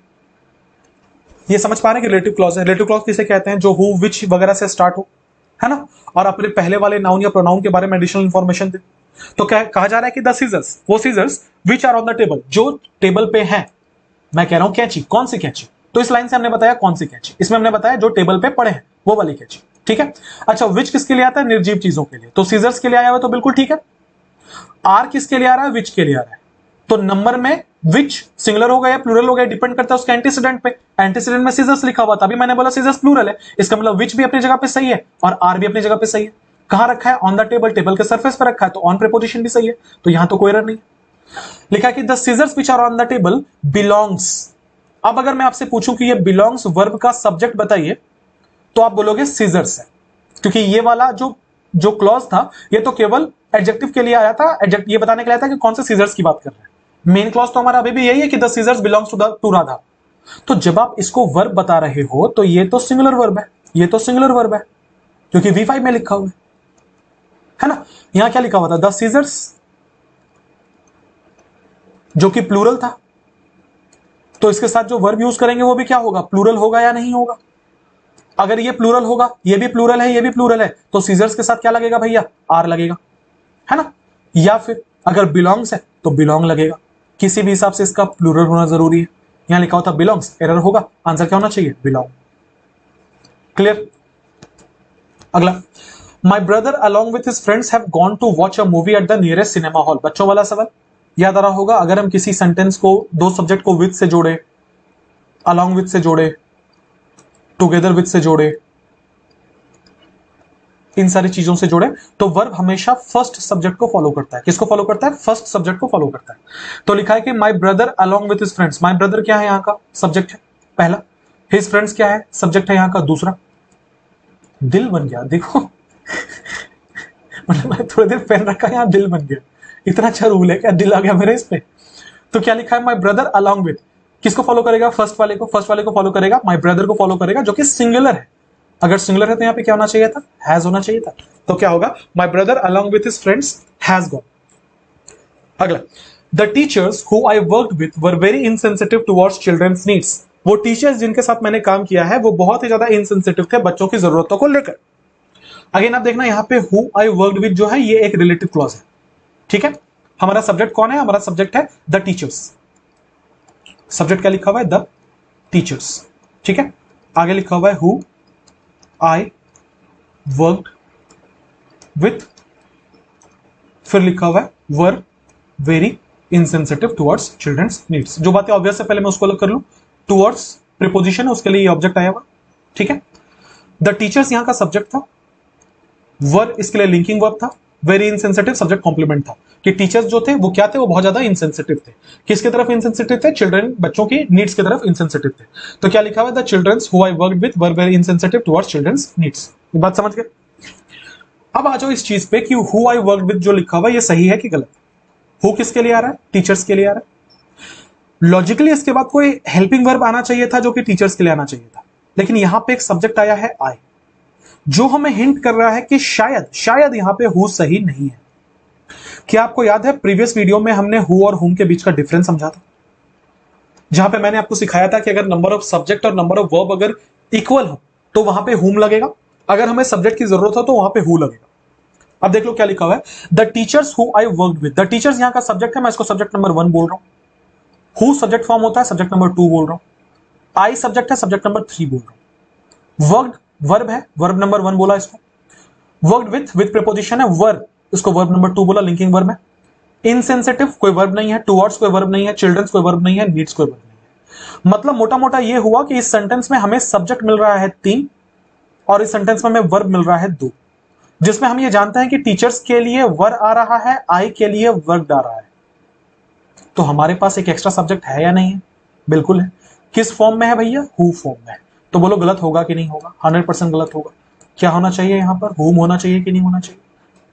ये समझ पा रहे हैं कि रिलेटिव क्लॉज है? रिलेटिव क्लॉज किसे कहते हैं? जो हु, विच वगैरह से स्टार्ट हो, है ना, और अपने पहले वाले नाउन या प्रोनाउन के बारे में एडिशनल इंफॉर्मेशन दे। तो क्या कहा जा रहा है कि द सीजर्स, वो scissors which are on the table, जो टेबल पे है, मैं कह रहा हूं कैंची, कौन सी कैंची, तो इस लाइन से हमने बताया कौन सी कैंची, इसमें हमने बताया जो टेबल पे पड़े हैं वो वाली कैंची, ठीक है। अच्छा विच किसके लिए आता है, निर्जीव चीजों के लिए, तो सीजर्स के लिए आया हुआ तो बिल्कुल ठीक है। आर किसके लिए आ रहा है, विच के लिए आ रहा है, तो नंबर में विच सिंगुलर होगा या प्लूरल होगा डिपेंड करता है उसके एंटीसीडेंट पे, एंटीसीडेंट में सीजर्स लिखा हुआ था, अभी मैंने बोला सीजर्स प्लूरल है, इसका मतलब विच भी अपनी जगह पे सही है और आर भी अपनी जगह पे सही है। कहां रखा है, ऑन द टेबल, टेबल के सरफेस पर रखा है, तो ऑन प्रीपोजिशन भी सही है, तो यहां तो कोई एरर नहीं। लिखा कि the scissors which are on the table belongs. अब अगर मैं आपसे पूछूं कि ये बिलोंग्स वर्ब का सब्जेक्ट बताइए, तो आप बोलोगे सीजर्स है, क्योंकि ये वाला जो जो क्लॉज था ये तो केवल एडजेक्टिव के लिए आया था, एडजेक्ट ये बताने के लिए आया था कि कौन से सीजर्स की बात कर रहे हैं। मेन क्लॉज तो हमारा अभी भी यही है कि the scissors belongs to Radha. तो जब आप इसको वर्ब बता रहे हो तो ये तो सिंगुलर वर्ब है, ये तो सिंगुलर वर्ब है क्योंकि V5 में लिखा हुआ है ना। यहां क्या लिखा हुआ था, द सीजर्स, जो कि प्लूरल था, तो इसके साथ जो वर्ब यूज करेंगे वो भी क्या होगा, प्लूरल होगा या नहीं होगा। अगर ये प्लूरल होगा, ये भी प्लूरल है, ये भी प्लूरल है, तो सीजर्स के साथ क्या लगेगा भैया, आर लगेगा, है ना। या फिर अगर बिलोंग्स है तो बिलोंग लगेगा, किसी भी हिसाब से इसका प्लूरल होना जरूरी है। यहां लिखा होता बिलोंग्स, एरर होगा, आंसर क्या होना चाहिए, बिलोंग। क्लियर। अगला, my brother along with his friends have gone to watch a movie at the nearest cinema hall. बच्चों वाला सवाल याद आ रहा होगा, अगर हम किसी सेंटेंस को दो सब्जेक्ट को विथ से जोड़े, अलॉन्ग विथ से जोड़े, टुगेदर विथ से जोड़े, इन सारी चीजों से जोड़े, तो वर्ब हमेशा फर्स्ट सब्जेक्ट को फॉलो करता है। किसको फॉलो करता है, फर्स्ट सब्जेक्ट को फॉलो करता है। तो लिखा है कि माई brother along with his friends, my brother क्या है यहां का, सब्जेक्ट है पहला, हिज फ्रेंड्स क्या है, सब्जेक्ट है यहां का दूसरा। दिल बन गया, देखो मतलब मैं थोड़ी देर पेन रखा, यहां दिल बन गया, इतना अच्छा रूल है क्या, दिल आ गया मेरे इस पे। तो क्या लिखा है, माई ब्रदर अलॉन्ग विथ, किसको फॉलो करेगा, फर्स्ट वाले को, फर्स्ट वाले को फॉलो करेगा, माई ब्रदर को फॉलो करेगा, जो कि सिंगुलर है। अगर सिंगुलर है तो यहां पे क्या होना चाहिए था, हैज होना चाहिए था। तो क्या होगा, my brother along with his friends has gone. अगला, the teachers who I worked with were very insensitive towards children's needs. वो टीचर्स जिनके साथ मैंने काम किया है वो बहुत ही ज्यादा इनसेंसिटिव थे बच्चों की जरूरतों को लेकर। अगेन आप देखना यहां पे हु आई वर्कड विथ जो है ये एक रिलेटिव क्लॉज है, ठीक है। हमारा सब्जेक्ट कौन है, हमारा सब्जेक्ट है द टीचर्स। सब्जेक्ट क्या लिखा हुआ है, द टीचर्स, ठीक है। आगे लिखा हुआ है हु आई वर्कड विथ, फिर लिखा हुआ है were very insensitive towards children's needs. जो बातें ऑब्वियस है पहले मैं उसको अलग कर लूं, टुवर्ड्स प्रीपोजिशन है, उसके लिए ये ऑब्जेक्ट आया हुआ, ठीक है। द टीचर्स यहां का सब्जेक्ट था, वर इसके लिए लिंकिंग वर्ब था, वेरी इनसेंसिटिव सब्जेक्ट कॉम्प्लीमेंट था, कि टीचर्स जो थे वो क्या थे, वो बहुत ज्यादा इनसेंसिटिव थे। किसकी तरफ इनसेंसिटिव थे, चिल्ड्रन, बच्चों की नीड्स की तरफ इनसेंसिटिव थे। तो क्या लिखा हुआ है, the children's who I worked with were very insensitive towards children's needs. ये बात समझ गए। अब आ जाओ इस चीज पे कि हु आई वर्कड विद जो लिखा हुआ है ये सही है कि गलत। हु किसके लिए आ रहा है, टीचर्स के लिए आ रहा है। लॉजिकली इसके बाद कोई हेल्पिंग वर्ब आना चाहिए था जो कि टीचर्स के लिए आना चाहिए था, लेकिन यहां पे एक सब्जेक्ट आया है आई, जो हमें हिंट कर रहा है कि शायद यहां पे हु सही नहीं है। क्या आपको याद है प्रीवियस वीडियो में हमने हु और हुम के बीच का डिफरेंस समझा था, जहां पे मैंने आपको सिखाया था कि अगर नंबर ऑफ सब्जेक्ट और नंबर ऑफ वर्ब अगर इक्वल हो तो वहां पे हुम लगेगा, अगर हमें सब्जेक्ट की जरूरत हो तो वहां पे हु लगेगा। अब देख लो क्या लिखा हुआ है, the teachers who I worked with. The teachers यहां का सब्जेक्ट है, मैं इसको सब्जेक्ट नंबर 1 बोल रहा हूं। हु सब्जेक्ट फॉर्म होता है, सब्जेक्ट नंबर 2 बोल रहा हूं। आई सब्जेक्ट है, सब्जेक्ट नंबर 3 बोल रहा हूं। वर्कड वर्ब है, वर्ब नंबर 1 बोला इसको। वर्कड विथ प्रीपोजिशन है, वर्ब, इसको वर्ब नंबर 2 बोला, लिंकिंग वर्ब है। इनसेंसिटिव कोई वर्ब नहीं है, टुवर्ड्स कोई वर्ब नहीं है, चिल्ड्रंस कोई वर्ब नहीं है, नीड्स कोई वर्ब नहीं है। मतलब मोटा मोटा ये हुआ कि इस सेंटेंस में हमें सब्जेक्ट मिल रहा है 3 और इस सेंटेंस में हमें वर्ब मिल रहा है 2, जिसमें हम ये जानते हैं कि टीचर्स के लिए वर आ रहा है, आई के लिए वर्ब आ रहा है। तो हमारे पास एक एक्स्ट्रा सब्जेक्ट है या नहीं है, बिल्कुल है। किस फॉर्म में है भैया, हु फॉर्म में है। तो बोलो गलत होगा कि नहीं होगा, 100% गलत होगा। क्या होना चाहिए यहां पर, हुम होना चाहिए कि नहीं होना चाहिए,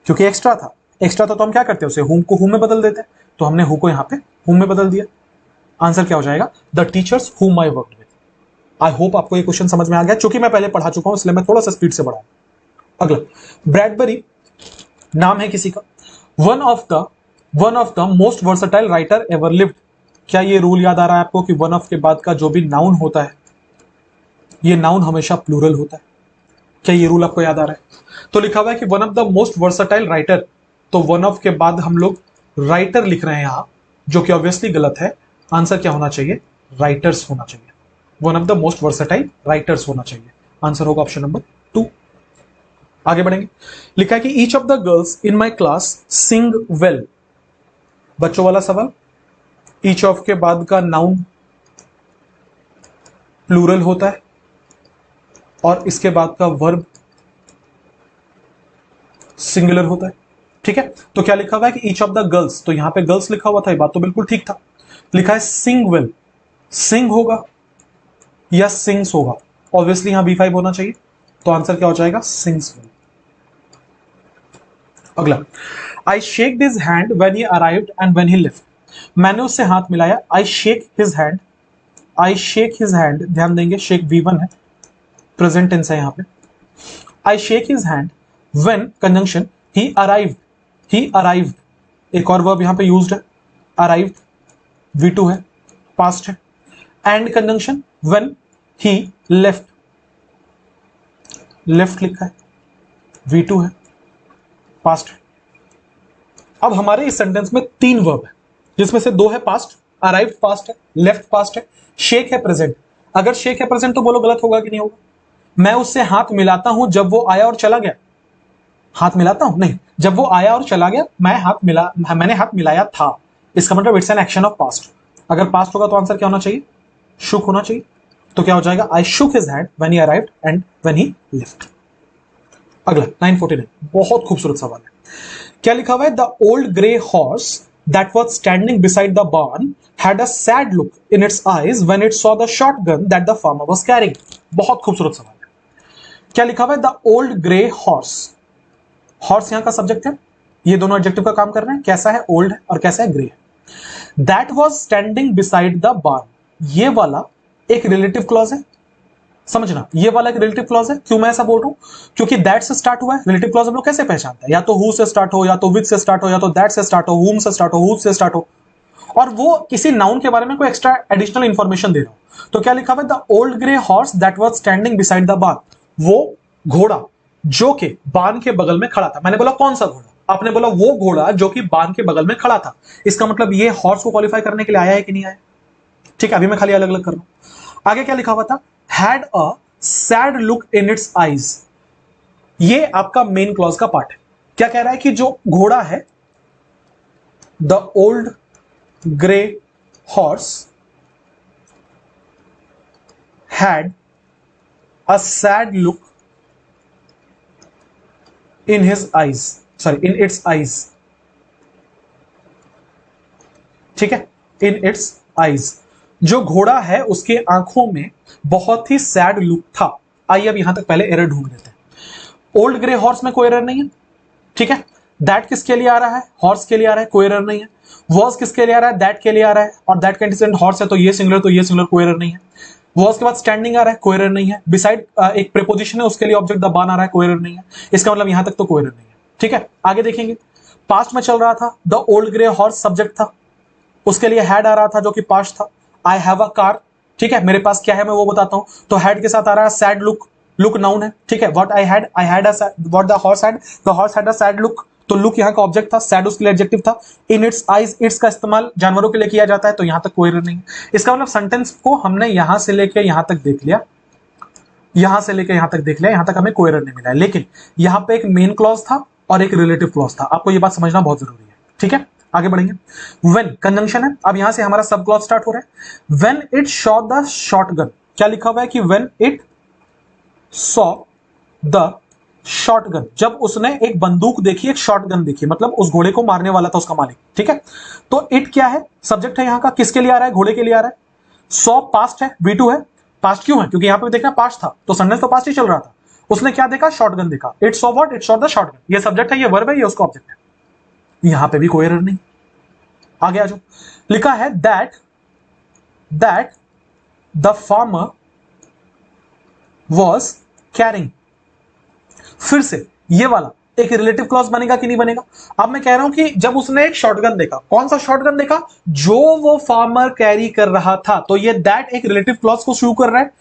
क्योंकि एक्स्ट्रा था। एक्स्ट्रा तो हम क्या करते हैं, उसे हुम को हुम में बदल देते हैं, तो हमने हु को यहां पे हुम में बदल दिया। आंसर क्या हो जाएगा, द टीचर्स हुम आई वर्कड विद। आई होप आपको ये क्वेश्चन समझ में आ गया, क्योंकि मैं पहले पढ़ा चुका हूं इसलिए मैं थोड़ा सा स्पीड से बढ़ाऊं। अगला, ब्रैडबरी नाम है किसी का, one of the most versatile writer ever lived. क्या ये रूल याद आ रहा है आपको कि वन ऑफ के बाद का जो भी नाउन होता है ये नाउन हमेशा प्लूरल होता है। क्या ये रूल आपको याद आ रहा है? तो लिखा हुआ है कि one of the most versatile writer तो वन ऑफ के बाद हम लोग राइटर लिख रहे हैं यहां, जो कि ऑब्वियसली गलत है। आंसर क्या होना चाहिए? राइटर्स होना चाहिए। One of the most versatile writers होना चाहिए। आंसर होगा ऑप्शन नंबर 2। आगे बढ़ेंगे। लिखा है कि each of the girls in my class Singh well. बच्चों वाला सवाल। ईच ऑफ के बाद का नाउन प्लूरल होता है और इसके बाद का वर्ब सिंगुलर होता है। ठीक है, तो क्या लिखा हुआ है कि ईच ऑफ द गर्ल्स, तो यहां पे गर्ल्स लिखा हुआ था, ये बात तो बिल्कुल ठीक था। लिखा है सिंग वेल, सिंग होगा या सिंग्स होगा? ऑब्वियसली यहां B5 होना चाहिए, तो आंसर क्या हो जाएगा? Sings well. अगला, I shake his hand when he arrived and when he left. मैंने उससे हाथ मिलाया। I shake his hand, I shake his hand, ध्यान देंगे शेक V1 है, प्रेजेंट टेंस है यहां पे। I shake his hand when conjunction he arrived, he arrived, एक और वर्ब यहां पे यूज्ड है, अराइव्ड V2 है, पास्ट है। And conjunction when he left, left लिखा है, V2 है, पास्ट है। अब हमारे इस सेंटेंस में 3 वर्ब है, जिसमें से 2 है पास्ट, अराइव्ड पास्ट है, लेफ्ट पास्ट है, शेक है प्रेजेंट। अगर शेक है प्रेजेंट तो बोलो गलत होगा कि नहीं होगा? मैं उससे हाथ मिलाता हूं जब वो आया और चला गया। हाथ मिलाता हूं नहीं, जब वो आया और चला गया मैंने हाथ मिलाया था। इसका मतलब it's an action of past. अगर पास्ट होगा तो आंसर क्या होना चाहिए? शुक होना चाहिए। तो क्या हो जाएगा? I shook his hand when he arrived and when he left. अगला 949, बहुत खूबसूरत सवाल है। क्या लिखा हुआ है? The old grey horse that was standing beside the barn had a sad look in its eyes when it saw the shotgun that the farmer was carrying. बहुत खूबसूरत सवाल है। क्या लिखा हुआ है? The old grey horse, horse यहां का सब्जेक्ट है, ये दोनों एडजेक्टिव का काम कर रहे हैं। कैसा है? ओल्ड है और कैसा है? ग्रे है। That was standing beside the barn, ये वाला एक रिलेटिव क्लॉज है, समझना, ये वाला एक रिलेटिव क्लॉज है। क्यों मैं ऐसा बोल रहा हूं? क्योंकि दैट से स्टार्ट हुआ है। रिलेटिव क्लॉज हम लोग कैसे पहचानते हैं? या तो हु से स्टार्ट हो, या तो विद से स्टार्ट हो, या तो दैट से स्टार्ट हो, हुम से स्टार्ट हो, हुज से स्टार्ट हो, और वो किसी नाउन के बारे में कोई एक्स्ट्रा एडिशनल इंफॉर्मेशन दे रहा हो। तो क्या लिखा हुआ है? The old grey horse that was standing beside the barn, वो घोड़ा जो कि बार्न के बगल में खड़ा था। मैंने बोला कौन सा घोड़ा? आपने बोला वो घोड़ा जो कि बार्न के बगल में खड़ा था। इसका मतलब ये हॉर्स को क्वालिफाई करने के लिए आया है कि नहीं आया? ठीक है, अभी मैं खाली अलग अलग कर रहा हूं। आगे क्या लिखा हुआ था? Had a sad look in its eyes, ये आपका मेन क्लॉज का पार्ट है। क्या कह रहा है? कि जो घोड़ा है, the old grey horse had a sad look in his eyes, sorry in its eyes. ठीक है, इन इट्स आईज, जो घोड़ा है उसके आंखों में बहुत ही सैड लुक था। आइए अब यहां तक पहले एरर ढूंढ लेते हैं। ओल्ड ग्रे हॉर्स में कोई एरर नहीं है, ठीक है। दैट किसके लिए आ रहा है? हॉर्स के लिए आ रहा है, कोई एरर नहीं है। वॉज किसके लिए आ रहा है? दैट के लिए आ रहा है, और दैट का एंटीसीडेंट हॉर्स है, तो ये सिंगुलर, तो ये सिंगुलर, कोई एरर नहीं है। वॉज के बाद स्टैंडिंग आ रहा है, कोई एरर नहीं है। बिसाइड एक प्रीपोजिशन है, उसके लिए ऑब्जेक्ट द बार्न आ रहा है, कोई एरर नहीं है। इसका मतलब यहां तक तो कोई एरर नहीं है, ठीक है। आगे देखेंगे, पास्ट में चल रहा था, the old grey horse subject था, उसके लिए हैड आ रहा था जो कि पास्ट था। आई हैव अ कार, ठीक है, मेरे पास क्या है मैं वो बताता हूं, तो हैड के साथ आ रहा है सैड लुक, लुक नाउन है, ठीक है। What I had what the horse had a sad look, तो लुक यहाँ का ऑब्जेक्ट था, सैड उसके लिए एडजेक्टिव था। इन इट्स आईज, इट्स का इस्तेमाल जानवरों के लिए किया जाता है, तो यहां तक कोई एरर नहीं। इसका मतलब सेंटेंस को हमने यहां से लेकर यहां तक देख लिया, यहां से लेकर यहां तक देख लिया, यहां तक हमें कोई एरर नहीं मिला है। लेकिन यहां पे एक मेन क्लॉज था और एक रिलेटिव क्लॉज था, आपको ये बात समझना बहुत जरूरी है, ठीक है। आगे बढ़ेंगे। व्हेन कंजंक्शन है, अब यहां से हमारा सब क्लॉज स्टार्ट हो रहा है। When it Shaw the shotgun, क्या लिखा हुआ है कि when it saw the shotgun, जब उसने एक बंदूक देखी, एक शॉटगन देखी, मतलब उस घोड़े को मारने वाला था उसका मालिक, ठीक है। तो इट क्या है? सब्जेक्ट है यहां का, किसके लिए आ रहा है? घोड़े के लिए आ रहा है। सॉ पास्ट है, V2 है। पास्ट क्यों है? क्योंकि यहां पे देखना पास्ट था, तो सेंटेंस तो पास्ट ही चल रहा था। उसने क्या देखा? शॉटगन देखा। It saw what? It saw the shotgun, ये सब्जेक्ट है, ये वर्ब है, ये उसका ऑब्जेक्ट है। यहां पे भी कोई एरर नहीं। आगे आ जाओ, लिखा है that the farmer was carrying, फिर से ये वाला एक रिलेटिव क्लॉज बनेगा कि नहीं बनेगा? अब मैं कह रहा हूं कि जब उसने एक शॉटगन देखा, कौन सा शॉटगन देखा? जो वो फार्मर कैरी कर रहा था, तो ये दैट एक रिलेटिव क्लॉज को शुरू कर रहा है।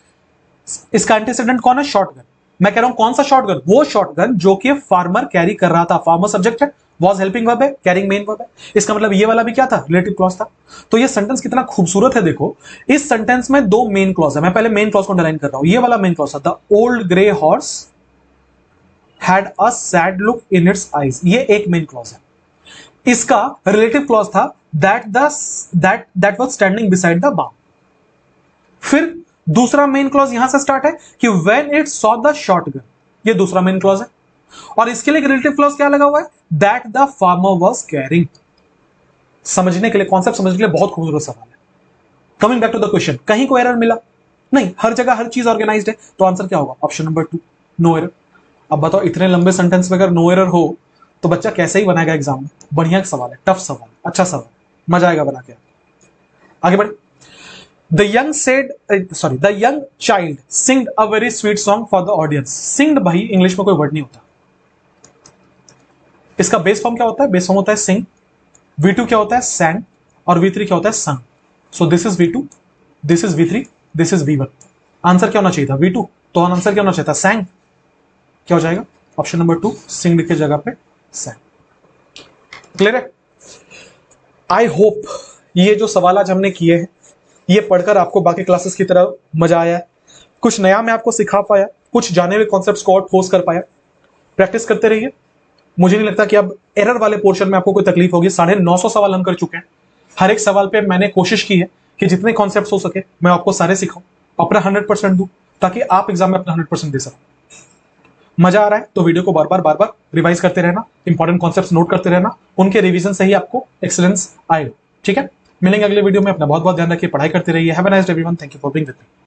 इसका एंटीसीडेंट कौन है? शॉटगन। मैं कह रहा हूं कौन सा शॉटगन? वो शॉटगन जो कि फार्मर कैरी कर रहा था, फार्मर सब्जेक्ट है वॉज हेल्पिंग वर्ब है, कैरिंग मेन वर्ब है। इसका मतलब ये वाला भी क्या था, रिलेटिव क्लॉज था। तो ये सेंटेंस कितना खूबसूरत है, देखो इस सेंटेंस में दो मेन क्लॉज है। मैं पहले मेन क्लॉज को अंडरलाइन कर रहा हूं। ये वाला मेन क्लॉज था, the old grey horse had a sad look in its eyes, ये एक मेन क्लॉज है। इसका रिलेटिव क्लॉज था that was standing beside the barn. फिर दूसरा मेन क्लॉज यहां से स्टार्ट है कि when it saw the shotgun, ये दूसरा मेन क्लॉज है। और इसके लिए रिलेटिव क्लॉज क्या लगा हुआ है, that the farmer was carrying. समझने के लिए, कॉन्सेप्ट समझने के लिए बहुत खूबसूरत सवाल है। Coming back to the question, कहीं को एरर मिला नहीं, हर जगह हर चीज ऑर्गेनाइज्ड है, तो आंसर क्या होगा, ऑप्शन नंबर 2, नो एरर। अब बताओ इतने लंबे सेंटेंस में अगर नो एरर हो तो बच्चा कैसे ही बनाएगा एग्जाम में। बढ़िया सवाल है, टफ सवाल, अच्छा सवाल, मजा आएगा बना के। आगे बढ़े। The young child singed a very sweet song for the audience. Singed भाई इंग्लिश में कोई वर्ड नहीं होता। इसका बेस फॉर्म क्या होता है, बेस फॉर्म होता है sing, V2 क्या होता है sang, और V3 क्या होता है sung. So this is V2, this is V3, this is V1. Answer क्या होना चाहिए था, V2, तो आंसर क्या होना चाहिए था, sang। क्या हो जाएगा, ऑप्शन नंबर 2 singed की जगह पे sang। क्लियर है। आई होप ये जो सवाल आज हमने किए हैं, ये पढ़कर आपको बाकी क्लासेस की तरह मजा आया है, कुछ नया मैं आपको सिखा पाया, कुछ जाने हुए कॉन्सेप्ट्स को और ठोस कर पाया। प्रैक्टिस करते रहिए। मुझे नहीं लगता कि अब एरर वाले पोर्शन में आपको कोई तकलीफ होगी। 950 सवाल हम कर चुके हैं। हर एक सवाल पे मैंने कोशिश की है कि जितने कॉन्सेप्ट्स हो सके मैं आपको सारे सिखाऊं, अपना 100% दूं, ताकि आप एग्जाम में अपना 100% दे सको। मजा आ रहा है तो वीडियो को बार बार रिवाइज करते रहना, इंपॉर्टेंट कॉन्सेप्ट्स नोट करते रहना, उनके रिवीजन से ही आपको एक्सीलेंस आएगा। ठीक है, मिलेंगे अगले वीडियो में। अपना बहुत बहुत ध्यान रखिए, पढ़ाई करते रहिए। Have a nice day everyone, thank you for being with me.